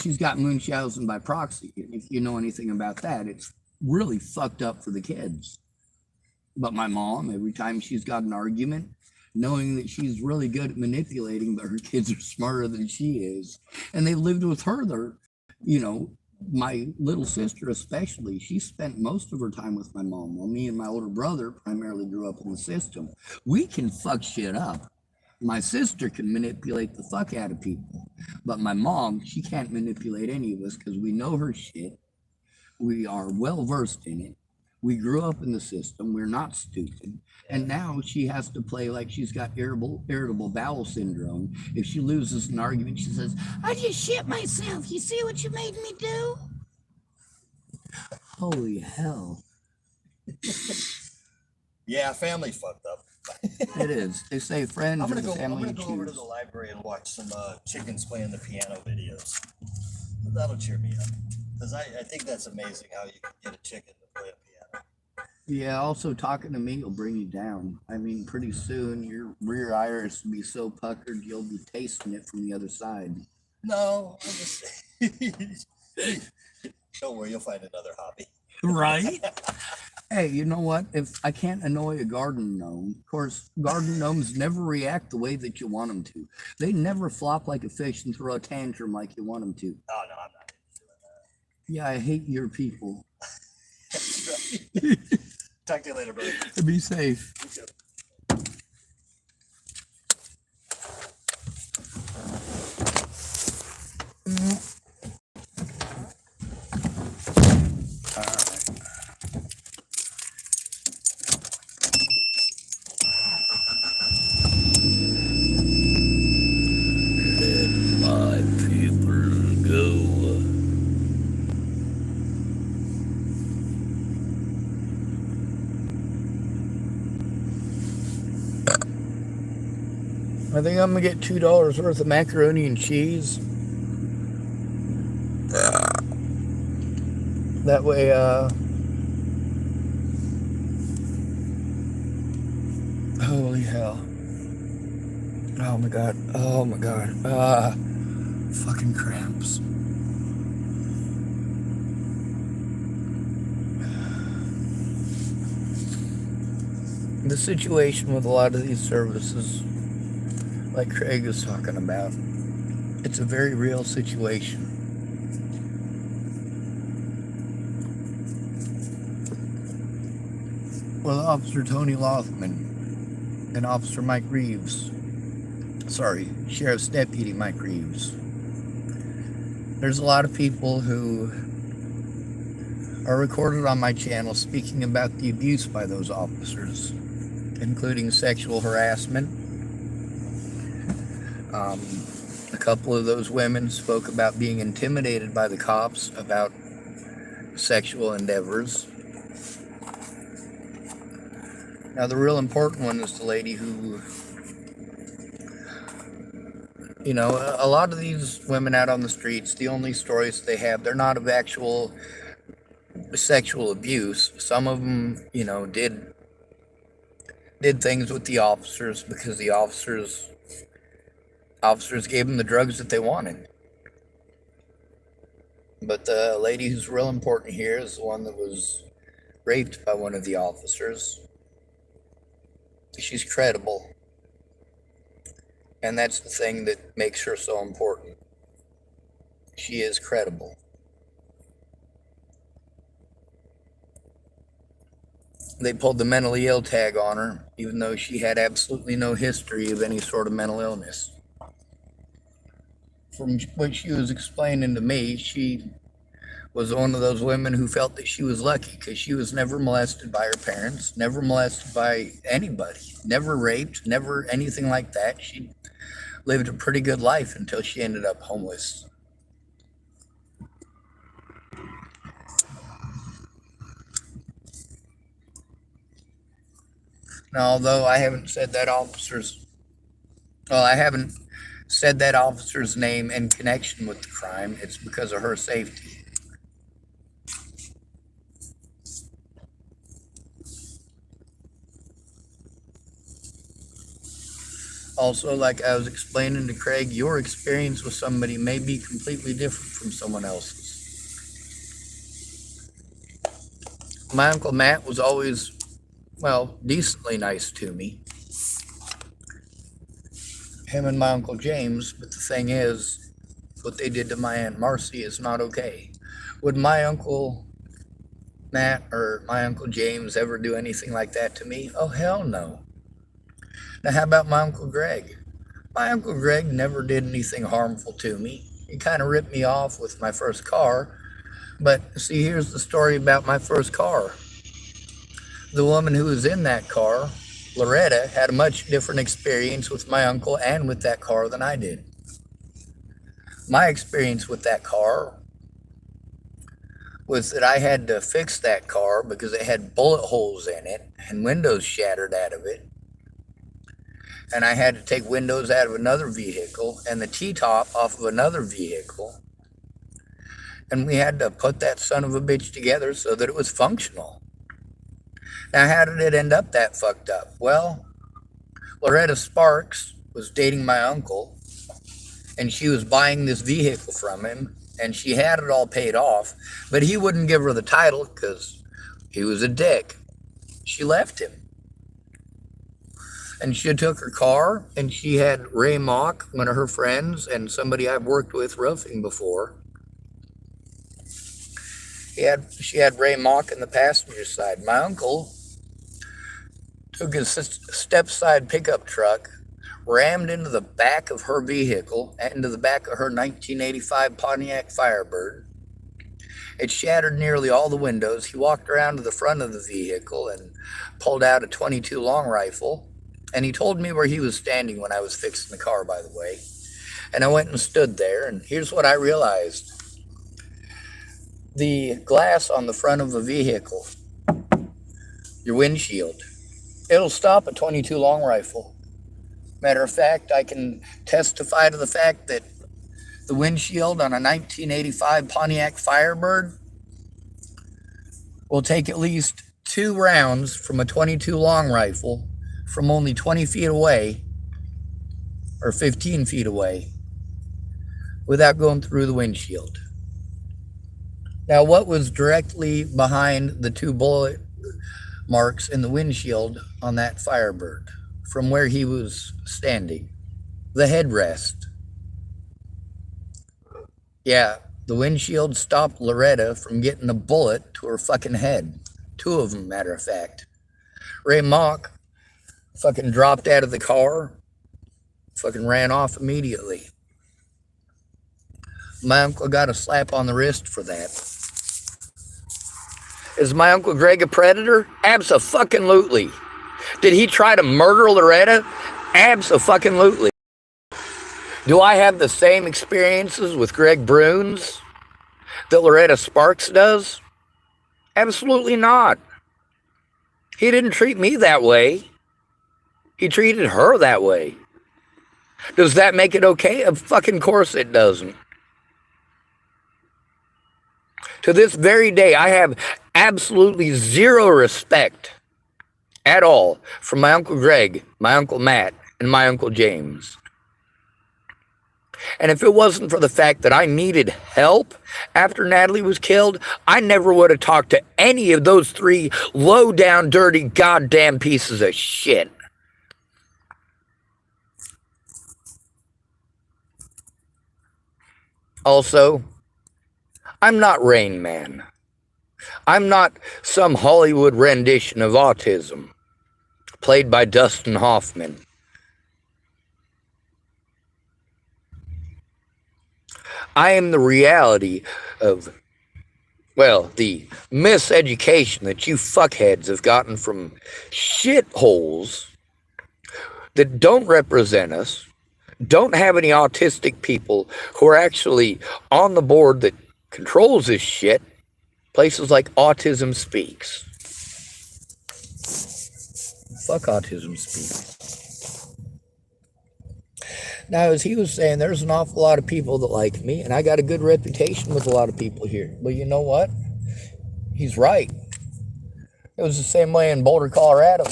She's got Munchausen by proxy. If you know anything about that, it's really fucked up for the kids. But my mom, every time she's got an argument, knowing that she's really good at manipulating, but her kids are smarter than she is, and they lived with her there, you know, my little sister especially, she spent most of her time with my mom, while me and my older brother primarily grew up in the system. We can fuck shit up. My sister can manipulate the fuck out of people, but my mom, she can't manipulate any of us because we know her shit. We are well versed in it. We grew up in the system. We're not stupid. And now she has to play like she's got irritable bowel syndrome. If she loses an argument, she says, I just shit myself. You see what you made me do? Holy hell. Yeah, family fucked up. It is. They say friends I'm are gonna the go. I'm family gonna you go over to choose. the library and watch some chickens playing the piano videos. That'll cheer me up. Because I think that's amazing how you can get a chicken to play a piano. Yeah, also talking to me will bring you down. I mean, pretty soon your rear iris will be so puckered you'll be tasting it from the other side. No, I'm just. Don't worry, you'll find another hobby. Right? Hey, you know what? If I can't annoy a garden gnome, of course, garden gnomes never react the way that you want them to. They never flop like a fish and throw a tantrum like you want them to. Oh no, I'm not doing Yeah, I hate your people. that. Talk to you later, brother. Be safe. My people go. I think I'm gonna get $2 worth of macaroni and cheese. That way, holy hell. Oh my god. Oh my god. Fucking cramps. The situation with a lot of these services, like Craig is talking about, it's a very real situation. Well, Officer Tony Lothman and Officer Mike Reeves, Sheriff's Deputy Mike Reeves. There's a lot of people who are recorded on my channel speaking about the abuse by those officers, including sexual harassment. A couple of those women spoke about being intimidated by the cops about sexual endeavors. Now, the real important one is the lady who, you know, a lot of these women out on the streets, the only stories they have, they're not of actual sexual abuse. Some of them, you know, did things with the officers because the officers gave them the drugs that they wanted. But the lady who's real important here is the one that was raped by one of the officers. She's credible. And that's the thing that makes her so important. She is credible. They pulled the mentally ill tag on her, even though she had absolutely no history of any sort of mental illness. From what she was explaining to me, she was one of those women who felt that she was lucky because she was never molested by her parents, never molested by anybody, never raped, never anything like that. She lived a pretty good life until she ended up homeless. Now, although I haven't said that officer's name in connection with the crime, it's because of her safety. Also, like I was explaining to Craig, your experience with somebody may be completely different from someone else's. My Uncle Matt was always, well, decently nice to me. Him and my Uncle James, but the thing is, what they did to my Aunt Marcy is not okay. Would my Uncle Matt or my Uncle James ever do anything like that to me? Oh, hell no. Now, how about my Uncle Greg? My Uncle Greg never did anything harmful to me. He kind of ripped me off with my first car. But see, here's the story about my first car. The woman who was in that car, Loretta, had a much different experience with my uncle and with that car than I did. My experience with that car was that I had to fix that car because it had bullet holes in it and windows shattered out of it. And I had to take windows out of another vehicle and the T-top off of another vehicle. And we had to put that son of a bitch together so that it was functional. Now, how did it end up that fucked up? Well, Loretta Sparks was dating my uncle, and she was buying this vehicle from him, and she had it all paid off, but he wouldn't give her the title because he was a dick. She left him. And she took her car, and she had Ray Mock, one of her friends, and somebody I've worked with roofing before. She had Ray Mock in the passenger side. My uncle took his step-side pickup truck, rammed into the back of her vehicle, into the back of her 1985 Pontiac Firebird. It shattered nearly all the windows. He walked around to the front of the vehicle and pulled out a .22 long rifle. And he told me where he was standing when I was fixing the car, by the way. And I went and stood there, and here's what I realized. The glass on the front of the vehicle, your windshield, it'll stop a .22 long rifle. Matter of fact, I can testify to the fact that the windshield on a 1985 Pontiac Firebird will take at least 2 rounds from a .22 long rifle from only 20 feet away or 15 feet away without going through the windshield. Now, what was directly behind the 2 bullet marks in the windshield on that Firebird from where he was standing? The headrest. Yeah, the windshield stopped Loretta from getting a bullet to her fucking head. 2 of them, matter of fact. Ray Mock fucking dropped out of the car, fucking ran off immediately. My uncle got a slap on the wrist for that. Is my Uncle Greg a predator? Abso-fucking-lutely. Did he try to murder Loretta? Abso-fucking-lutely. Do I have the same experiences with Greg Bruns that Loretta Sparks does? Absolutely not. He didn't treat me that way. He treated her that way. Does that make it okay? Of fucking course it doesn't. To this very day, I have absolutely zero respect at all for my Uncle Greg, my Uncle Matt, and my Uncle James. And if it wasn't for the fact that I needed help after Natalie was killed, I never would have talked to any of those 3 low-down, dirty, goddamn pieces of shit. Also, I'm not Rain Man. I'm not some Hollywood rendition of autism, played by Dustin Hoffman. I am the reality of, well, the miseducation that you fuckheads have gotten from shitholes that don't represent us, don't have any autistic people who are actually on the board that controls this shit. Places like Autism Speaks. Fuck Autism Speaks. Now, as he was saying, there's an awful lot of people that like me, and I got a good reputation with a lot of people here. But you know what? He's right. It was the same way in Boulder, Colorado.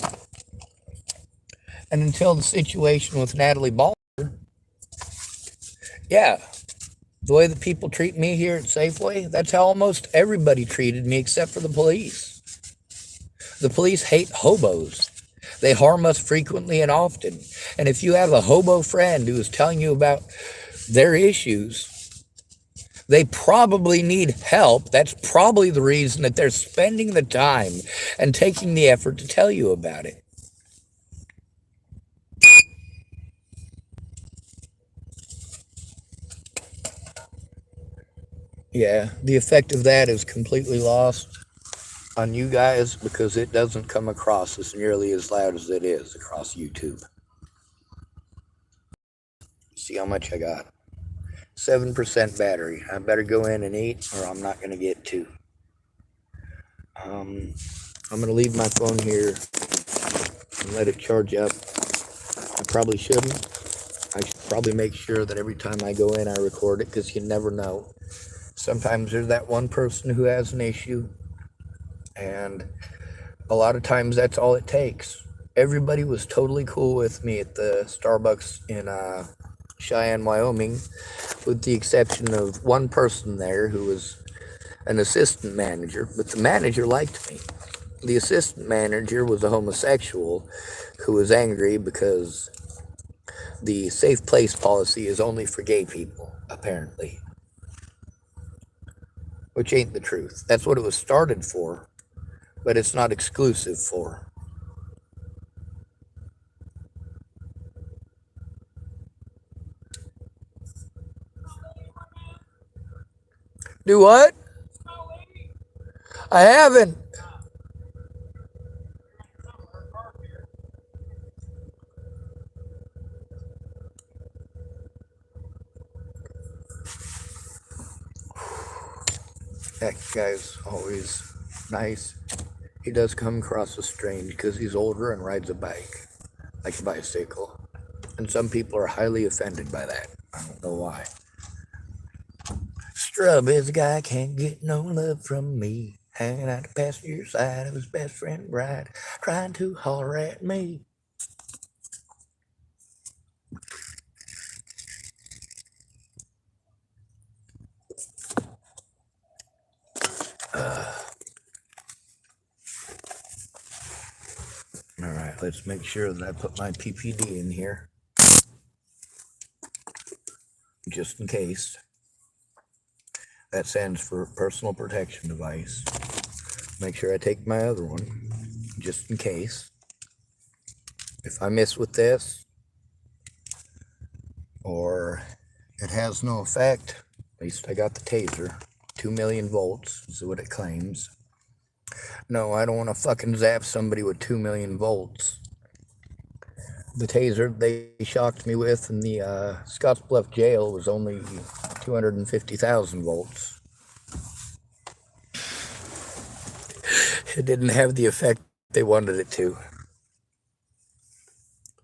And until the situation with Natalie Ball, yeah, the way the people treat me here at Safeway, that's how almost everybody treated me except for the police. The police hate hobos. They harm us frequently and often. And if you have a hobo friend who is telling you about their issues, they probably need help. That's probably the reason that they're spending the time and taking the effort to tell you about it. Yeah, the effect of that is completely lost on you guys because it doesn't come across as nearly as loud as it is across YouTube. See how much I got? 7% battery. I better go in and eat or I'm not going to get to. I'm going to leave my phone here and let it charge up. I probably shouldn't. I should probably make sure that every time I go in I record it because you never know. Sometimes there's that one person who has an issue, and a lot of times that's all it takes. Everybody was totally cool with me at the Starbucks in Cheyenne, Wyoming, with the exception of one person there who was an assistant manager, but the manager liked me. The assistant manager was a homosexual who was angry because the safe place policy is only for gay people, apparently. Which ain't the truth. That's what it was started for, but it's not exclusive for. Do what? I haven't. That guy's always nice. He does come across as strange because he's older and rides a bike, like a bicycle. And some people are highly offended by that. I don't know why. Strawberry's guy can't get no love from me. Hanging out the passenger side of his best friend ride, trying to holler at me. All right, let's make sure that I put my PPD in here, just in case. That stands for personal protection device. Make sure I take my other one, just in case. If I miss with this, or it has no effect, at least I got the taser. 2 million volts is what it claims. No, I don't want to fucking zap somebody with 2 million volts. The taser they shocked me with in the Scottsbluff jail was only 250,000 volts. It didn't have the effect they wanted it to.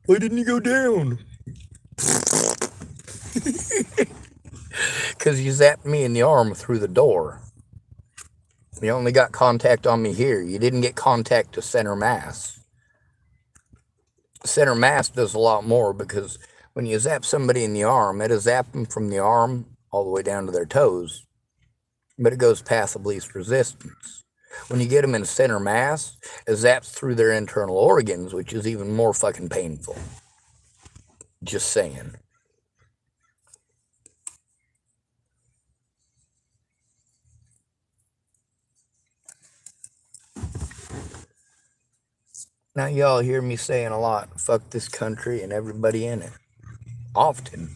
Why didn't he go down? Because you zapped me in the arm through the door. You only got contact on me here. You didn't get contact to center mass. Center mass does a lot more because when you zap somebody in the arm, it'll zap them from the arm all the way down to their toes. But it goes path of least resistance. When you get them in center mass, it zaps through their internal organs, which is even more fucking painful. Just saying. Now y'all hear me saying a lot, fuck this country and everybody in it. Often.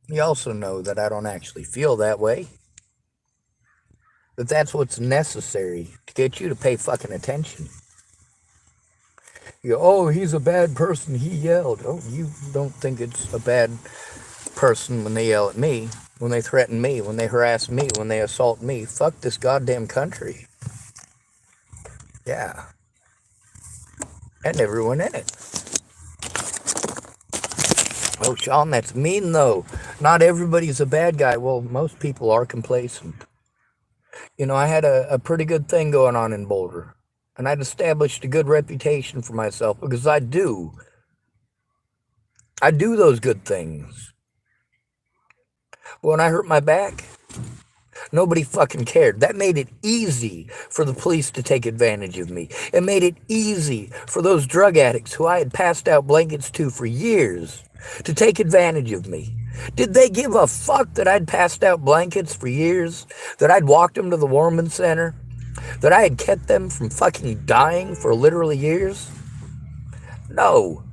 You also know that I don't actually feel that way. That that's what's necessary to get you to pay fucking attention. You go, oh, he's a bad person, he yelled. Oh, you don't think it's a bad person when they yell at me, when they threaten me, when they harass me, when they assault me. Fuck this goddamn country. Yeah. And everyone in it. Oh, Sean, that's mean, though. Not everybody's a bad guy. Well, most people are complacent. You know, I had a pretty good thing going on in Boulder. And I'd established a good reputation for myself because I do. I do those good things. But when I hurt my back, nobody fucking cared. That made it easy for the police to take advantage of me. It made it easy for those drug addicts who I had passed out blankets to for years to take advantage of me. Did they give a fuck that I'd passed out blankets for years? That I'd walked them to the Warman Center? That I had kept them from fucking dying for literally years? No.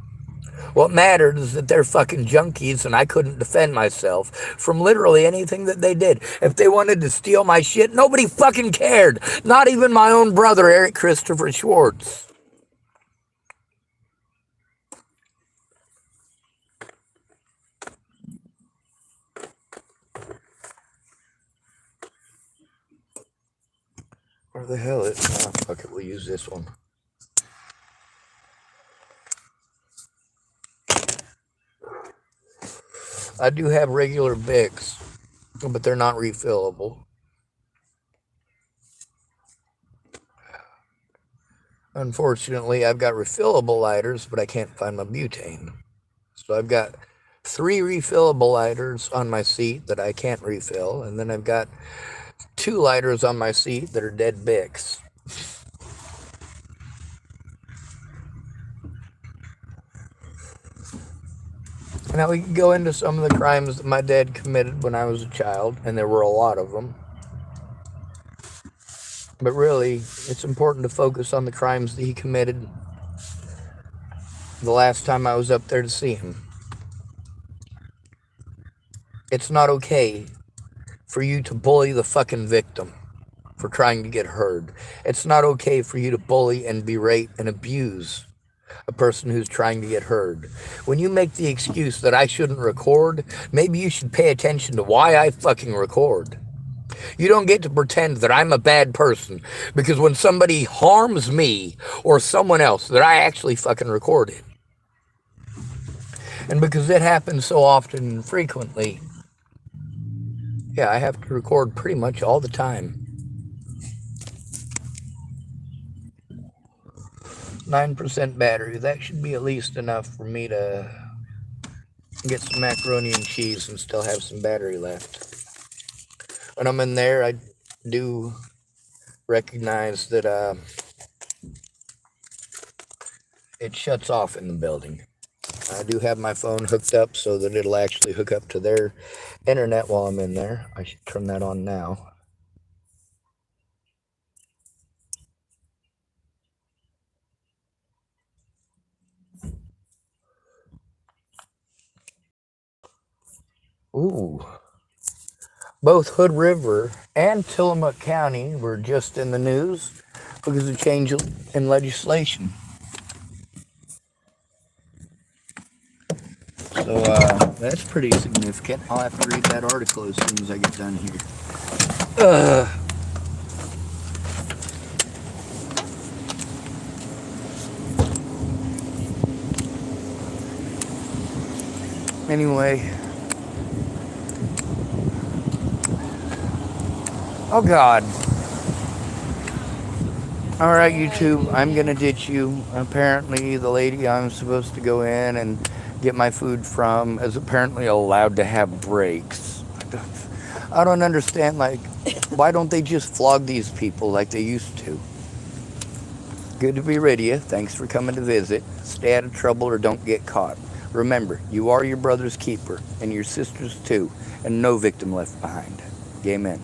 What mattered is that they're fucking junkies and I couldn't defend myself from literally anything that they did. If they wanted to steal my shit, nobody fucking cared. Not even my own brother, Eric Christopher Schwartz. Where the hell is it? Oh, fuck it, we'll use this one. I do have regular Bics, but they're not refillable. Unfortunately, I've got refillable lighters, but I can't find my butane. So I've got 3 refillable lighters on my seat that I can't refill, and then I've got 2 lighters on my seat that are dead Bics. Now we can go into some of the crimes that my dad committed when I was a child, and there were a lot of them. But really, it's important to focus on the crimes that he committed the last time I was up there to see him. It's not okay for you to bully the fucking victim for trying to get heard. It's not okay for you to bully and berate and abuse a person who's trying to get heard. When you make the excuse that I shouldn't record, maybe you should pay attention to why I fucking record. You don't get to pretend that I'm a bad person because when somebody harms me or someone else that I actually fucking recorded. And because it happens so often and frequently, yeah, I have to record pretty much all the time. 9% battery. That should be at least enough for me to get some macaroni and cheese and still have some battery left. When I'm in there, I do recognize that it shuts off in the building. I do have my phone hooked up so that it'll actually hook up to their internet while I'm in there. I should turn that on now. Ooh. Both Hood River and Tillamook County were just in the news because of change in legislation. So that's pretty significant. I'll have to read that article as soon as I get done here. Anyway. Oh God. Alright, YouTube, I'm gonna ditch you. Apparently the lady I'm supposed to go in and get my food from is apparently allowed to have breaks. I don't understand, like, why don't they just flog these people like they used to? Good to be rid of you. Thanks for coming to visit. Stay out of trouble or don't get caught. Remember, you are your brother's keeper, and your sister's too, and no victim left behind. Amen.